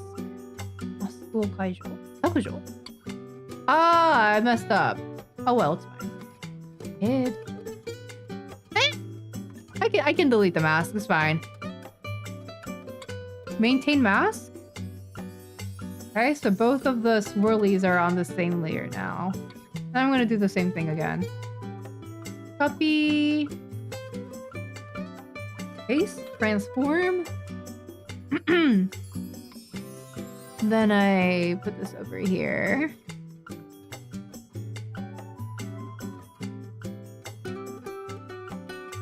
Speaker 1: Ah, I messed up. Oh well, it's fine. I can delete the mask, it's fine. Maintain mask? Okay, so both of the swirlies are on the same layer now. Then I'm gonna do the same thing again. Copy. Paste. Transform. Then I put this over here.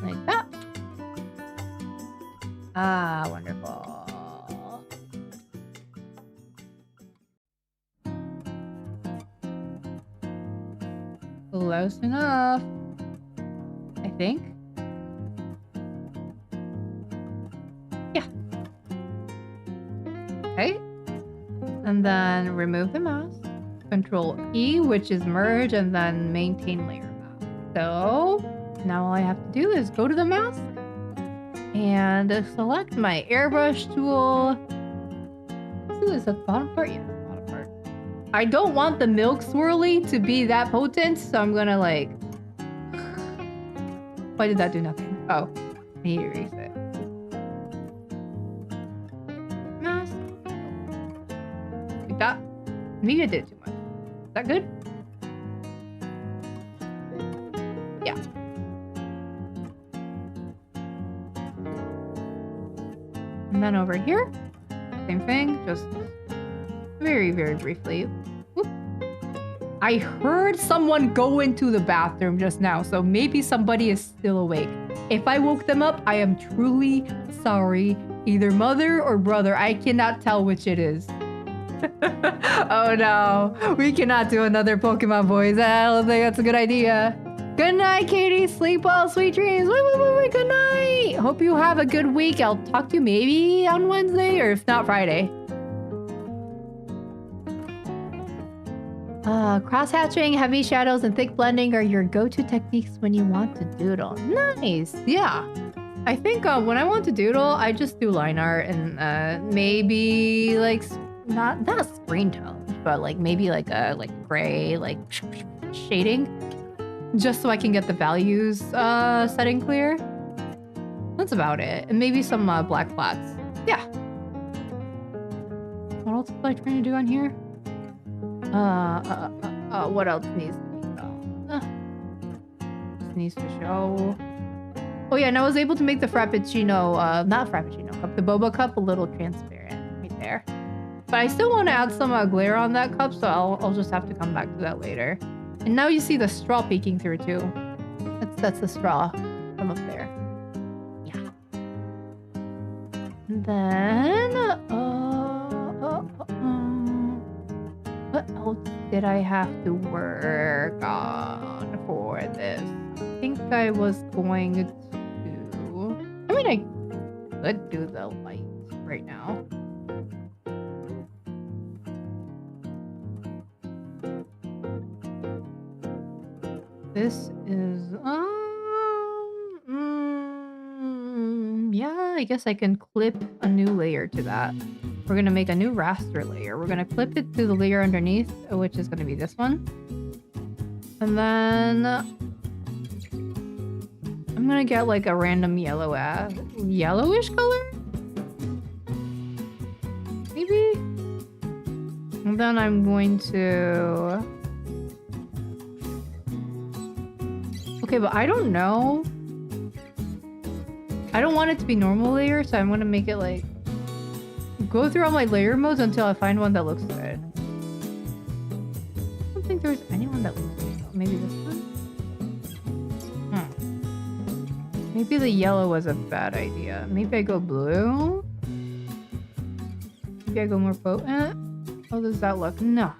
Speaker 1: Like that. Ah, wonderful. Close enough, I think. Yeah. Okay. And then remove the mask. Control E, which is merge, and then maintain layer mask. So now all I have to do is go to the mask and select my airbrush tool. Ooh, is that the bottom part? Yeah, the bottom part. I don't want the milk swirly to be that potent, so I'm gonna like... Why did that do nothing? Oh, I need to erase it. Mask. Like that. Maybe I did too much. Is that good? Yeah. And then over here, same thing, just very, very briefly. Whoop. I heard someone go into the bathroom just now, so maybe somebody is still awake. If I woke them up, I am truly sorry. Either mother or brother, I cannot tell which it is. Oh no, we cannot do another Pokemon voice. I don't think that's a good idea. Good night, Katie. Sleep well, sweet dreams. Wait. Good night. Hope you have a good week. I'll talk to you maybe on Wednesday, or if not, Friday. Cross-hatching, heavy shadows, and thick blending are your go-to techniques when you want to doodle. Nice. Yeah. I think when I want to doodle, I just do line art and maybe like not screen tones, but like maybe like a gray like shading, just so I can get the values setting clear. That's about it. And maybe some black flats. Yeah. What else was I trying to do on here? What else needs to be done? Just needs to show. Oh yeah, and I was able to make the Frappuccino, not Frappuccino cup, the boba cup a little transparent right there. But I still want to add some glare on that cup, so I'll just have to come back to that later. And now you see the straw peeking through too. That's the straw from up there. Yeah. And then, what else did I have to work on for this? I think I was going to... I mean, I could do the light right now. This is... yeah, I guess I can clip a new layer to that. We're going to make a new raster layer. We're going to clip it to the layer underneath, which is going to be this one. And then I'm going to get like a random yellowish color? Maybe? And then I'm going to... Okay, but I don't know. I don't want it to be normal layer, so I'm going to make it like... Go through all my layer modes until I find one that looks good. I don't think there's anyone that looks good though. Maybe this one? Maybe the yellow was a bad idea. Maybe I go blue? Maybe I go more potent? How does that look? No.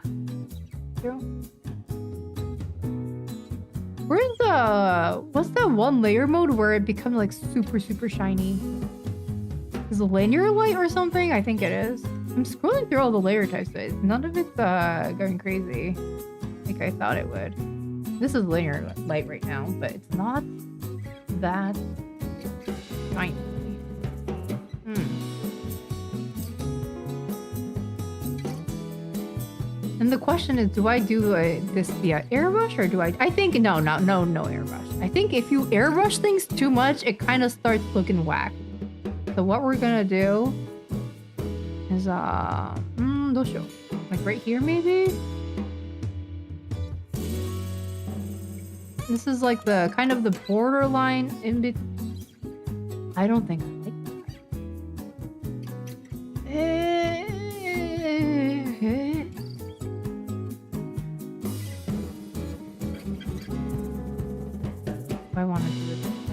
Speaker 1: Where's the... What's that one layer mode where it becomes like super, super shiny? Is it linear light or something? I think it is. I'm scrolling through all the layer types, but none of it's going crazy like I thought it would. This is linear light right now, but it's not that shiny. And the question is, do I do this via airbrush or do I think no airbrush. I think if you airbrush things too much, it kind of starts looking whack. So what we're gonna do is like right here maybe? This is like the kind of the borderline in between. I don't think I like that. I want to do it like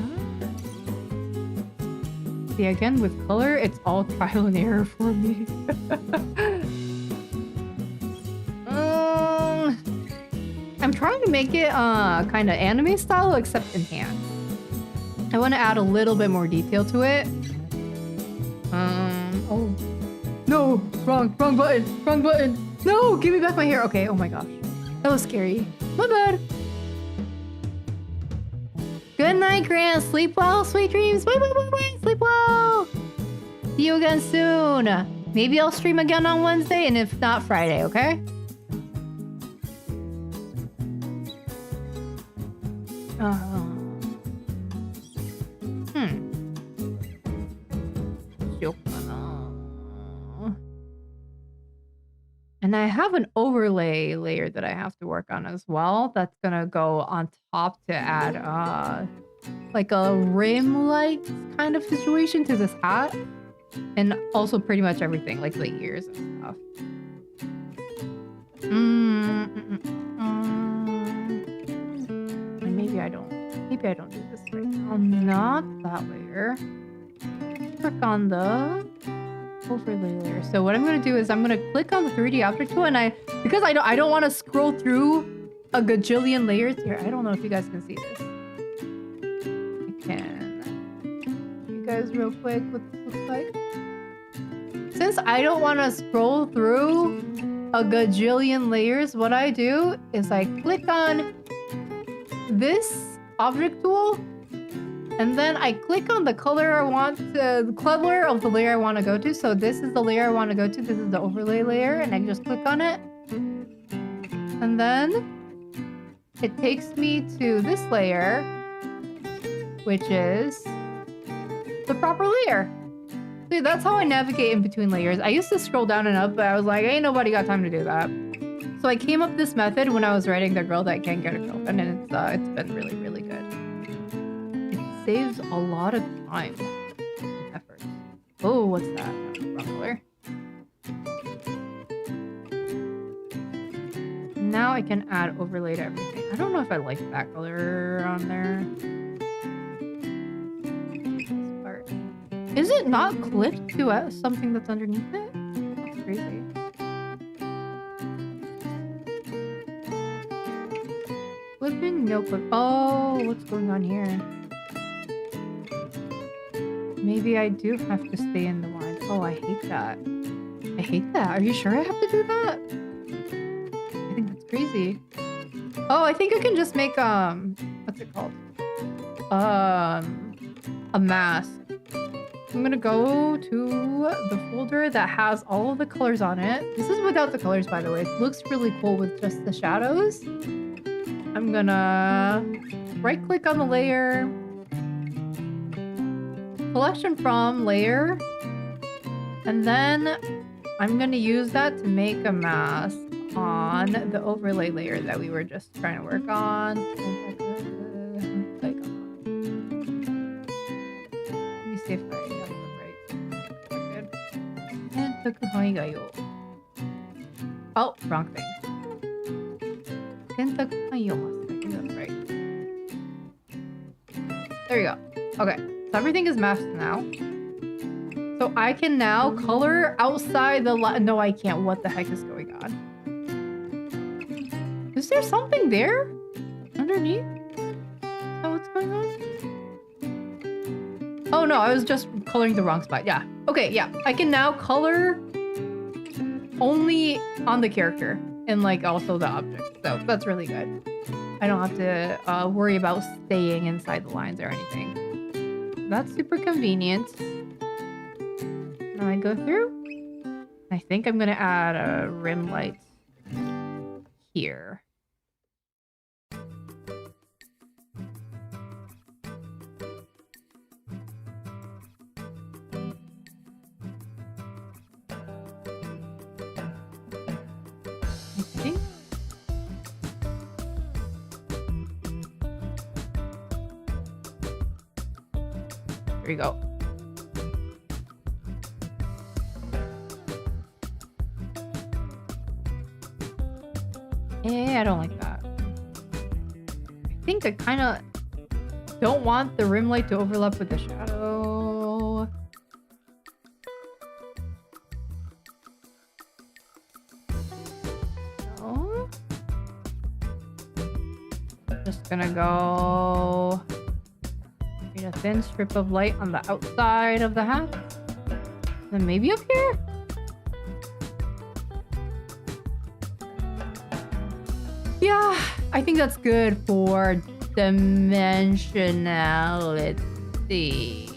Speaker 1: that. See, again, with color, it's all trial and error for me. I'm trying to make it kind of anime style, except enhanced. I want to add a little bit more detail to it. Oh. No! Wrong button! No! Give me back my hair! Okay, oh my gosh. That was scary. My bad. Good night, Grant. Sleep well. Sweet dreams. Wait. Sleep well. See you again soon. Maybe I'll stream again on Wednesday, and if not, Friday, okay? And I have an overlay layer that I have to work on as well. That's gonna go on top to add like a rim light kind of situation to this hat. And also pretty much everything, like the ears and stuff. And maybe I don't do this right now. Not that layer. Click on the overlay layer. So what I'm gonna do is I'm gonna click on the 3D object tool, and because I don't want to scroll through a gajillion layers here. I don't know if you guys can see this. I can. You guys real quick what this looks like. Since I don't want to scroll through a gajillion layers, what I do is I click on this object tool, and then I click on the color the color of the layer I want to go to. So this is the layer I want to go to. This is the overlay layer, and I just click on it. And then it takes me to this layer, which is the proper layer. See, that's how I navigate in between layers. I used to scroll down and up, but I was like, ain't nobody got time to do that. So I came up with this method when I was writing The Girl That Can't Get a Girlfriend, and it's been really, really good. Saves a lot of time and effort. Oh, what's that? No, wrong color. Now I can add overlay to everything. I don't know if I like that color on there. This part. Is it not clipped to something that's underneath it? That's crazy. Flipping, no clip. Oh, what's going on here? Maybe I do have to stay in the lines. Oh, I hate that. I hate that. Are you sure I have to do that? I think that's crazy. Oh, I think I can just make, what's it called? A mask. I'm gonna go to the folder that has all of the colors on it. This is without the colors, by the way. It looks really cool with just the shadows. I'm gonna right-click on the layer. Selection from layer, and then I'm gonna use that to make a mask on the overlay layer that we were just trying to work on. Let me see if I have it right. Oh, wrong thing. I think that's right. There you go. Okay. Everything is masked now. So I can now color outside the no, I can't. What the heck is going on? Is there something there? Underneath? Oh no, I was just coloring the wrong spot. Yeah. Okay, yeah. I can now color only on the character and like also the object. So that's really good. I don't have to worry about staying inside the lines or anything. That's super convenient. Now I go through. I think I'm gonna add a rim light here. There you go. I don't like that. I think I kind of don't want the rim light to overlap with the shadow. No. Just gonna go create a thin strip of light on the outside of the hat. Then maybe up here? Yeah, I think that's good for dimensionality.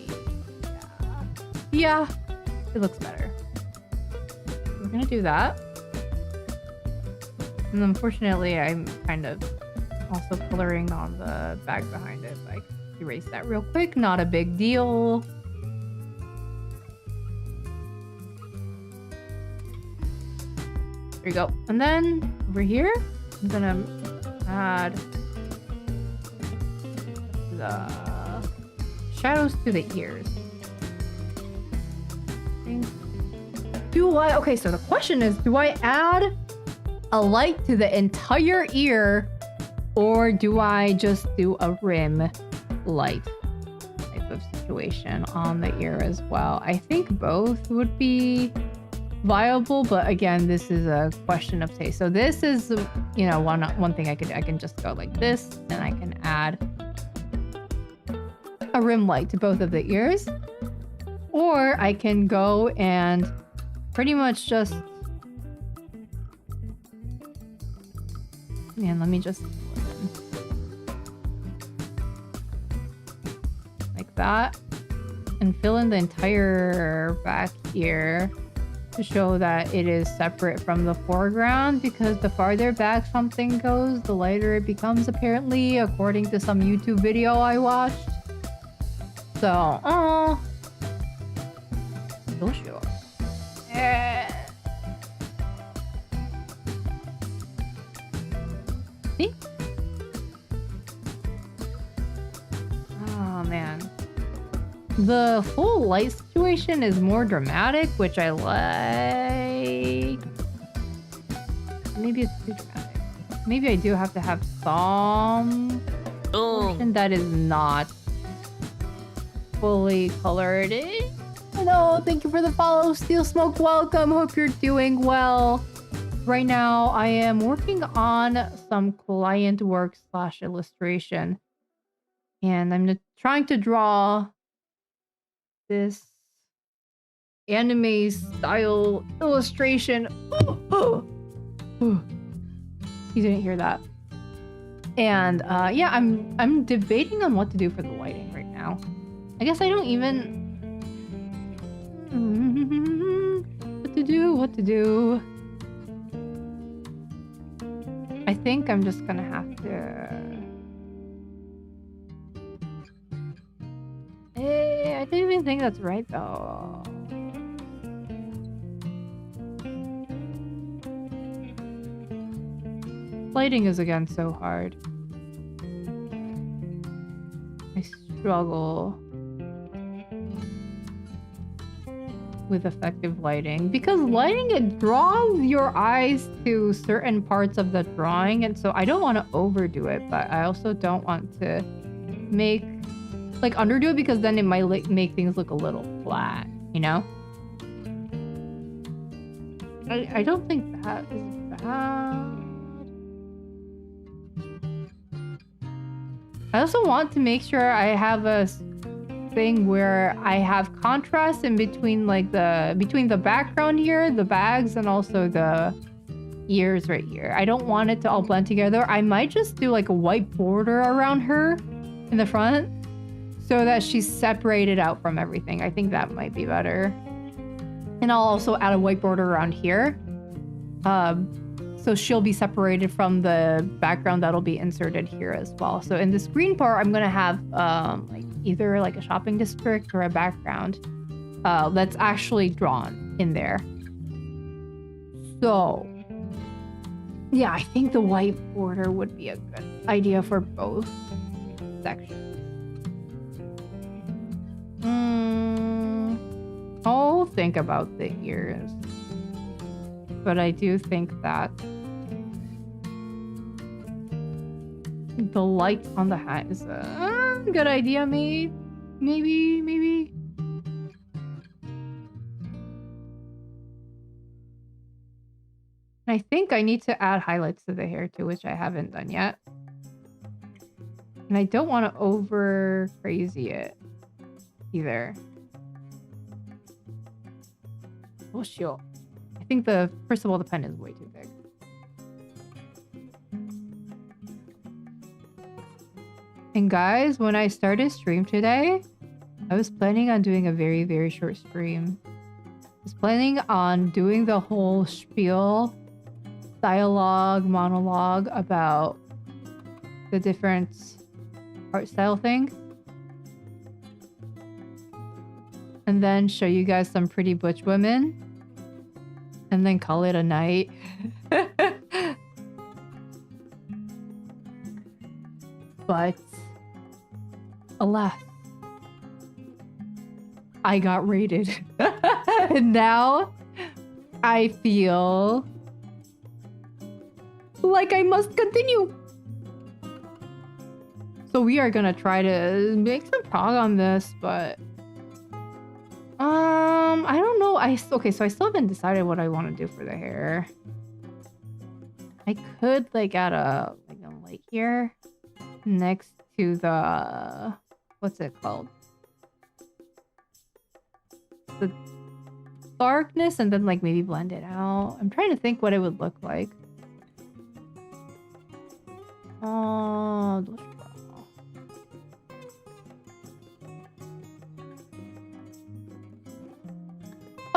Speaker 1: Yeah, it looks better. We're gonna do that. And unfortunately, I'm kind of also coloring on the bag behind it. I can erase that real quick. Not a big deal. There you go. And then over here, I'm gonna add the shadows to the ears. Okay, so the question is, do I add a light to the entire ear or do I just do a rim light type of situation on the ear as well? I think both would be viable, but again, this is a question of taste. So this is, you know, one thing I can just go like this, and I can add a rim light to both of the ears, or I can go and pretty much just, man, let me just like that and fill in the entire back ear to show that it is separate from the foreground, because the farther back something goes, the lighter it becomes, apparently, according to some YouTube video I watched. So,どうしよう。See? Oh man. The full light situation is more dramatic, which I like. Maybe it's too dramatic. Maybe I do have to have some portion that is not fully colored in. Hello, thank you for the follow. Steel Smoke, welcome. Hope you're doing well. Right now, I am working on some client work / illustration. And I'm trying to draw this anime style illustration. You didn't hear that. And yeah, I'm debating on what to do for the lighting right now. I guess I don't even what to do. I think I'm just gonna have to I don't even think that's right though. Lighting is again so hard. I struggle with effective lighting because lighting, it draws your eyes to certain parts of the drawing, and so I don't want to overdo it, but I also don't want to underdo it, because then it might make things look a little flat, you know? I don't think that is bad. I also want to make sure I have a thing where I have contrast in between like between the background here, the bags, and also the ears right here. I don't want it to all blend together. I might just do like a white border around her in the front so that she's separated out from everything. I think that might be better. And I'll also add a white border around here. So she'll be separated from the background that'll be inserted here as well. So in this green part, I'm gonna have like either like a shopping district or a background that's actually drawn in there. So yeah, I think the white border would be a good idea for both sections. I'll think about the ears. But I do think that the light on the hat is a good idea, maybe. I think I need to add highlights to the hair too, which I haven't done yet. And I don't want to over crazy it either. Oh, sure. I think first of all, the pen is way too big. And guys, when I started stream today, I was planning on doing a very, very short stream. I was planning on doing the whole spiel, dialogue, monologue about the different art style thing. And then show you guys some pretty butch women. And then call it a night. But alas, I got raided. And now I feel like I must continue. So we are gonna try to make some talk on this, but I don't know. Okay, so I still haven't decided what I want to do for the hair. I could like add a light here next to the what's it called? The darkness, and then like maybe blend it out. I'm trying to think what it would look like.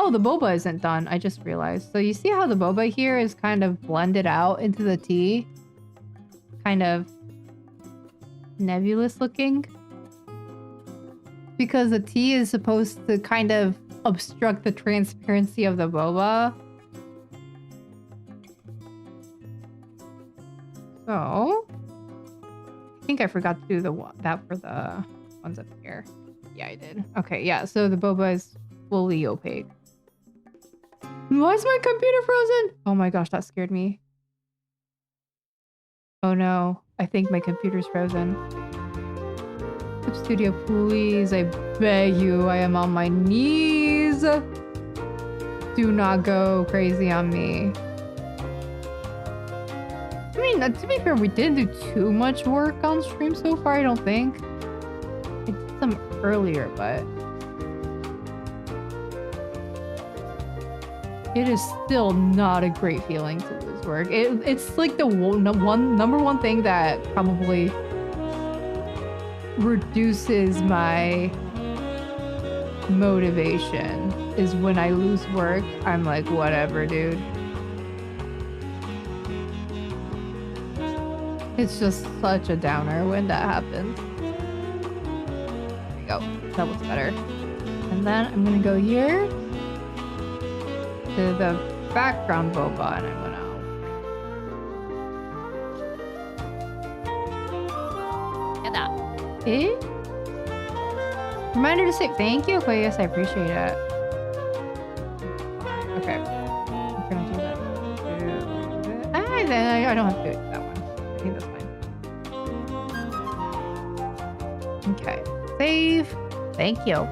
Speaker 1: Oh, the boba isn't done. I just realized. So you see how the boba here is kind of blended out into the tea? Kind of nebulous looking. Because the tea is supposed to kind of obstruct the transparency of the boba. So I think I forgot to do that for the ones up here. Yeah, I did. Okay, yeah, so the boba is fully opaque. Why is my computer frozen? Oh my gosh, that scared me. Oh no, I think my computer's frozen. Clipstudio, please, I beg you, I am on my knees. Do not go crazy on me. I mean, to be fair, we didn't do too much work on stream so far, I don't think. I did some earlier, but it is still not a great feeling to lose work. It's like the number one thing that probably reduces my motivation is when I lose work. I'm like, whatever, dude. It's just such a downer when that happens. There we go. That looks better. And then I'm gonna go here to the background boba, and I'm gonna Eh? Reminder to say thank you. Okay, yes, I appreciate it. Okay. I'm gonna do that. I don't have to do that one. I think that's fine. Okay. Save. Thank you.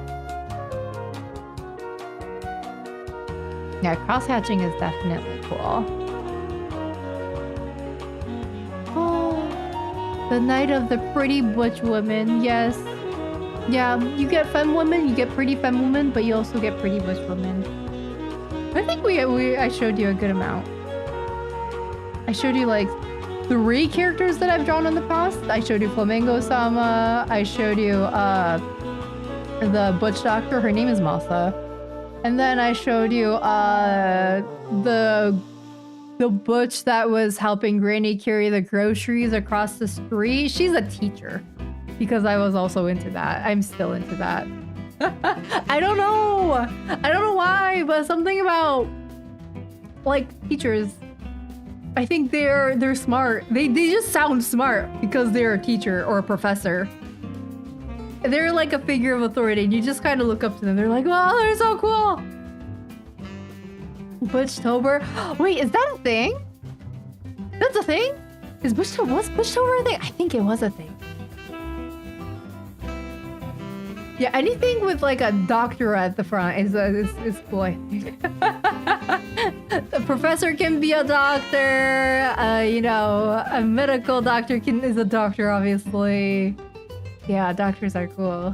Speaker 1: Yeah, cross-hatching is definitely cool. Oh, the night of the pretty butch woman. Yes. Yeah, you get femme women, you get pretty femme women, but you also get pretty bush women. I think I showed you a good amount. I showed you like 3 characters that I've drawn in the past. I showed you Flamingo-sama. I showed you the butch doctor. Her name is Masa. And then I showed you the butch that was helping Granny carry the groceries across the street. She's a teacher. Because I was also into that. I'm still into that. I don't know. I don't know why, but something about like teachers. I think they're smart. They just sound smart because they're a teacher or a professor. They're like a figure of authority and you just kind of look up to them. They're like, wow, they're so cool. Butchtober. Wait, is that a thing? That's a thing? Was Butchtober a thing? I think it was a thing. Yeah, anything with like a doctor at the front is cool, I think. The professor can be a doctor, you know, a medical doctor is a doctor, obviously. Yeah, doctors are cool.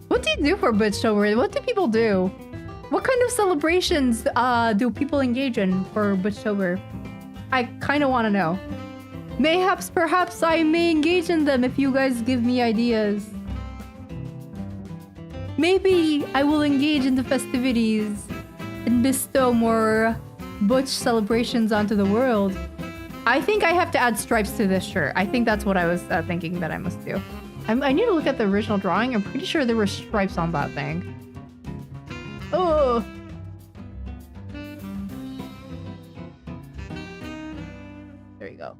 Speaker 1: What do you do for Butchtober? What do people do? What kind of celebrations do people engage in for Butchtober? I kind of want to know. Perhaps I may engage in them if you guys give me ideas. Maybe I will engage in the festivities and bestow more butch celebrations onto the world. I think I have to add stripes to this shirt. I think that's what I was thinking that I must do. I need to look at the original drawing. I'm pretty sure there were stripes on that thing. Oh. There you go.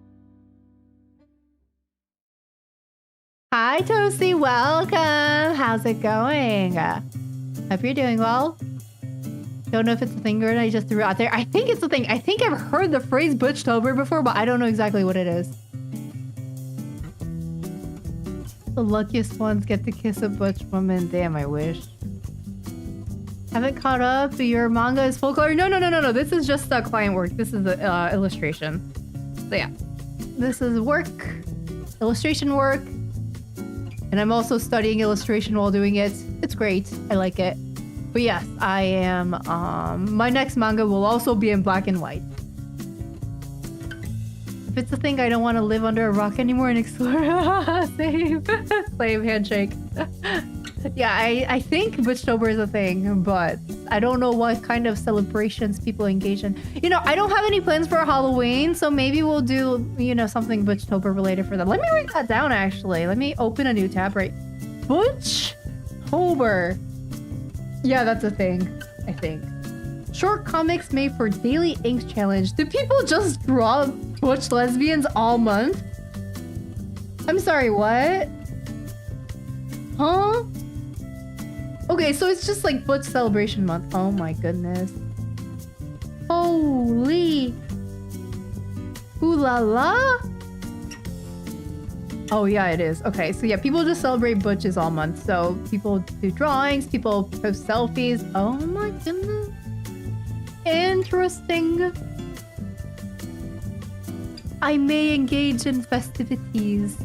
Speaker 1: Hi, Toasty. Welcome. How's it going? Hope you're doing well. Don't know if it's a thing or not. I just threw it out there. I think it's a thing. I think I've heard the phrase Butchtober before, but I don't know exactly what it is. The luckiest ones get to kiss a butch woman. Damn, I wish. Haven't caught up. Your manga is full color. No. This is just client work. This is the illustration. So yeah, this is work, illustration work. And I'm also studying illustration while doing it. It's great. I like it. But yes, I am, my next manga will also be in black and white. If it's a thing, I don't want to live under a rock anymore and explore. Same. Same handshake. Yeah, I think Butchtober is a thing, but I don't know what kind of celebrations people engage in. You know, I don't have any plans for Halloween, so maybe we'll do, you know, something Butchtober related for them. Let me write that down, actually. Let me open a new tab, right? Butchtober. Yeah, that's a thing, I think. Short comics made for Daily Ink Challenge. Do people just draw butch lesbians all month? I'm sorry, what? Huh? Okay, so it's just like Butch Celebration Month. Oh my goodness. Holy. Ooh la la. Oh yeah, it is. Okay, so yeah, people just celebrate butches all month. So people do drawings, people post selfies. Oh my goodness. Interesting. I may engage in festivities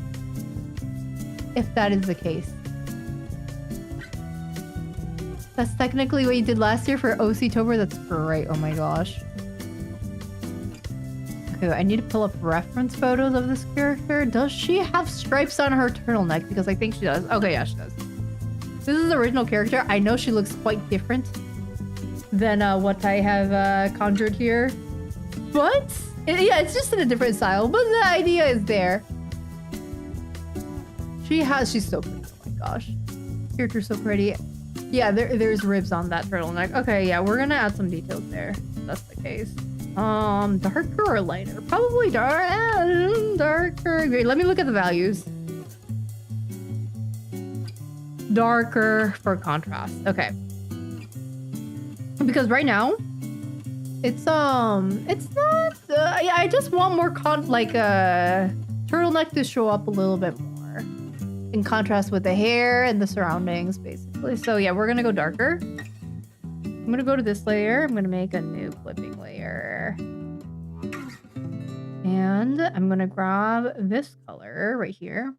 Speaker 1: if that is the case. That's technically what you did last year for OC-tober. That's great. Oh my gosh. Okay, I need to pull up reference photos of this character. Does she have stripes on her turtleneck? Because I think she does. Okay, yeah, she does. This is the original character. I know she looks quite different than what I have conjured here. But, yeah, it's just in a different style. But the idea is there. She's so pretty. Oh my gosh. Character's so pretty. Yeah, there's ribs on that turtleneck. Okay, yeah, we're gonna add some details there. If that's the case. Darker or lighter? Probably darker. Great. Let me look at the values. Darker for contrast. Okay. Because right now, it's not. Yeah, I just want more turtleneck to show up a little bit more in contrast with the hair and the surroundings, basically. So yeah, we're gonna go darker. I'm gonna go to this layer. I'm gonna make a new clipping layer. And I'm gonna grab this color right here.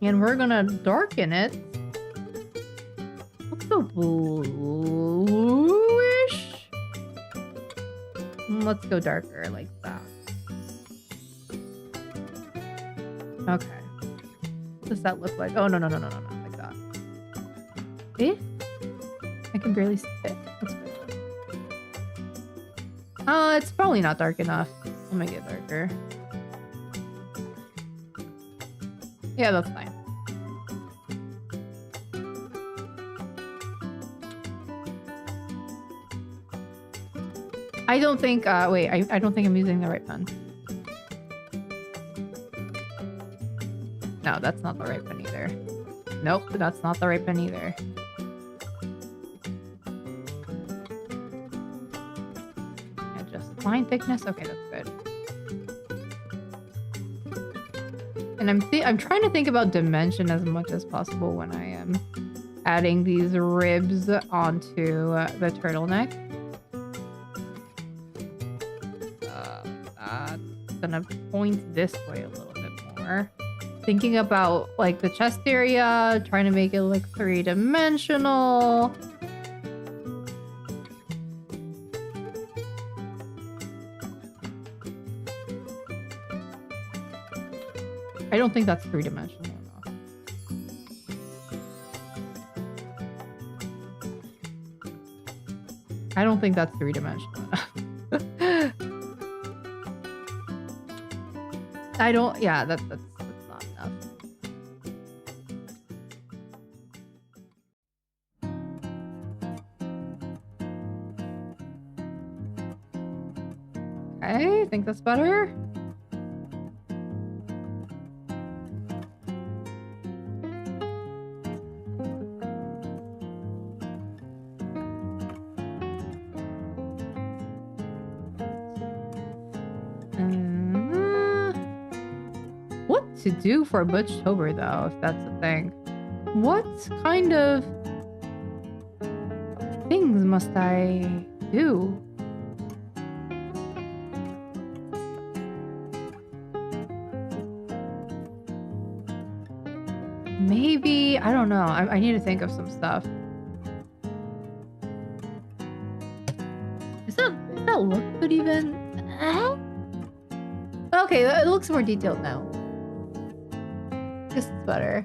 Speaker 1: And we're gonna darken it. Let's go bluish. Let's go darker like that. Okay. What does that look like? Oh, no, like that. Eh? I can barely see it. That's good. It's probably not dark enough. I'll make it darker. Yeah, that's fine. I don't think, wait, I don't think I'm using the right pen. No, that's not the right pen either. Nope, that's not the right pen either. Yeah, just fine thickness. Okay, that's good. And I'm trying to think about dimension as much as possible when I am adding these ribs onto the turtleneck. That's gonna point this way a little bit more. Thinking about like the chest area, trying to make it look three-dimensional. I don't think that's three-dimensional enough. I don't think that's three-dimensional enough. I don't, yeah, that's not enough. Okay, I think that's better. To do for Butchtober though, if that's a thing. What kind of things must I do? Maybe, I don't know. I need to think of some stuff. Does that look good even? Okay, it looks more detailed now. It's better.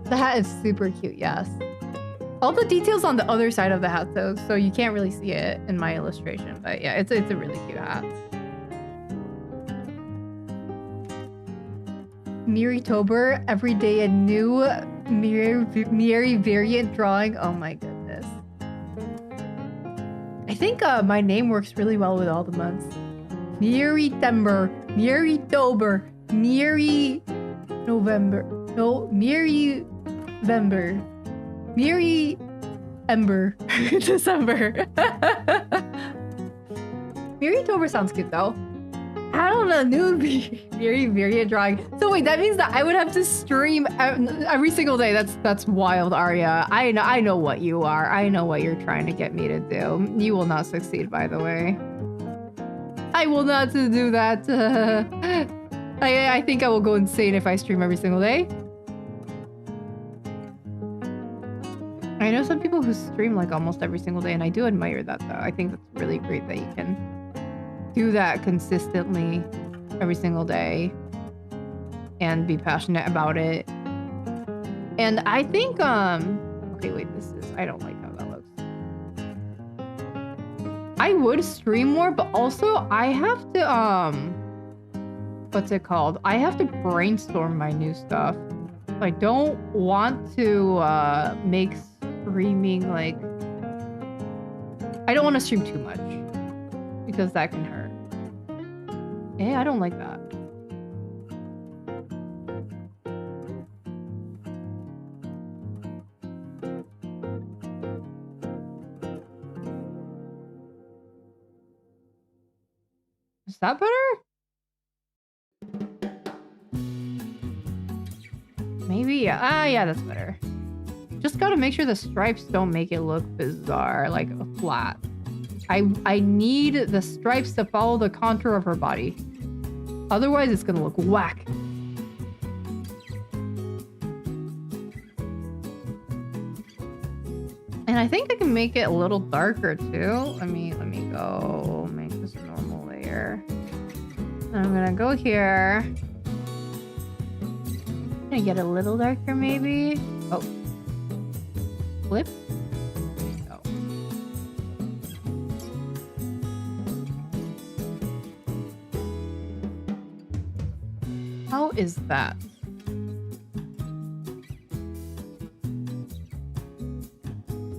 Speaker 1: The hat is super cute, yes. All the details on the other side of the hat though, so you can't really see it in my illustration. But yeah, it's a really cute hat. Mieri Hiranishi, every day a new Mieri variant drawing. Oh my goodness. I think my name works really well with all the months. Mieri Hiranishi, Mieri Hiranishi. Mieri November. No, Mieri November. Mieri Ember. December. Mieri Hiranishi sounds cute though. I don't know, new Mieri variant drawing. So wait, that means that I would have to stream every single day. That's wild, Arya. I know what you are. I know what you're trying to get me to do. You will not succeed, by the way. I will not do that. I think I will go insane if I stream every single day. I know some people who stream like almost every single day, and I do admire that though. I think that's really great that you can do that consistently every single day and be passionate about it. And I think, okay, wait, I don't like how that looks. I would stream more, but also I have to, what's it called? I have to brainstorm my new stuff. I don't want to make streaming like... I don't want to stream too much because that can hurt. I don't like that. Is that better? Maybe, yeah. Yeah, that's better. Just gotta make sure the stripes don't make it look bizarre, like flat. I need the stripes to follow the contour of her body. Otherwise, it's gonna look whack. And I think I can make it a little darker too. Let me go make this a normal layer. I'm gonna go here. I'm gonna get a little darker maybe. Oh. Flip. Oh. How is that?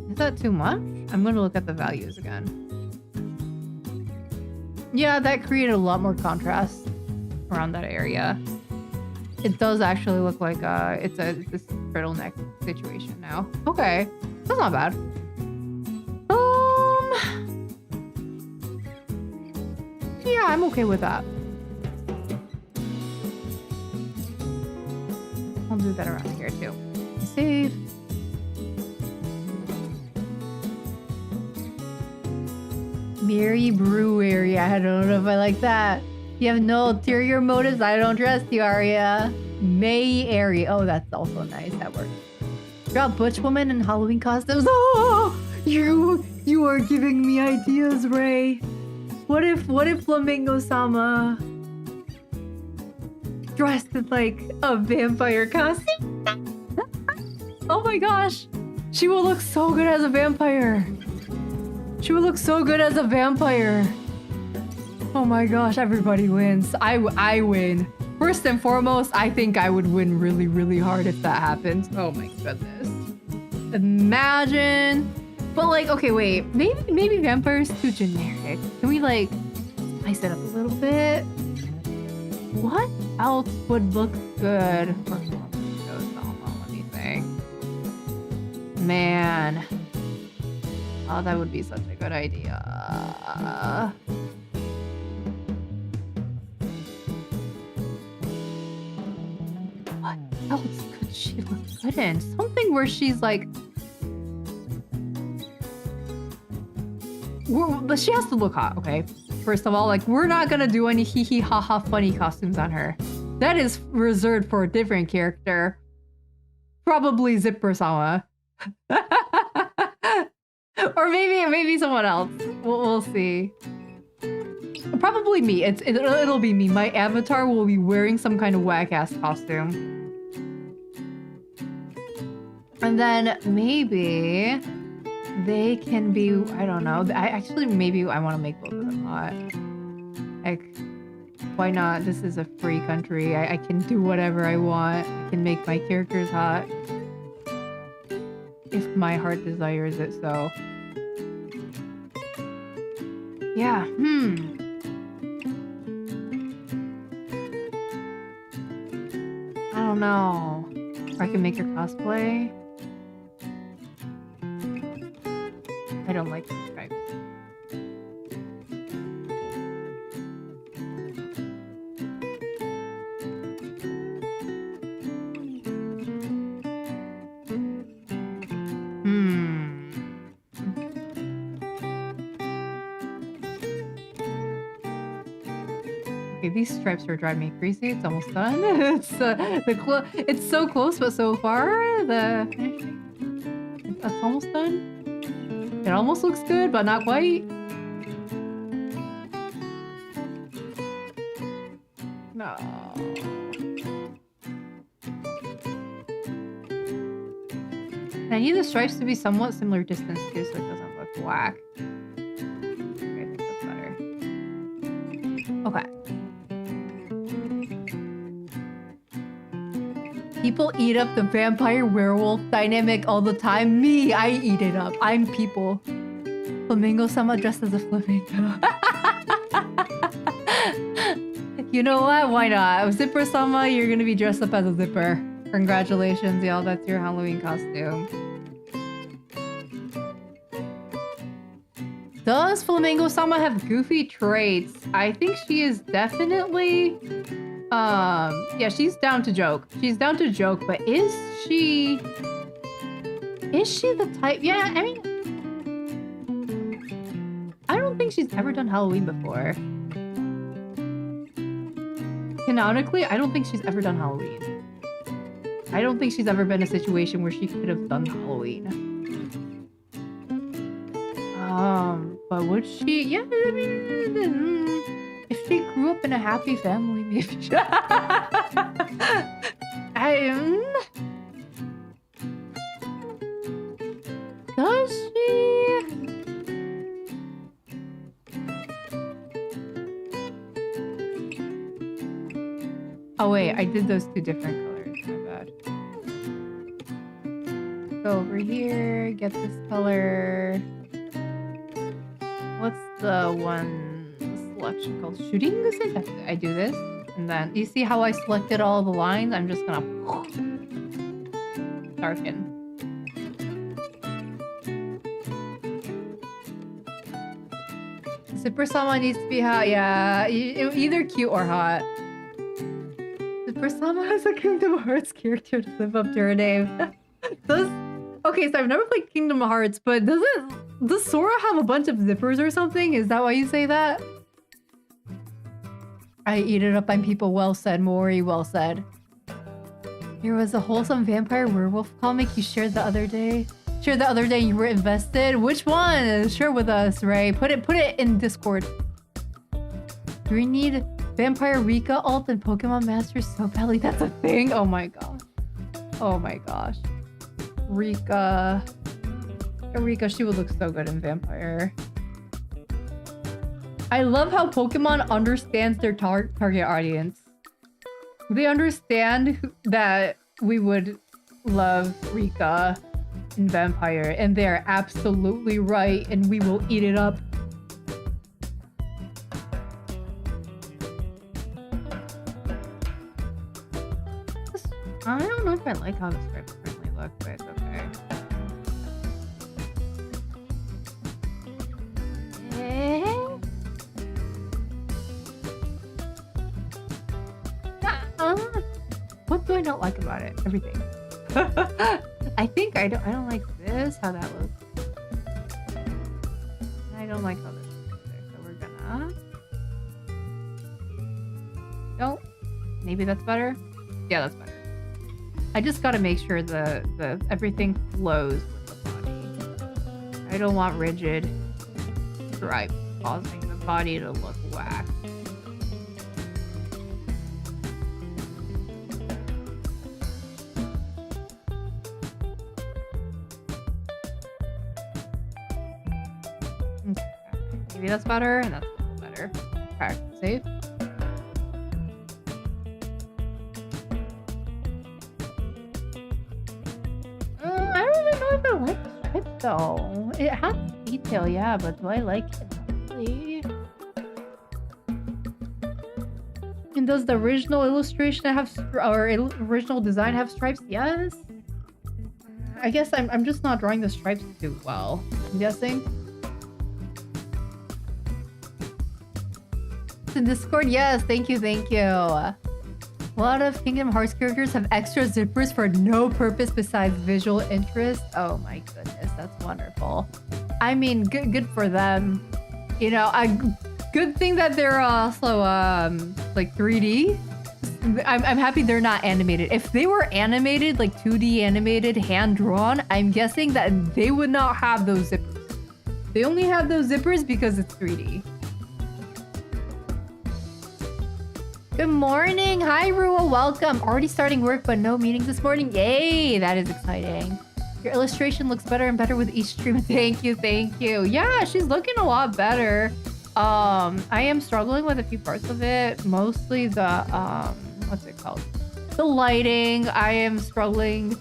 Speaker 1: Is that too much? I'm gonna look at the values again. Yeah, that created a lot more contrast around that area. It does actually look like it's this turtleneck situation now. Okay, that's not bad. Yeah, I'm okay with that. I'll do that around here too. Save. Mieri Brewery. I don't know if I like that. You have no ulterior motives. I don't trust you, Aria. Mieri. Oh, that's also nice. That works. Draw butch woman in Halloween costumes. Oh, you are giving me ideas, Ray. What if Flamingo-sama dressed in like a vampire costume? Oh my gosh, she will look so good as a vampire. She would look so good as a vampire. Oh my gosh, everybody wins. I win. First and foremost, I think I would win really, really hard if that happens. Oh my goodness. Imagine. But like, okay, wait. Maybe vampire's too generic. Can we like spice it up a little bit? What else would look good for Flamingo-sama? Let me think. Man. Oh, that would be such a good idea. What else could she look good in? Something where she's like... But she has to look hot, okay? First of all, like, we're not gonna do any hee-hee ha-ha funny costumes on her. That is reserved for a different character. Probably Zipper-sama. Or maybe someone else. We'll see. Probably me. It'll be me. My avatar will be wearing some kind of whack-ass costume. And then maybe they can be, I don't know. Maybe I want to make both of them hot. Like, why not? This is a free country. I can do whatever I want. I can make my characters hot. If my heart desires it so. Yeah, I don't know. Or I can make her cosplay. I don't like these stripes. Okay, these stripes are driving me crazy. It's almost done. It's so close, but so far the finishing. That's almost done. It almost looks good, but not quite. No. And I need the stripes to be somewhat similar distance too, so it doesn't look whack. Okay, I think that's better. Okay. People eat up the vampire werewolf dynamic all the time. Me, I eat it up. I'm people. Flamingo-sama dressed as a flamingo. You know what? Why not? Zipper-sama, you're gonna be dressed up as a zipper. Congratulations, y'all. That's your Halloween costume. Does Flamingo-sama have goofy traits? I think she is definitely... yeah, she's down to joke. She's down to joke, but is she the type? Yeah, I mean, I don't think she's ever done Halloween before. Canonically, I don't think she's ever done Halloween. I don't think she's ever been in a situation where she could have done Halloween. But would she? Yeah, I mean, if she grew up in a happy family, maybe. Does she? Oh wait, I did those two different colors. My bad. Go over here, get this color. What's the one selection called? Shooting? I do this, and then you see how I selected all the lines? I'm just gonna darken. Super Sama needs to be hot. Yeah, either cute or hot. Super Sama has a Kingdom Hearts character to live up to her name. Okay, so I've never played Kingdom Hearts, but does Sora have a bunch of zippers or something? Is that why you say that? I eat it up by people. Well said, Mori. Well said. There was a wholesome vampire werewolf comic you shared the other day. You were invested. Which one? Share with us, Ray. Put it in Discord. Do we need Vampire Rika alt and Pokemon Masters so badly? That's a thing. Oh my gosh. Oh my gosh. Rika, she would look so good in Vampire. I love how Pokemon understands their target audience. They understand that we would love Rika in Vampire, and they're absolutely right, and we will eat it up. I don't know if I like how the stripes currently look, but it's okay. What do I not like about it? Everything. I think I don't like this, how that looks. I don't like how this looks either, so we're gonna... Oh, maybe that's better? Yeah, that's better. I just gotta make sure the everything flows with the body. I don't want rigid stripes causing the body to look whack. Okay. Maybe that's better, and that's a little better. Okay, save. I don't even know if I like the strip though. It has detail, yeah, but do I like it? Really? And does the original illustration have original design have stripes? Yes. I guess I'm just not drawing the stripes too well. I'm guessing. In Discord, yes, thank you. A lot of Kingdom Hearts characters have extra zippers for no purpose besides visual interest. Oh my goodness, that's wonderful. I mean, good for them. You know, a good thing that they're also like 3D. I'm happy they're not animated. If they were animated, like 2D animated, hand-drawn, I'm guessing that they would not have those zippers. They only have those zippers because it's 3D. Good morning. Hi, Rua. Welcome. Already starting work, but no meetings this morning. Yay. That is exciting. Your illustration looks better and better with each stream. Thank you. Yeah, she's looking a lot better. I am struggling with a few parts of it. Mostly the, what's it called? The lighting. I am struggling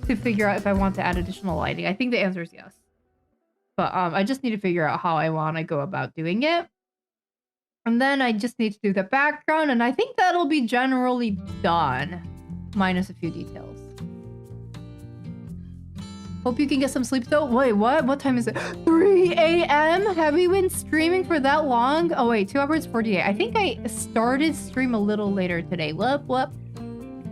Speaker 1: to figure out if I want to add additional lighting. I think the answer is yes. But I just need to figure out how I want to go about doing it. And then I just need to do the background, and I think that'll be generally done, minus a few details. Hope you can get some sleep though. Wait, what? What time is it? 3 a.m.? Have we been streaming for that long? Oh wait, 2 hours 48. I think I started stream a little later today. Whoop.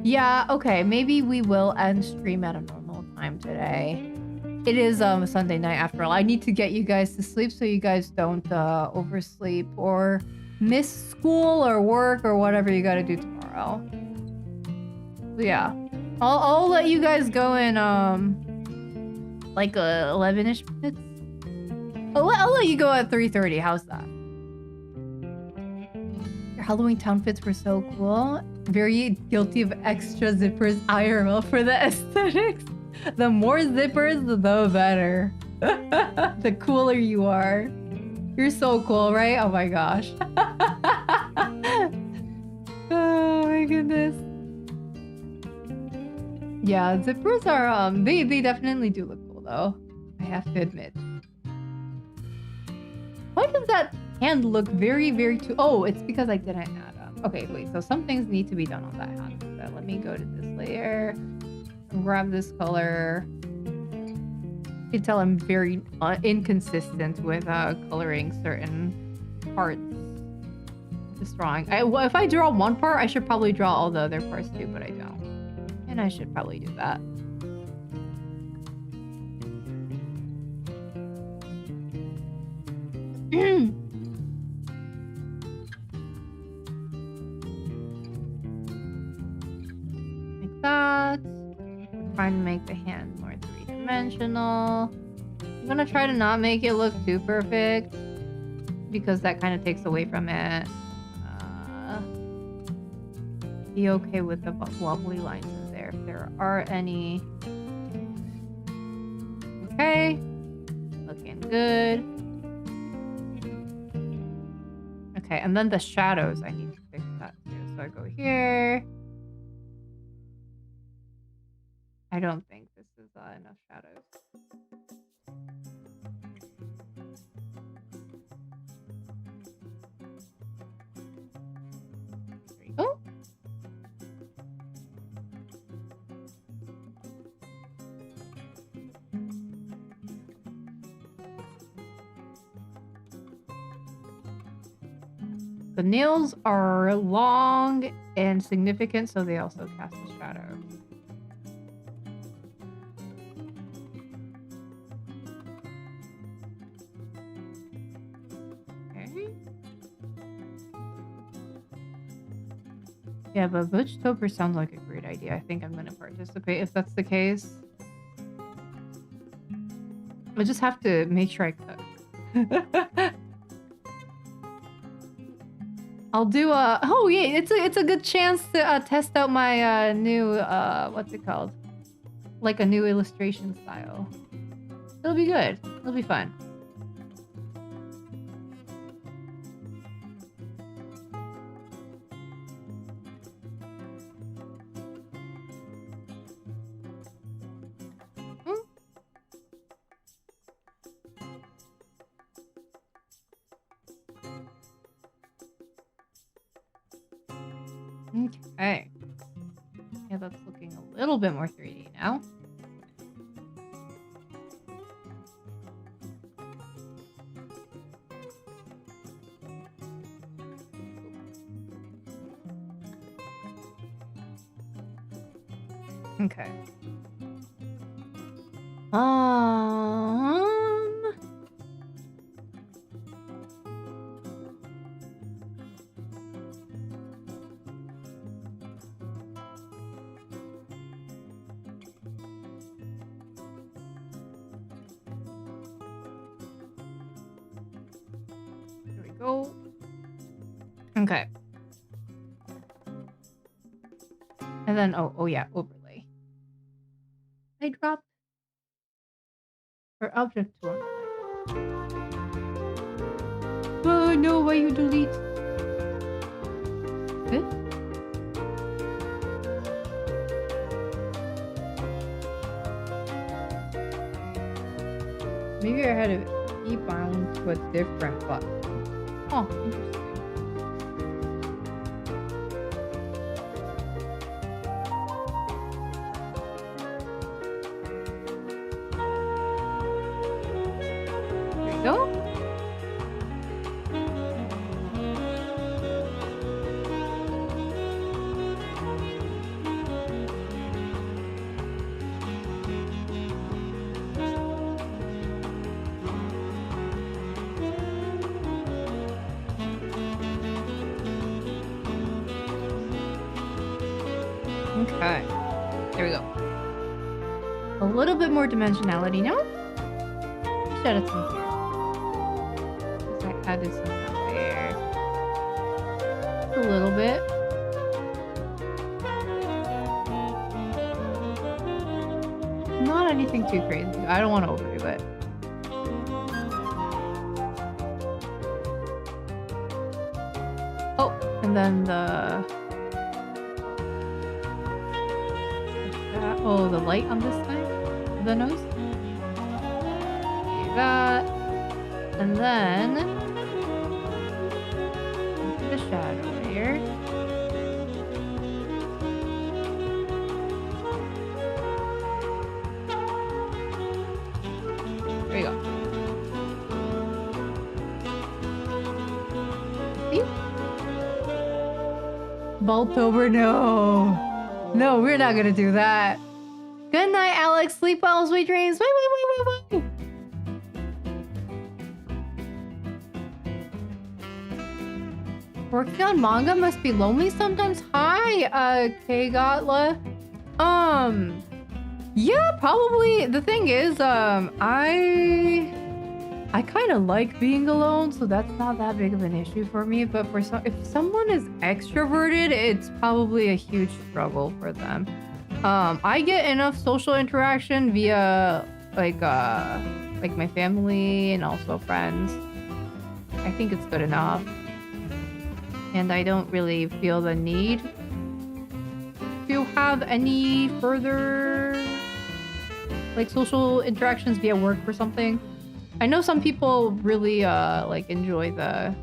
Speaker 1: Yeah, okay, maybe we will end stream at a normal time today. It is Sunday night after all. I need to get you guys to sleep so you guys don't oversleep or miss school or work or whatever you gotta do tomorrow. So yeah, I'll let you guys go in like 11-ish minutes. I'll let you go at 3:30. How's that? Your Halloween town fits were so cool. Very guilty of extra zippers IRL for the aesthetics. The more zippers, the better. The cooler you are. You're so cool, right? Oh my gosh. Oh my goodness. Yeah, zippers are they definitely do look cool though. I have to admit. Why does that hand look very too... Oh, it's because I didn't add okay, wait, so some things need to be done on that hand. So let me go to this layer and grab this color. You can tell I'm very inconsistent with coloring certain parts of this drawing. Well, if I draw one part, I should probably draw all the other parts too, but I don't. And I should probably do that. Like that. Trying to make the hand more three-dimensional. I'm gonna try to not make it look too perfect because that kind of takes away from it. Be okay with the wobbly lines in there if there are any. Okay, looking good. Okay, and then the shadows, I need to fix that too. So I go here. I don't think this is enough shadows. There you go. The nails are long and significant, so they also cast a shadow. Okay. Yeah, but Vtuber sounds like a great idea. I think I'm going to participate if that's the case. I just have to make sure I cook. I'll do a... Oh, yeah, it's a good chance to test out my new... what's it called? Like a new illustration style. It'll be good. It'll be fun. Okay. Yeah, that's looking a little bit more 3D now. Okay. There we go. Okay. And then, oh yeah, overlay. I dropped or object tool. Oh no, why you delete? This? Maybe I had to key bound to a different button. Oh, interesting. There you go. Okay, there we go. A little bit more dimensionality now. Should add some here. added some down there. Just a little bit. Not anything too crazy. I don't want to overdo it. Oh, and then the... Oh, the light on this side of the nose. Do that. And then... the shadow here. There you go. See? Vtuber, no. No, we're not gonna do that. Good night, Alex. Sleep well, sweet dreams. Wait. Working on manga must be lonely sometimes. Hi, Kgatla. Yeah, probably. The thing is, I kind of like being alone, so that's not that big of an issue for me. But for if someone is extroverted, it's probably a huge struggle for them. I get enough social interaction via like my family and also friends. I think it's good enough, and I don't really feel the need to have any further like social interactions via work or something. I know some people really like enjoy the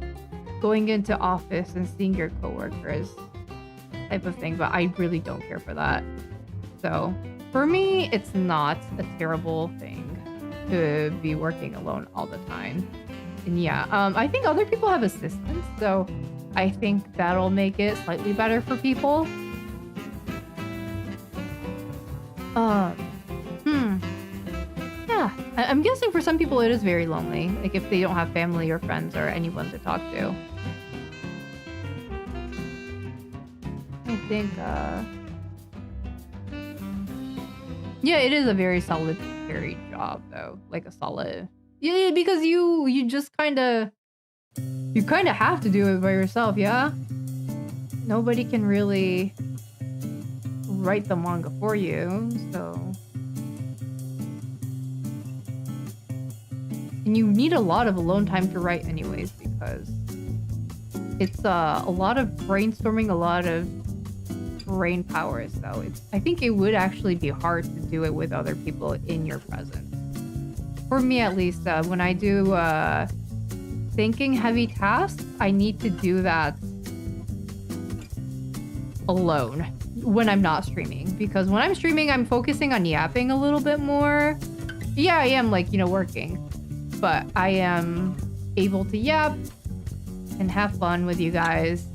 Speaker 1: going into office and seeing your coworkers type of thing, but I really don't care for that. So for me, it's not a terrible thing to be working alone all the time. And yeah, I think other people have assistants, so I think that'll make it slightly better for people. Yeah, I'm guessing for some people it is very lonely, like if they don't have family or friends or anyone to talk to. I think, yeah, it is a very solitary job, though. Like a solid... Yeah, because you just kind of... You kind of have to do it by yourself, yeah? Nobody can really write the manga for you, so... And you need a lot of alone time to write anyways, because it's a lot of brainstorming, a lot of brain power. So I think it would actually be hard to do it with other people in your presence. For me, at least, when I do thinking heavy tasks, I need to do that alone when I'm not streaming. Because when I'm streaming, I'm focusing on yapping a little bit more. Yeah, I am like, working. But I am able to yap and have fun with you guys.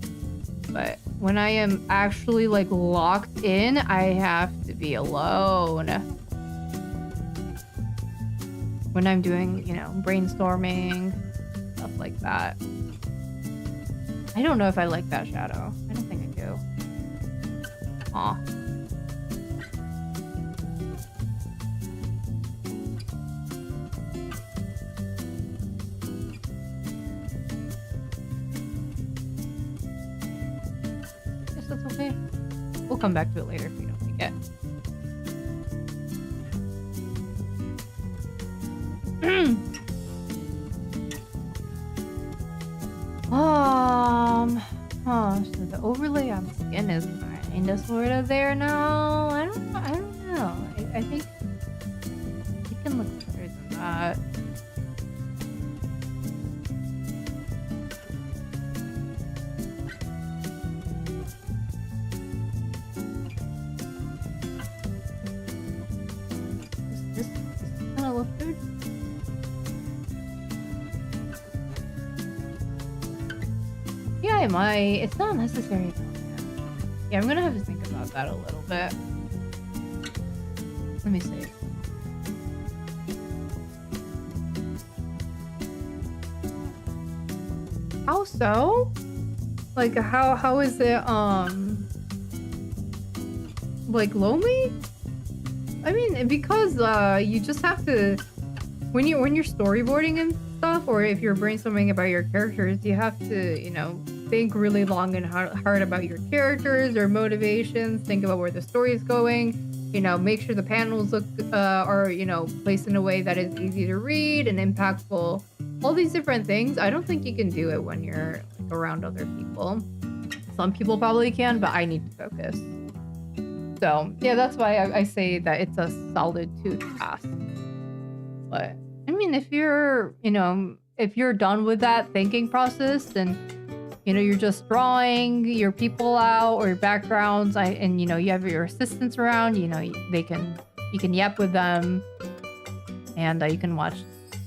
Speaker 1: But when I am actually like locked in, I have to be alone. When I'm doing, brainstorming, stuff like that. I don't know if I like that shadow. I don't think I do. Aw. That's okay. We'll come back to it later if we don't like it. So the overlay on the skin is kinda sorta there now. I don't know. I think it can look better than that. This kind of look good. Yeah, I might. It's not necessary though. Yeah, I'm gonna have to think about that a little bit. Let me see. How so? Like how is it like lonely? I mean, because you just have to when you're storyboarding and stuff, or if you're brainstorming about your characters, you have to, you know, think really long and hard about your characters or motivations. Think about where the story is going. You know, make sure the panels look are, you know, placed in a way that is easy to read and impactful. All these different things. I don't think you can do it when you're like, around other people. Some people probably can, but I need to focus. So yeah, that's why I say that it's a solitude task. But I mean, if you're, you know, if you're done with that thinking process, then, you know, you're just drawing your people out or your backgrounds, and you know, you have your assistants around. You know, you can yap with them, and you can watch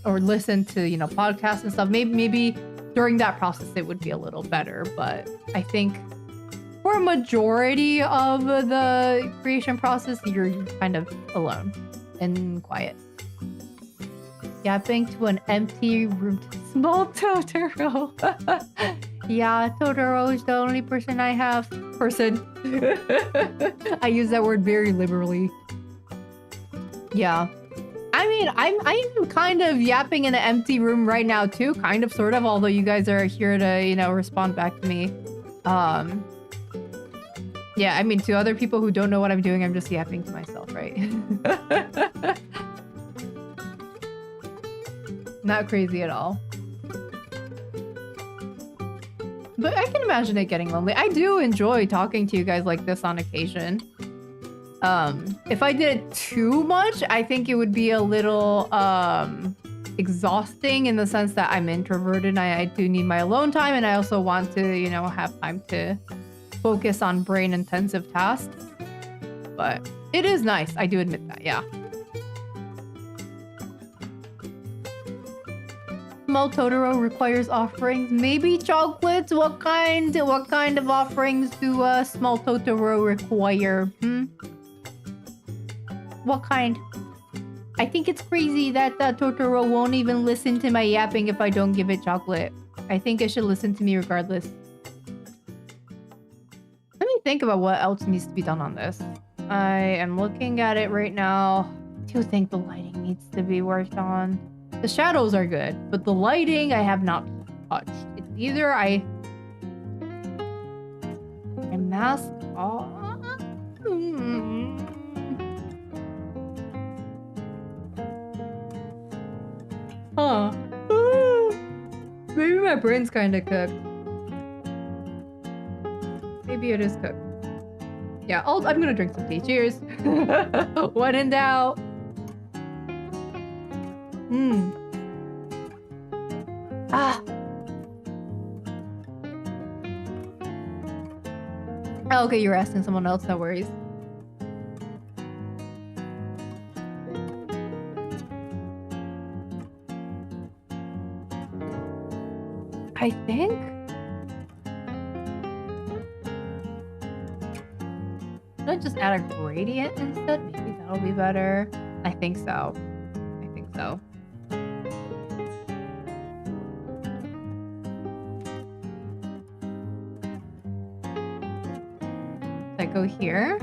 Speaker 1: or listen to, you know, podcasts and stuff. Maybe during that process it would be a little better, but I think for a majority of the creation process, you're kind of alone and quiet. Yapping to an empty room. Small Totoro. Yeah, Totoro is the only person I have. I use that word very liberally. Yeah. I mean, I'm kind of yapping in an empty room right now too, kind of, sort of, although you guys are here to, you know, respond back to me. Yeah, I mean, to other people who don't know what I'm doing, I'm just yapping to myself, right? Not crazy at all. But I can imagine it getting lonely. I do enjoy talking to you guys like this on occasion. If I did it too much, I think it would be a little exhausting in the sense that I'm introverted and I do need my alone time, and I also want to, you know, have time to focus on brain-intensive tasks. But it is nice. I do admit that, yeah. Small Totoro requires offerings. Maybe chocolates? What kind of offerings do small Totoro require? What kind? I think it's crazy that Totoro won't even listen to my yapping if I don't give it chocolate. I think it should listen to me regardless. Let me think about what else needs to be done on this. I am looking at it right now. I do think the lighting needs to be worked on. The shadows are good, but the lighting I have not touched. It's either I mask off. Huh. Maybe my brain's kind of cooked. Maybe it is cooked. Yeah, I'm gonna drink some tea. Cheers. When in doubt. Ah. Oh, okay, you're asking someone else. No worries. I think. Should I just add a gradient instead? Maybe that'll be better. I think so. I think so. I go here.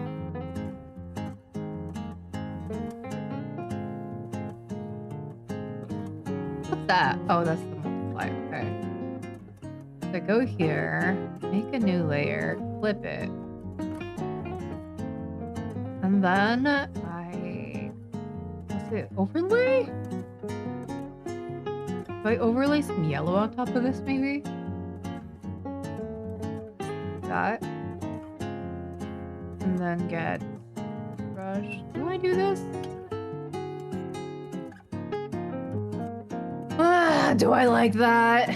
Speaker 1: What's that? Oh, that's the multiplier. Okay. So I go here, make a new layer, clip it. And then what's it, overlay? Do I overlay some yellow on top of this maybe? That. And then get brush. Do I do this? Do I like that?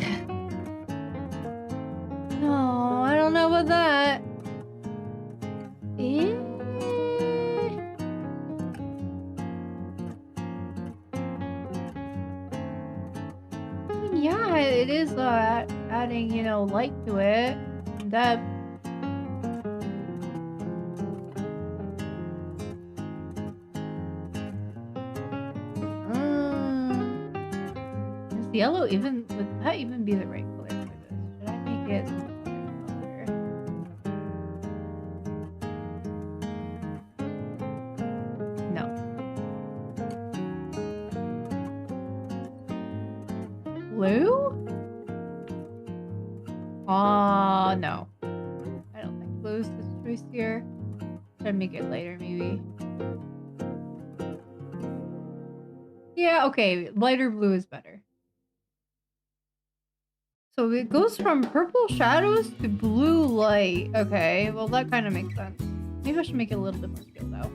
Speaker 1: No, I don't know about that. Yeah, it is adding, you know, light to it. Depth. Does yellow even, would that even be the right color for this? Should I make it color? No. blue? No. I don't think blue is this choice here. Should I make it lighter, maybe? Yeah, okay. Lighter blue is better. So it goes from purple shadows to blue light. Okay, well that kind of makes sense. Maybe I should make it a little bit more filled out.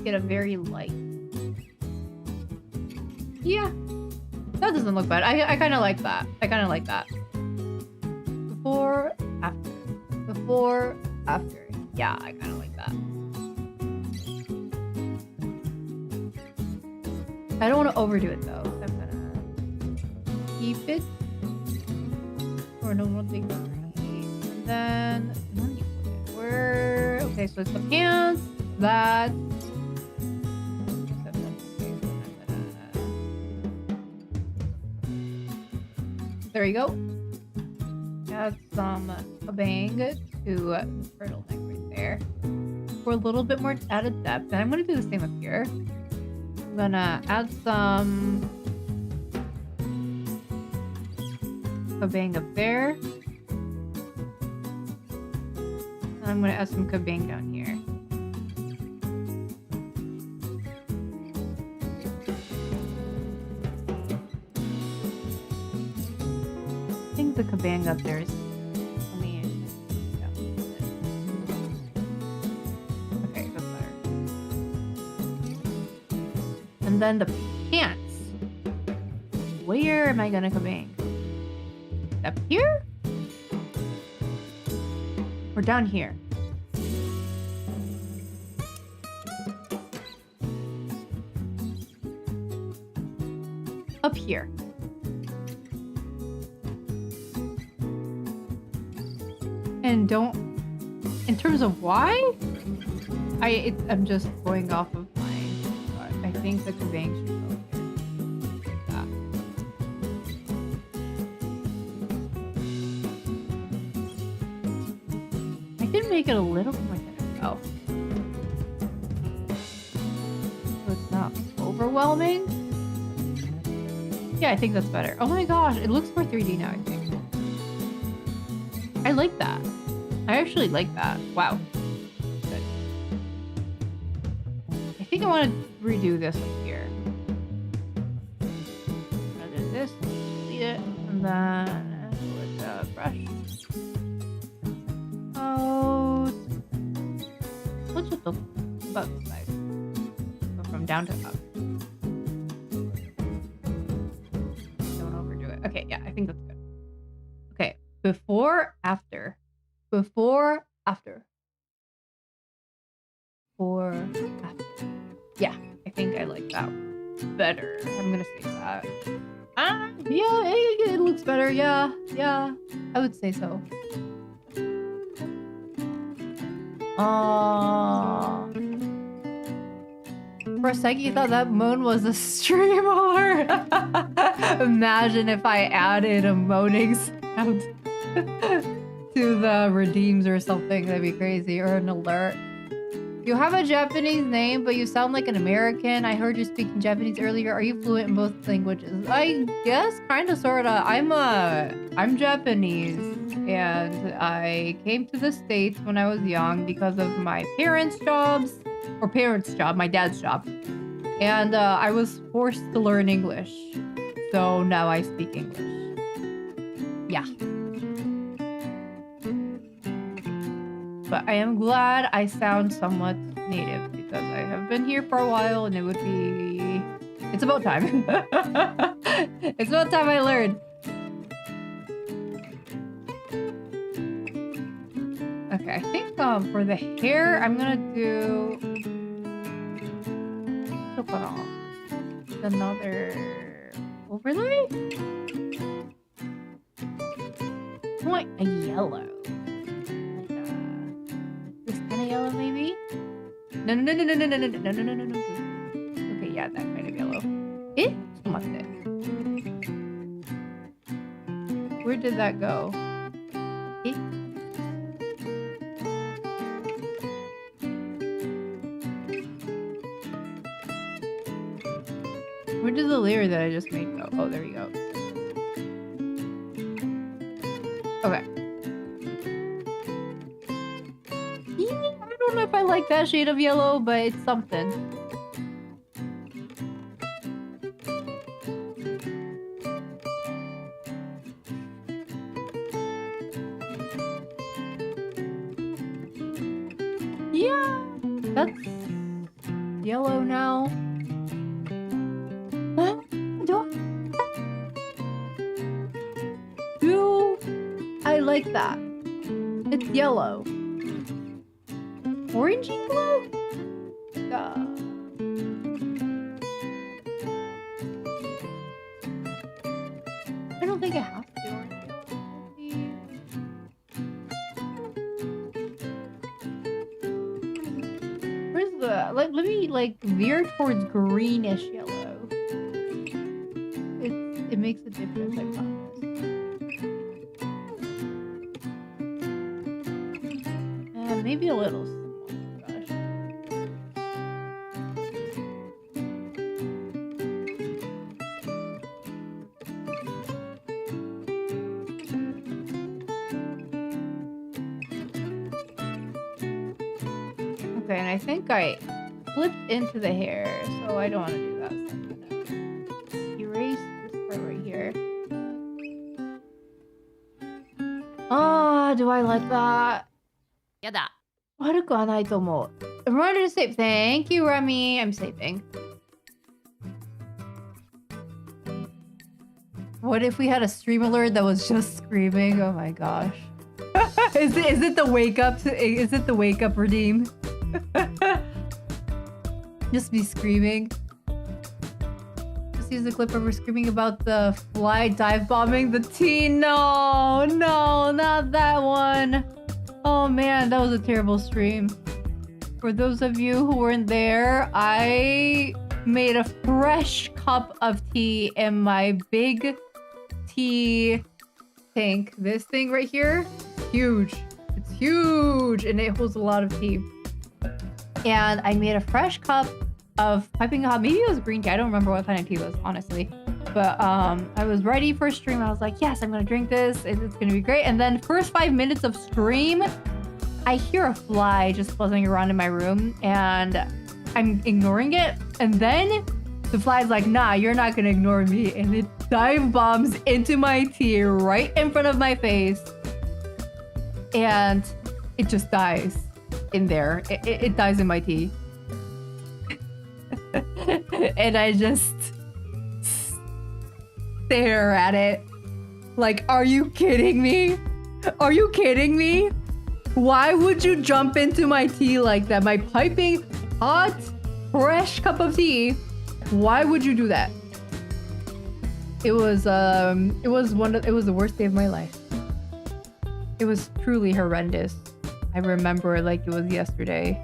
Speaker 1: Get a very light. Yeah. That doesn't look bad. I kind of like that. I kind of like that. Before, after. Before, after. Yeah, I kind of like that. I don't want to overdo it though. I'm gonna keep it for normal thing. And then where? Okay, so it's the pants. That. There you go. Add some bang to the turtleneck right there for a little bit more added depth. And I'm gonna do the same up here. I'm gonna add some kabang up there. And I'm gonna add some kabang down here. I think the kabang up there is and then the pants. Where am I gonna kabang? Up here? Or down here? Up here. And don't... In terms of why? I'm just going off of my... I think the kabang should go here. Like that. I can make it a little more thinner. Oh. So it's not overwhelming. Yeah, I think that's better. Oh my gosh, it looks more 3D now, I think. I like that. I actually like that. Wow. Good. I think I want to redo this up here. I'm gonna do this, delete it, and then with the brush. Oh, we'll just go about this size. Go from down to up. Don't overdo it. Okay, yeah, I think that's good. Okay, before, after. Before, after. Before, after. Yeah, I think I like that better. I'm gonna say that. Yeah, it looks better. Yeah, I would say so. For a second, you thought that moan was a stream alert. Imagine if I added a moaning sound to the redeems or something. That'd be crazy. Or an alert. You have a Japanese name, but you sound like an American. I heard you speaking Japanese earlier. Are you fluent in both languages? I guess, kind of, sort of. I'm Japanese, and I came to the States when I was young because of my parents' jobs, or parents' job, my dad's job, and I was forced to learn English. So now I speak English. Yeah. But I am glad I sound somewhat native because I have been here for a while and it would be... It's about time. It's about time I learned. Okay, I think for the hair, I'm gonna do... Another overlay? I want a yellow. Yellow, maybe? No. Okay, yeah, that kind of yellow. Where did that go? Where did the layer that I just made go? Oh, there we go. Okay. Yeah, I don't know if I like that shade of yellow, but it's something. Yeah, that's yellow now. Huh? Do I like that? It's yellow. Orangey glow? I don't think I have to do orange. Where's the... Let me, like, veer towards greenish yellow. It makes a difference, I promise. Maybe a little small brush. Okay, and I think I flipped into the hair, so I don't want to do that. So I'm gonna erase this part right here. Oh, do I like that? Yada. 悪くはないと思う. Reminder to save. Thank you, Remy. I'm saving. What if we had a stream alert that was just screaming? Oh my gosh. Is it the wake up? Is it the wake up redeem? Just be screaming. Just use the clip of her screaming about the fly dive bombing the teen. No, not that one. Oh man, that was a terrible stream. For those of you who weren't there, I made a fresh cup of tea in my big tea tank. This thing right here, huge. It's huge and it holds a lot of tea. And I made a fresh cup of piping hot. Maybe it was green tea. I don't remember what kind of tea it was, honestly. But I was ready for a stream. I was like, yes, I'm gonna drink this. It's gonna be great. And then first 5 minutes of stream, I hear a fly just buzzing around in my room and I'm ignoring it. And then the fly's like, nah, you're not gonna ignore me. And it dive bombs into my tea right in front of my face. And it just dies in there. It dies in my tea. And I just stare at it like, are you kidding me? Are you kidding me? Why would you jump into my tea like that? My piping hot, fresh cup of tea. Why would you do that? It was the worst day of my life. It was truly horrendous. I remember it like it was yesterday.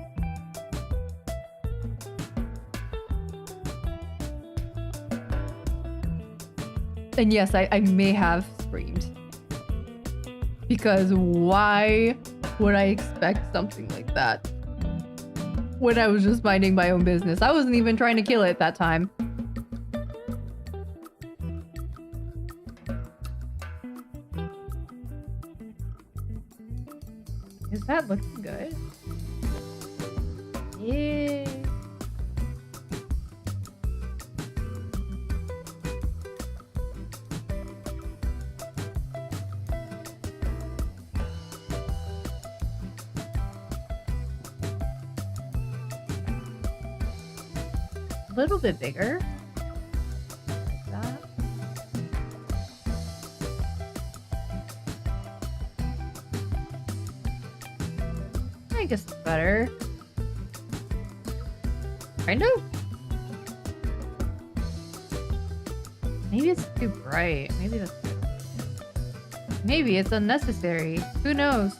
Speaker 1: And yes, I may have screamed. Because why would I expect something like that? When I was just minding my own business. I wasn't even trying to kill it that time. Is that looking good? Yeah. A little bit bigger. Like that. I guess it's better. Kind of? Maybe it's too bright. Maybe that's... Maybe it's unnecessary. Who knows?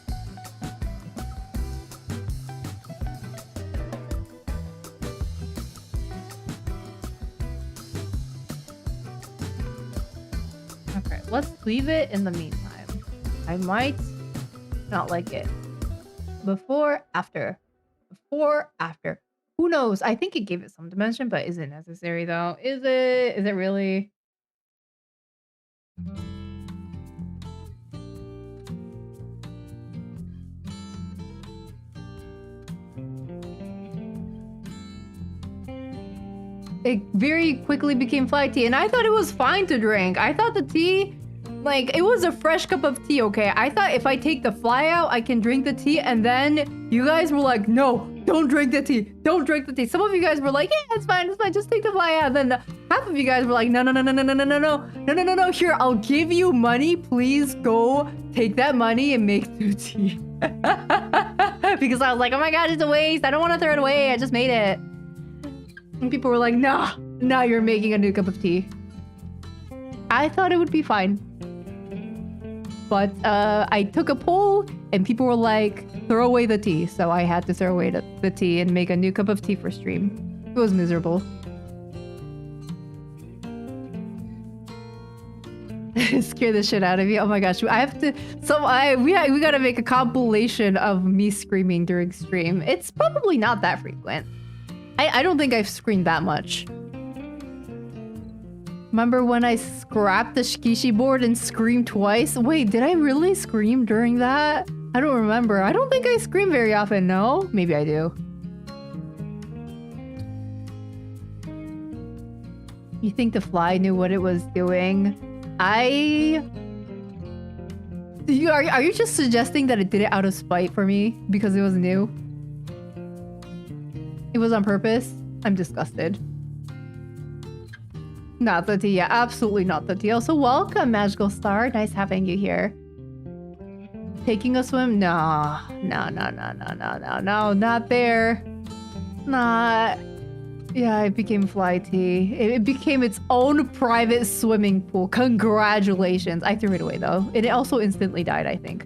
Speaker 1: Okay, let's leave it in the meantime. I might not like it. Before, after. Before, after. Who knows? I think it gave it some dimension, but is it necessary though? Is it? Is it really? It very quickly became fly tea, and I thought it was fine to drink. I thought the tea, like, it was a fresh cup of tea, okay? I thought if I take the fly out, I can drink the tea, and then you guys were like, no, don't drink the tea. Don't drink the tea. Some of you guys were like, yeah, it's fine, just take the fly out. And then half of you guys were like, no, here, I'll give you money. Please go take that money and make new tea. Because I was like, oh my god, it's a waste. I don't want to throw it away. I just made it. And people were like, nah, now you're making a new cup of tea. I thought it would be fine. But I took a poll and people were like, throw away the tea. So I had to throw away the tea and make a new cup of tea for stream. It was miserable. Scare the shit out of you. Oh my gosh. I have to... we gotta make a compilation of me screaming during stream. It's probably not that frequent. I don't think I've screamed that much. Remember when I scrapped the Shikishi board and screamed twice? Wait, did I really scream during that? I don't remember. I don't think I scream very often, no? Maybe I do. You think the fly knew what it was doing? Are you just suggesting that it did it out of spite for me? Because it was new? It was on purpose? I'm disgusted. Not the tea. Yeah, absolutely not the tea. Also, welcome, Magical Star. Nice having you here. Taking a swim? No, not there. Not. Yeah, it became fly tea. It became its own private swimming pool. Congratulations. I threw it away, though. It also instantly died, I think.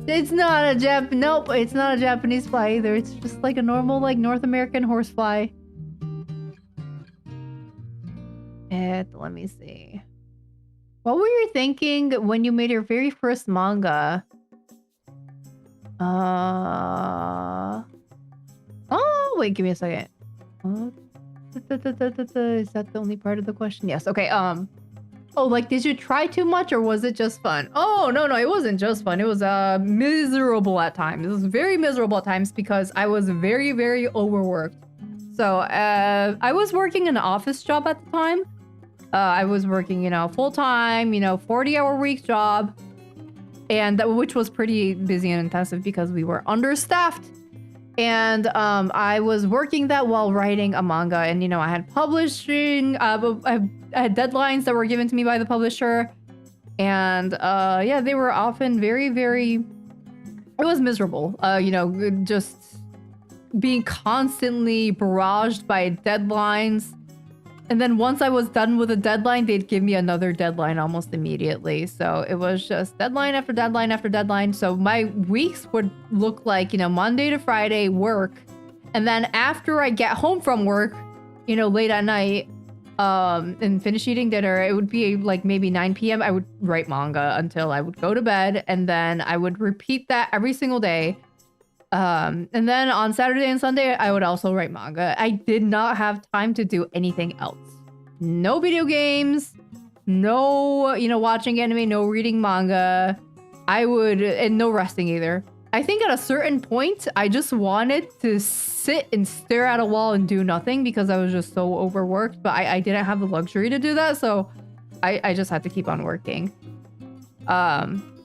Speaker 1: It's not a nope, it's not a Japanese fly either. It's just like a normal, like, North American horsefly. And let me see. What were you thinking when you made your very first manga? Oh, wait, give me a second. Is that the only part of the question? Yes. Okay. Oh, like, did you try too much or was it just fun? Oh, no, it wasn't just fun. It was miserable at times. It was very miserable at times because I was very, very overworked. So I was working an office job at the time. I was working, full-time, 40-hour week job. And which was pretty busy and intensive because we were understaffed. And I was working that while writing a manga. And, I had publishing... I had deadlines that were given to me by the publisher. And, yeah, they were often very, very... It was miserable. Just being constantly barraged by deadlines. And then once I was done with a deadline, they'd give me another deadline almost immediately. So it was just deadline after deadline after deadline. So my weeks would look like, Monday to Friday work. And then after I get home from work, late at night, and finish eating dinner, it would be like maybe 9 p.m. I would write manga until I would go to bed. And then I would repeat that every single day. And then on Saturday and Sunday, I would also write manga. I did not have time to do anything else. No video games, no, watching anime, no reading manga. And no resting either. I think at a certain point, I just wanted to sit and stare at a wall and do nothing because I was just so overworked, but I didn't have the luxury to do that, so I just had to keep on working.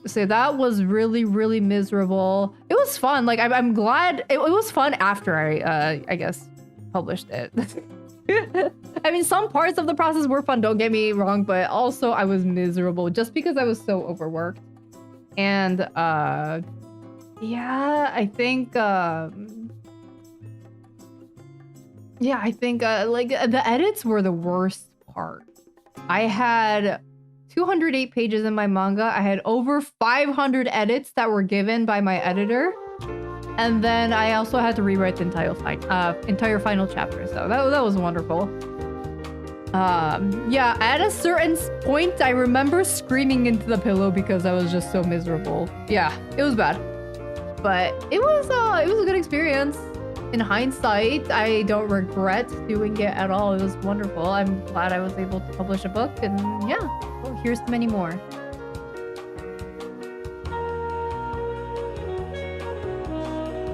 Speaker 1: So that was really, really miserable. It was fun. Like, I'm glad it was fun after I guess, published it. I mean, some parts of the process were fun, don't get me wrong, but also I was miserable just because I was so overworked. And, yeah, I think, like, the edits were the worst part. I had 208 pages in my manga. I had over 500 edits that were given by my editor. And then I also had to rewrite the entire final chapter. So that was wonderful. Yeah, at a certain point, I remember screaming into the pillow because I was just so miserable. Yeah, it was bad. But it was a good experience. In hindsight, I don't regret doing it at all. It was wonderful. I'm glad I was able to publish a book, and yeah, well, here's to many more.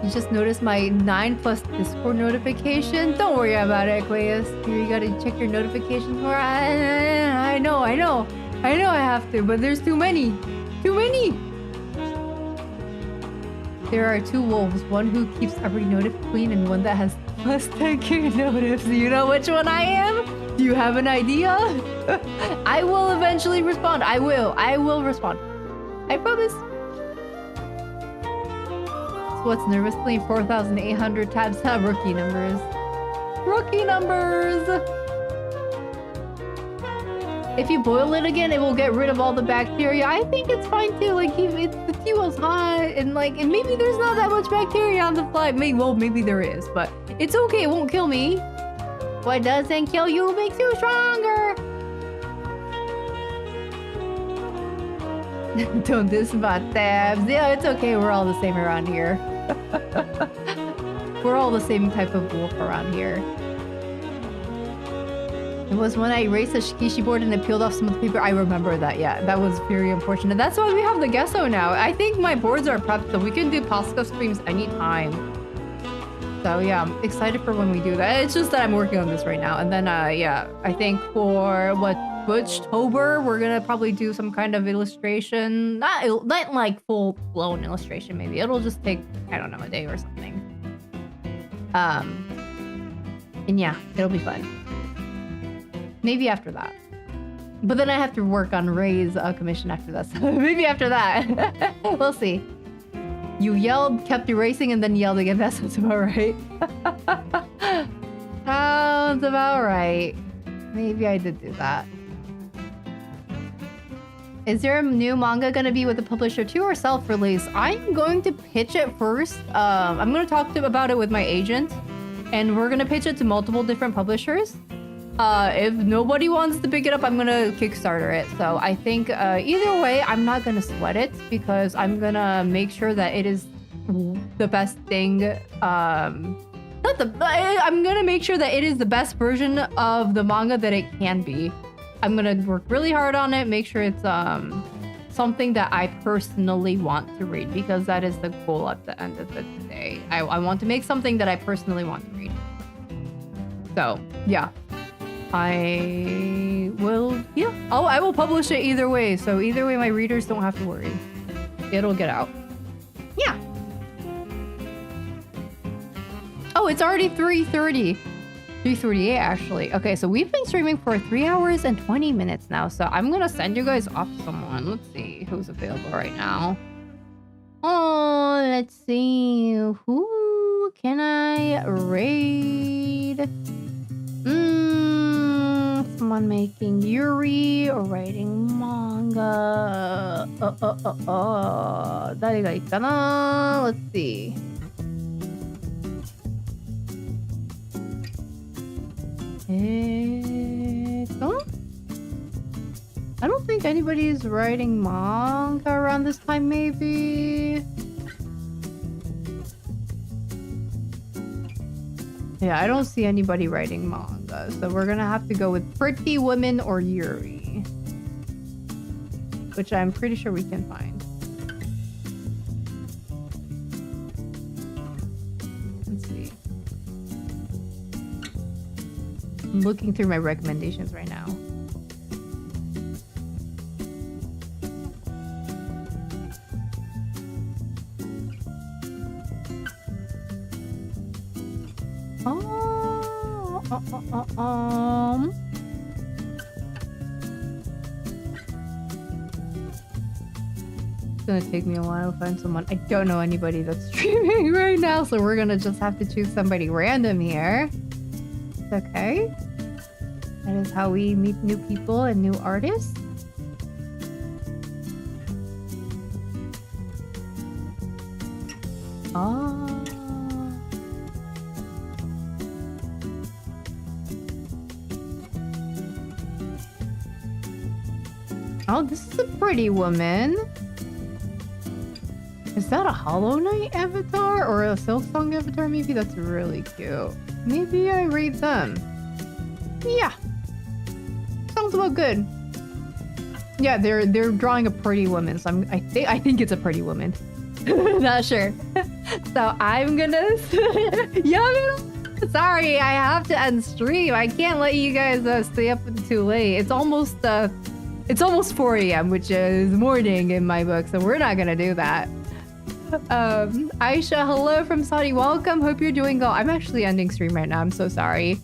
Speaker 1: You just noticed my 9+ Discord notification? Don't worry about it, Aquarius. You gotta check your notifications more. I know I have to, but there's too many. There are 2 wolves, one who keeps every notif clean and one that has plus 10k notifs. Do you know which one I am? Do you have an idea? I will eventually respond. I will respond. I promise. So what's nervously 4,800 tabs? Rookie numbers. Rookie numbers! If you boil it again, it will get rid of all the bacteria. I think it's fine too. Like, if the tea was hot and maybe there's not that much bacteria on the fly. Maybe there is, but it's okay. It won't kill me. What doesn't kill you makes you stronger. Don't diss about tabs. Yeah, it's okay. We're all the same around here. We're all the same type of wolf around here. It was when I erased the shikishi board and it peeled off some of the paper. I remember that, yeah. That was very unfortunate. That's why we have the gesso now. I think my boards are prepped, so we can do Pasca streams anytime. So yeah, I'm excited for when we do that. It's just that I'm working on this right now. And then, yeah, I think for Vtuber, we're gonna probably do some kind of illustration. Not like full-blown illustration, maybe. It'll just take, I don't know, a day or something. And yeah, it'll be fun. Maybe after that. But then I have to work on Ray's commission after that. So maybe after that. We'll see. You yelled, kept erasing, and then yelled again. That sounds about right. Sounds about right. Maybe I did do that. Is there a new manga gonna be with the publisher too or self-release? I'm going to pitch it first. I'm gonna talk about it with my agent. And we're gonna pitch it to multiple different publishers. If nobody wants to pick it up, I'm gonna Kickstarter it. So I think either way, I'm not gonna sweat it because I'm gonna make sure that it is the best thing. I'm gonna make sure that it is the best version of the manga that it can be. I'm gonna work really hard on it, make sure it's something that I personally want to read because that is the goal at the end of the day. I want to make something that I personally want to read. So yeah. I will publish it either way. So either way, my readers don't have to worry. It'll get out. Yeah. Oh, it's already 3:30. 3:38 actually. Okay, so we've been streaming for 3 hours and 20 minutes now. So I'm gonna send you guys off someone. Let's see who's available right now. Oh, let's see. Who can I raid? Someone making Yuri or writing manga. 誰がいいかな? Let's see. I don't think anybody's writing manga around this time, maybe. Yeah, I don't see anybody writing manga, so we're gonna have to go with Pretty Woman or Yuri. Which I'm pretty sure we can find. Let's see. I'm looking through my recommendations right now. It's gonna take me a while to find someone. I don't know anybody that's streaming right now, so we're gonna just have to choose somebody random here. It's okay. That is how we meet new people and new artists. Oh, this is a pretty woman. Is that a Hollow Knight avatar or a Silksong avatar? Maybe that's really cute. Maybe I read them. Yeah. Sounds about good. Yeah, they're drawing a pretty woman, so I think it's a pretty woman. Not sure. So I'm gonna sorry, I have to end stream. I can't let you guys stay up too late. It's almost 4 a.m., which is morning in my book, so we're not gonna do that. Aisha, hello from Saudi. Welcome. Hope you're doing well. I'm actually ending stream right now. I'm so sorry.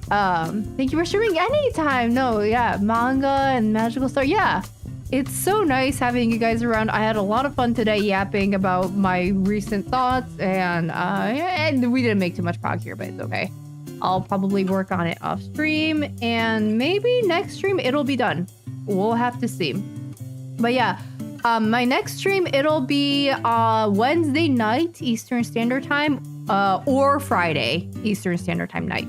Speaker 1: Thank you for streaming anytime. No, yeah, manga and magical star. Yeah, it's so nice having you guys around. I had a lot of fun today yapping about my recent thoughts, and we didn't make too much progress here, but it's okay. I'll probably work on it off stream, and maybe next stream it'll be done. We'll have to see. But yeah, my next stream, it'll be Wednesday night Eastern Standard Time, or Friday Eastern Standard Time night.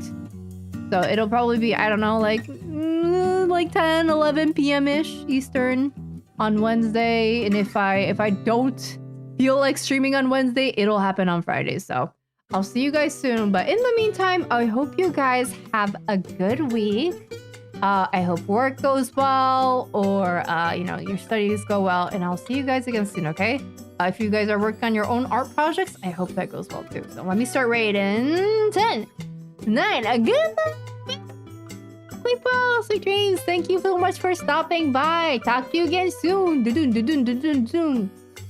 Speaker 1: So it'll probably be, I don't know, like 10, 11 p.m.-ish Eastern on Wednesday. And if I don't feel like streaming on Wednesday, it'll happen on Friday. So I'll see you guys soon. But in the meantime, I hope you guys have a good week. I hope work goes well, or your studies go well, and I'll see you guys again soon, okay? If you guys are working on your own art projects, I hope that goes well too. So let me start rating. 10, 9, good night. Sleep well, sweet dreams. Thank you so much for stopping by. Talk to you again soon.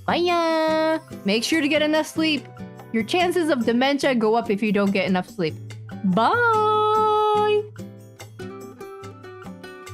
Speaker 1: Bye. Make sure to get enough sleep. Your chances of dementia go up if you don't get enough sleep. Bye.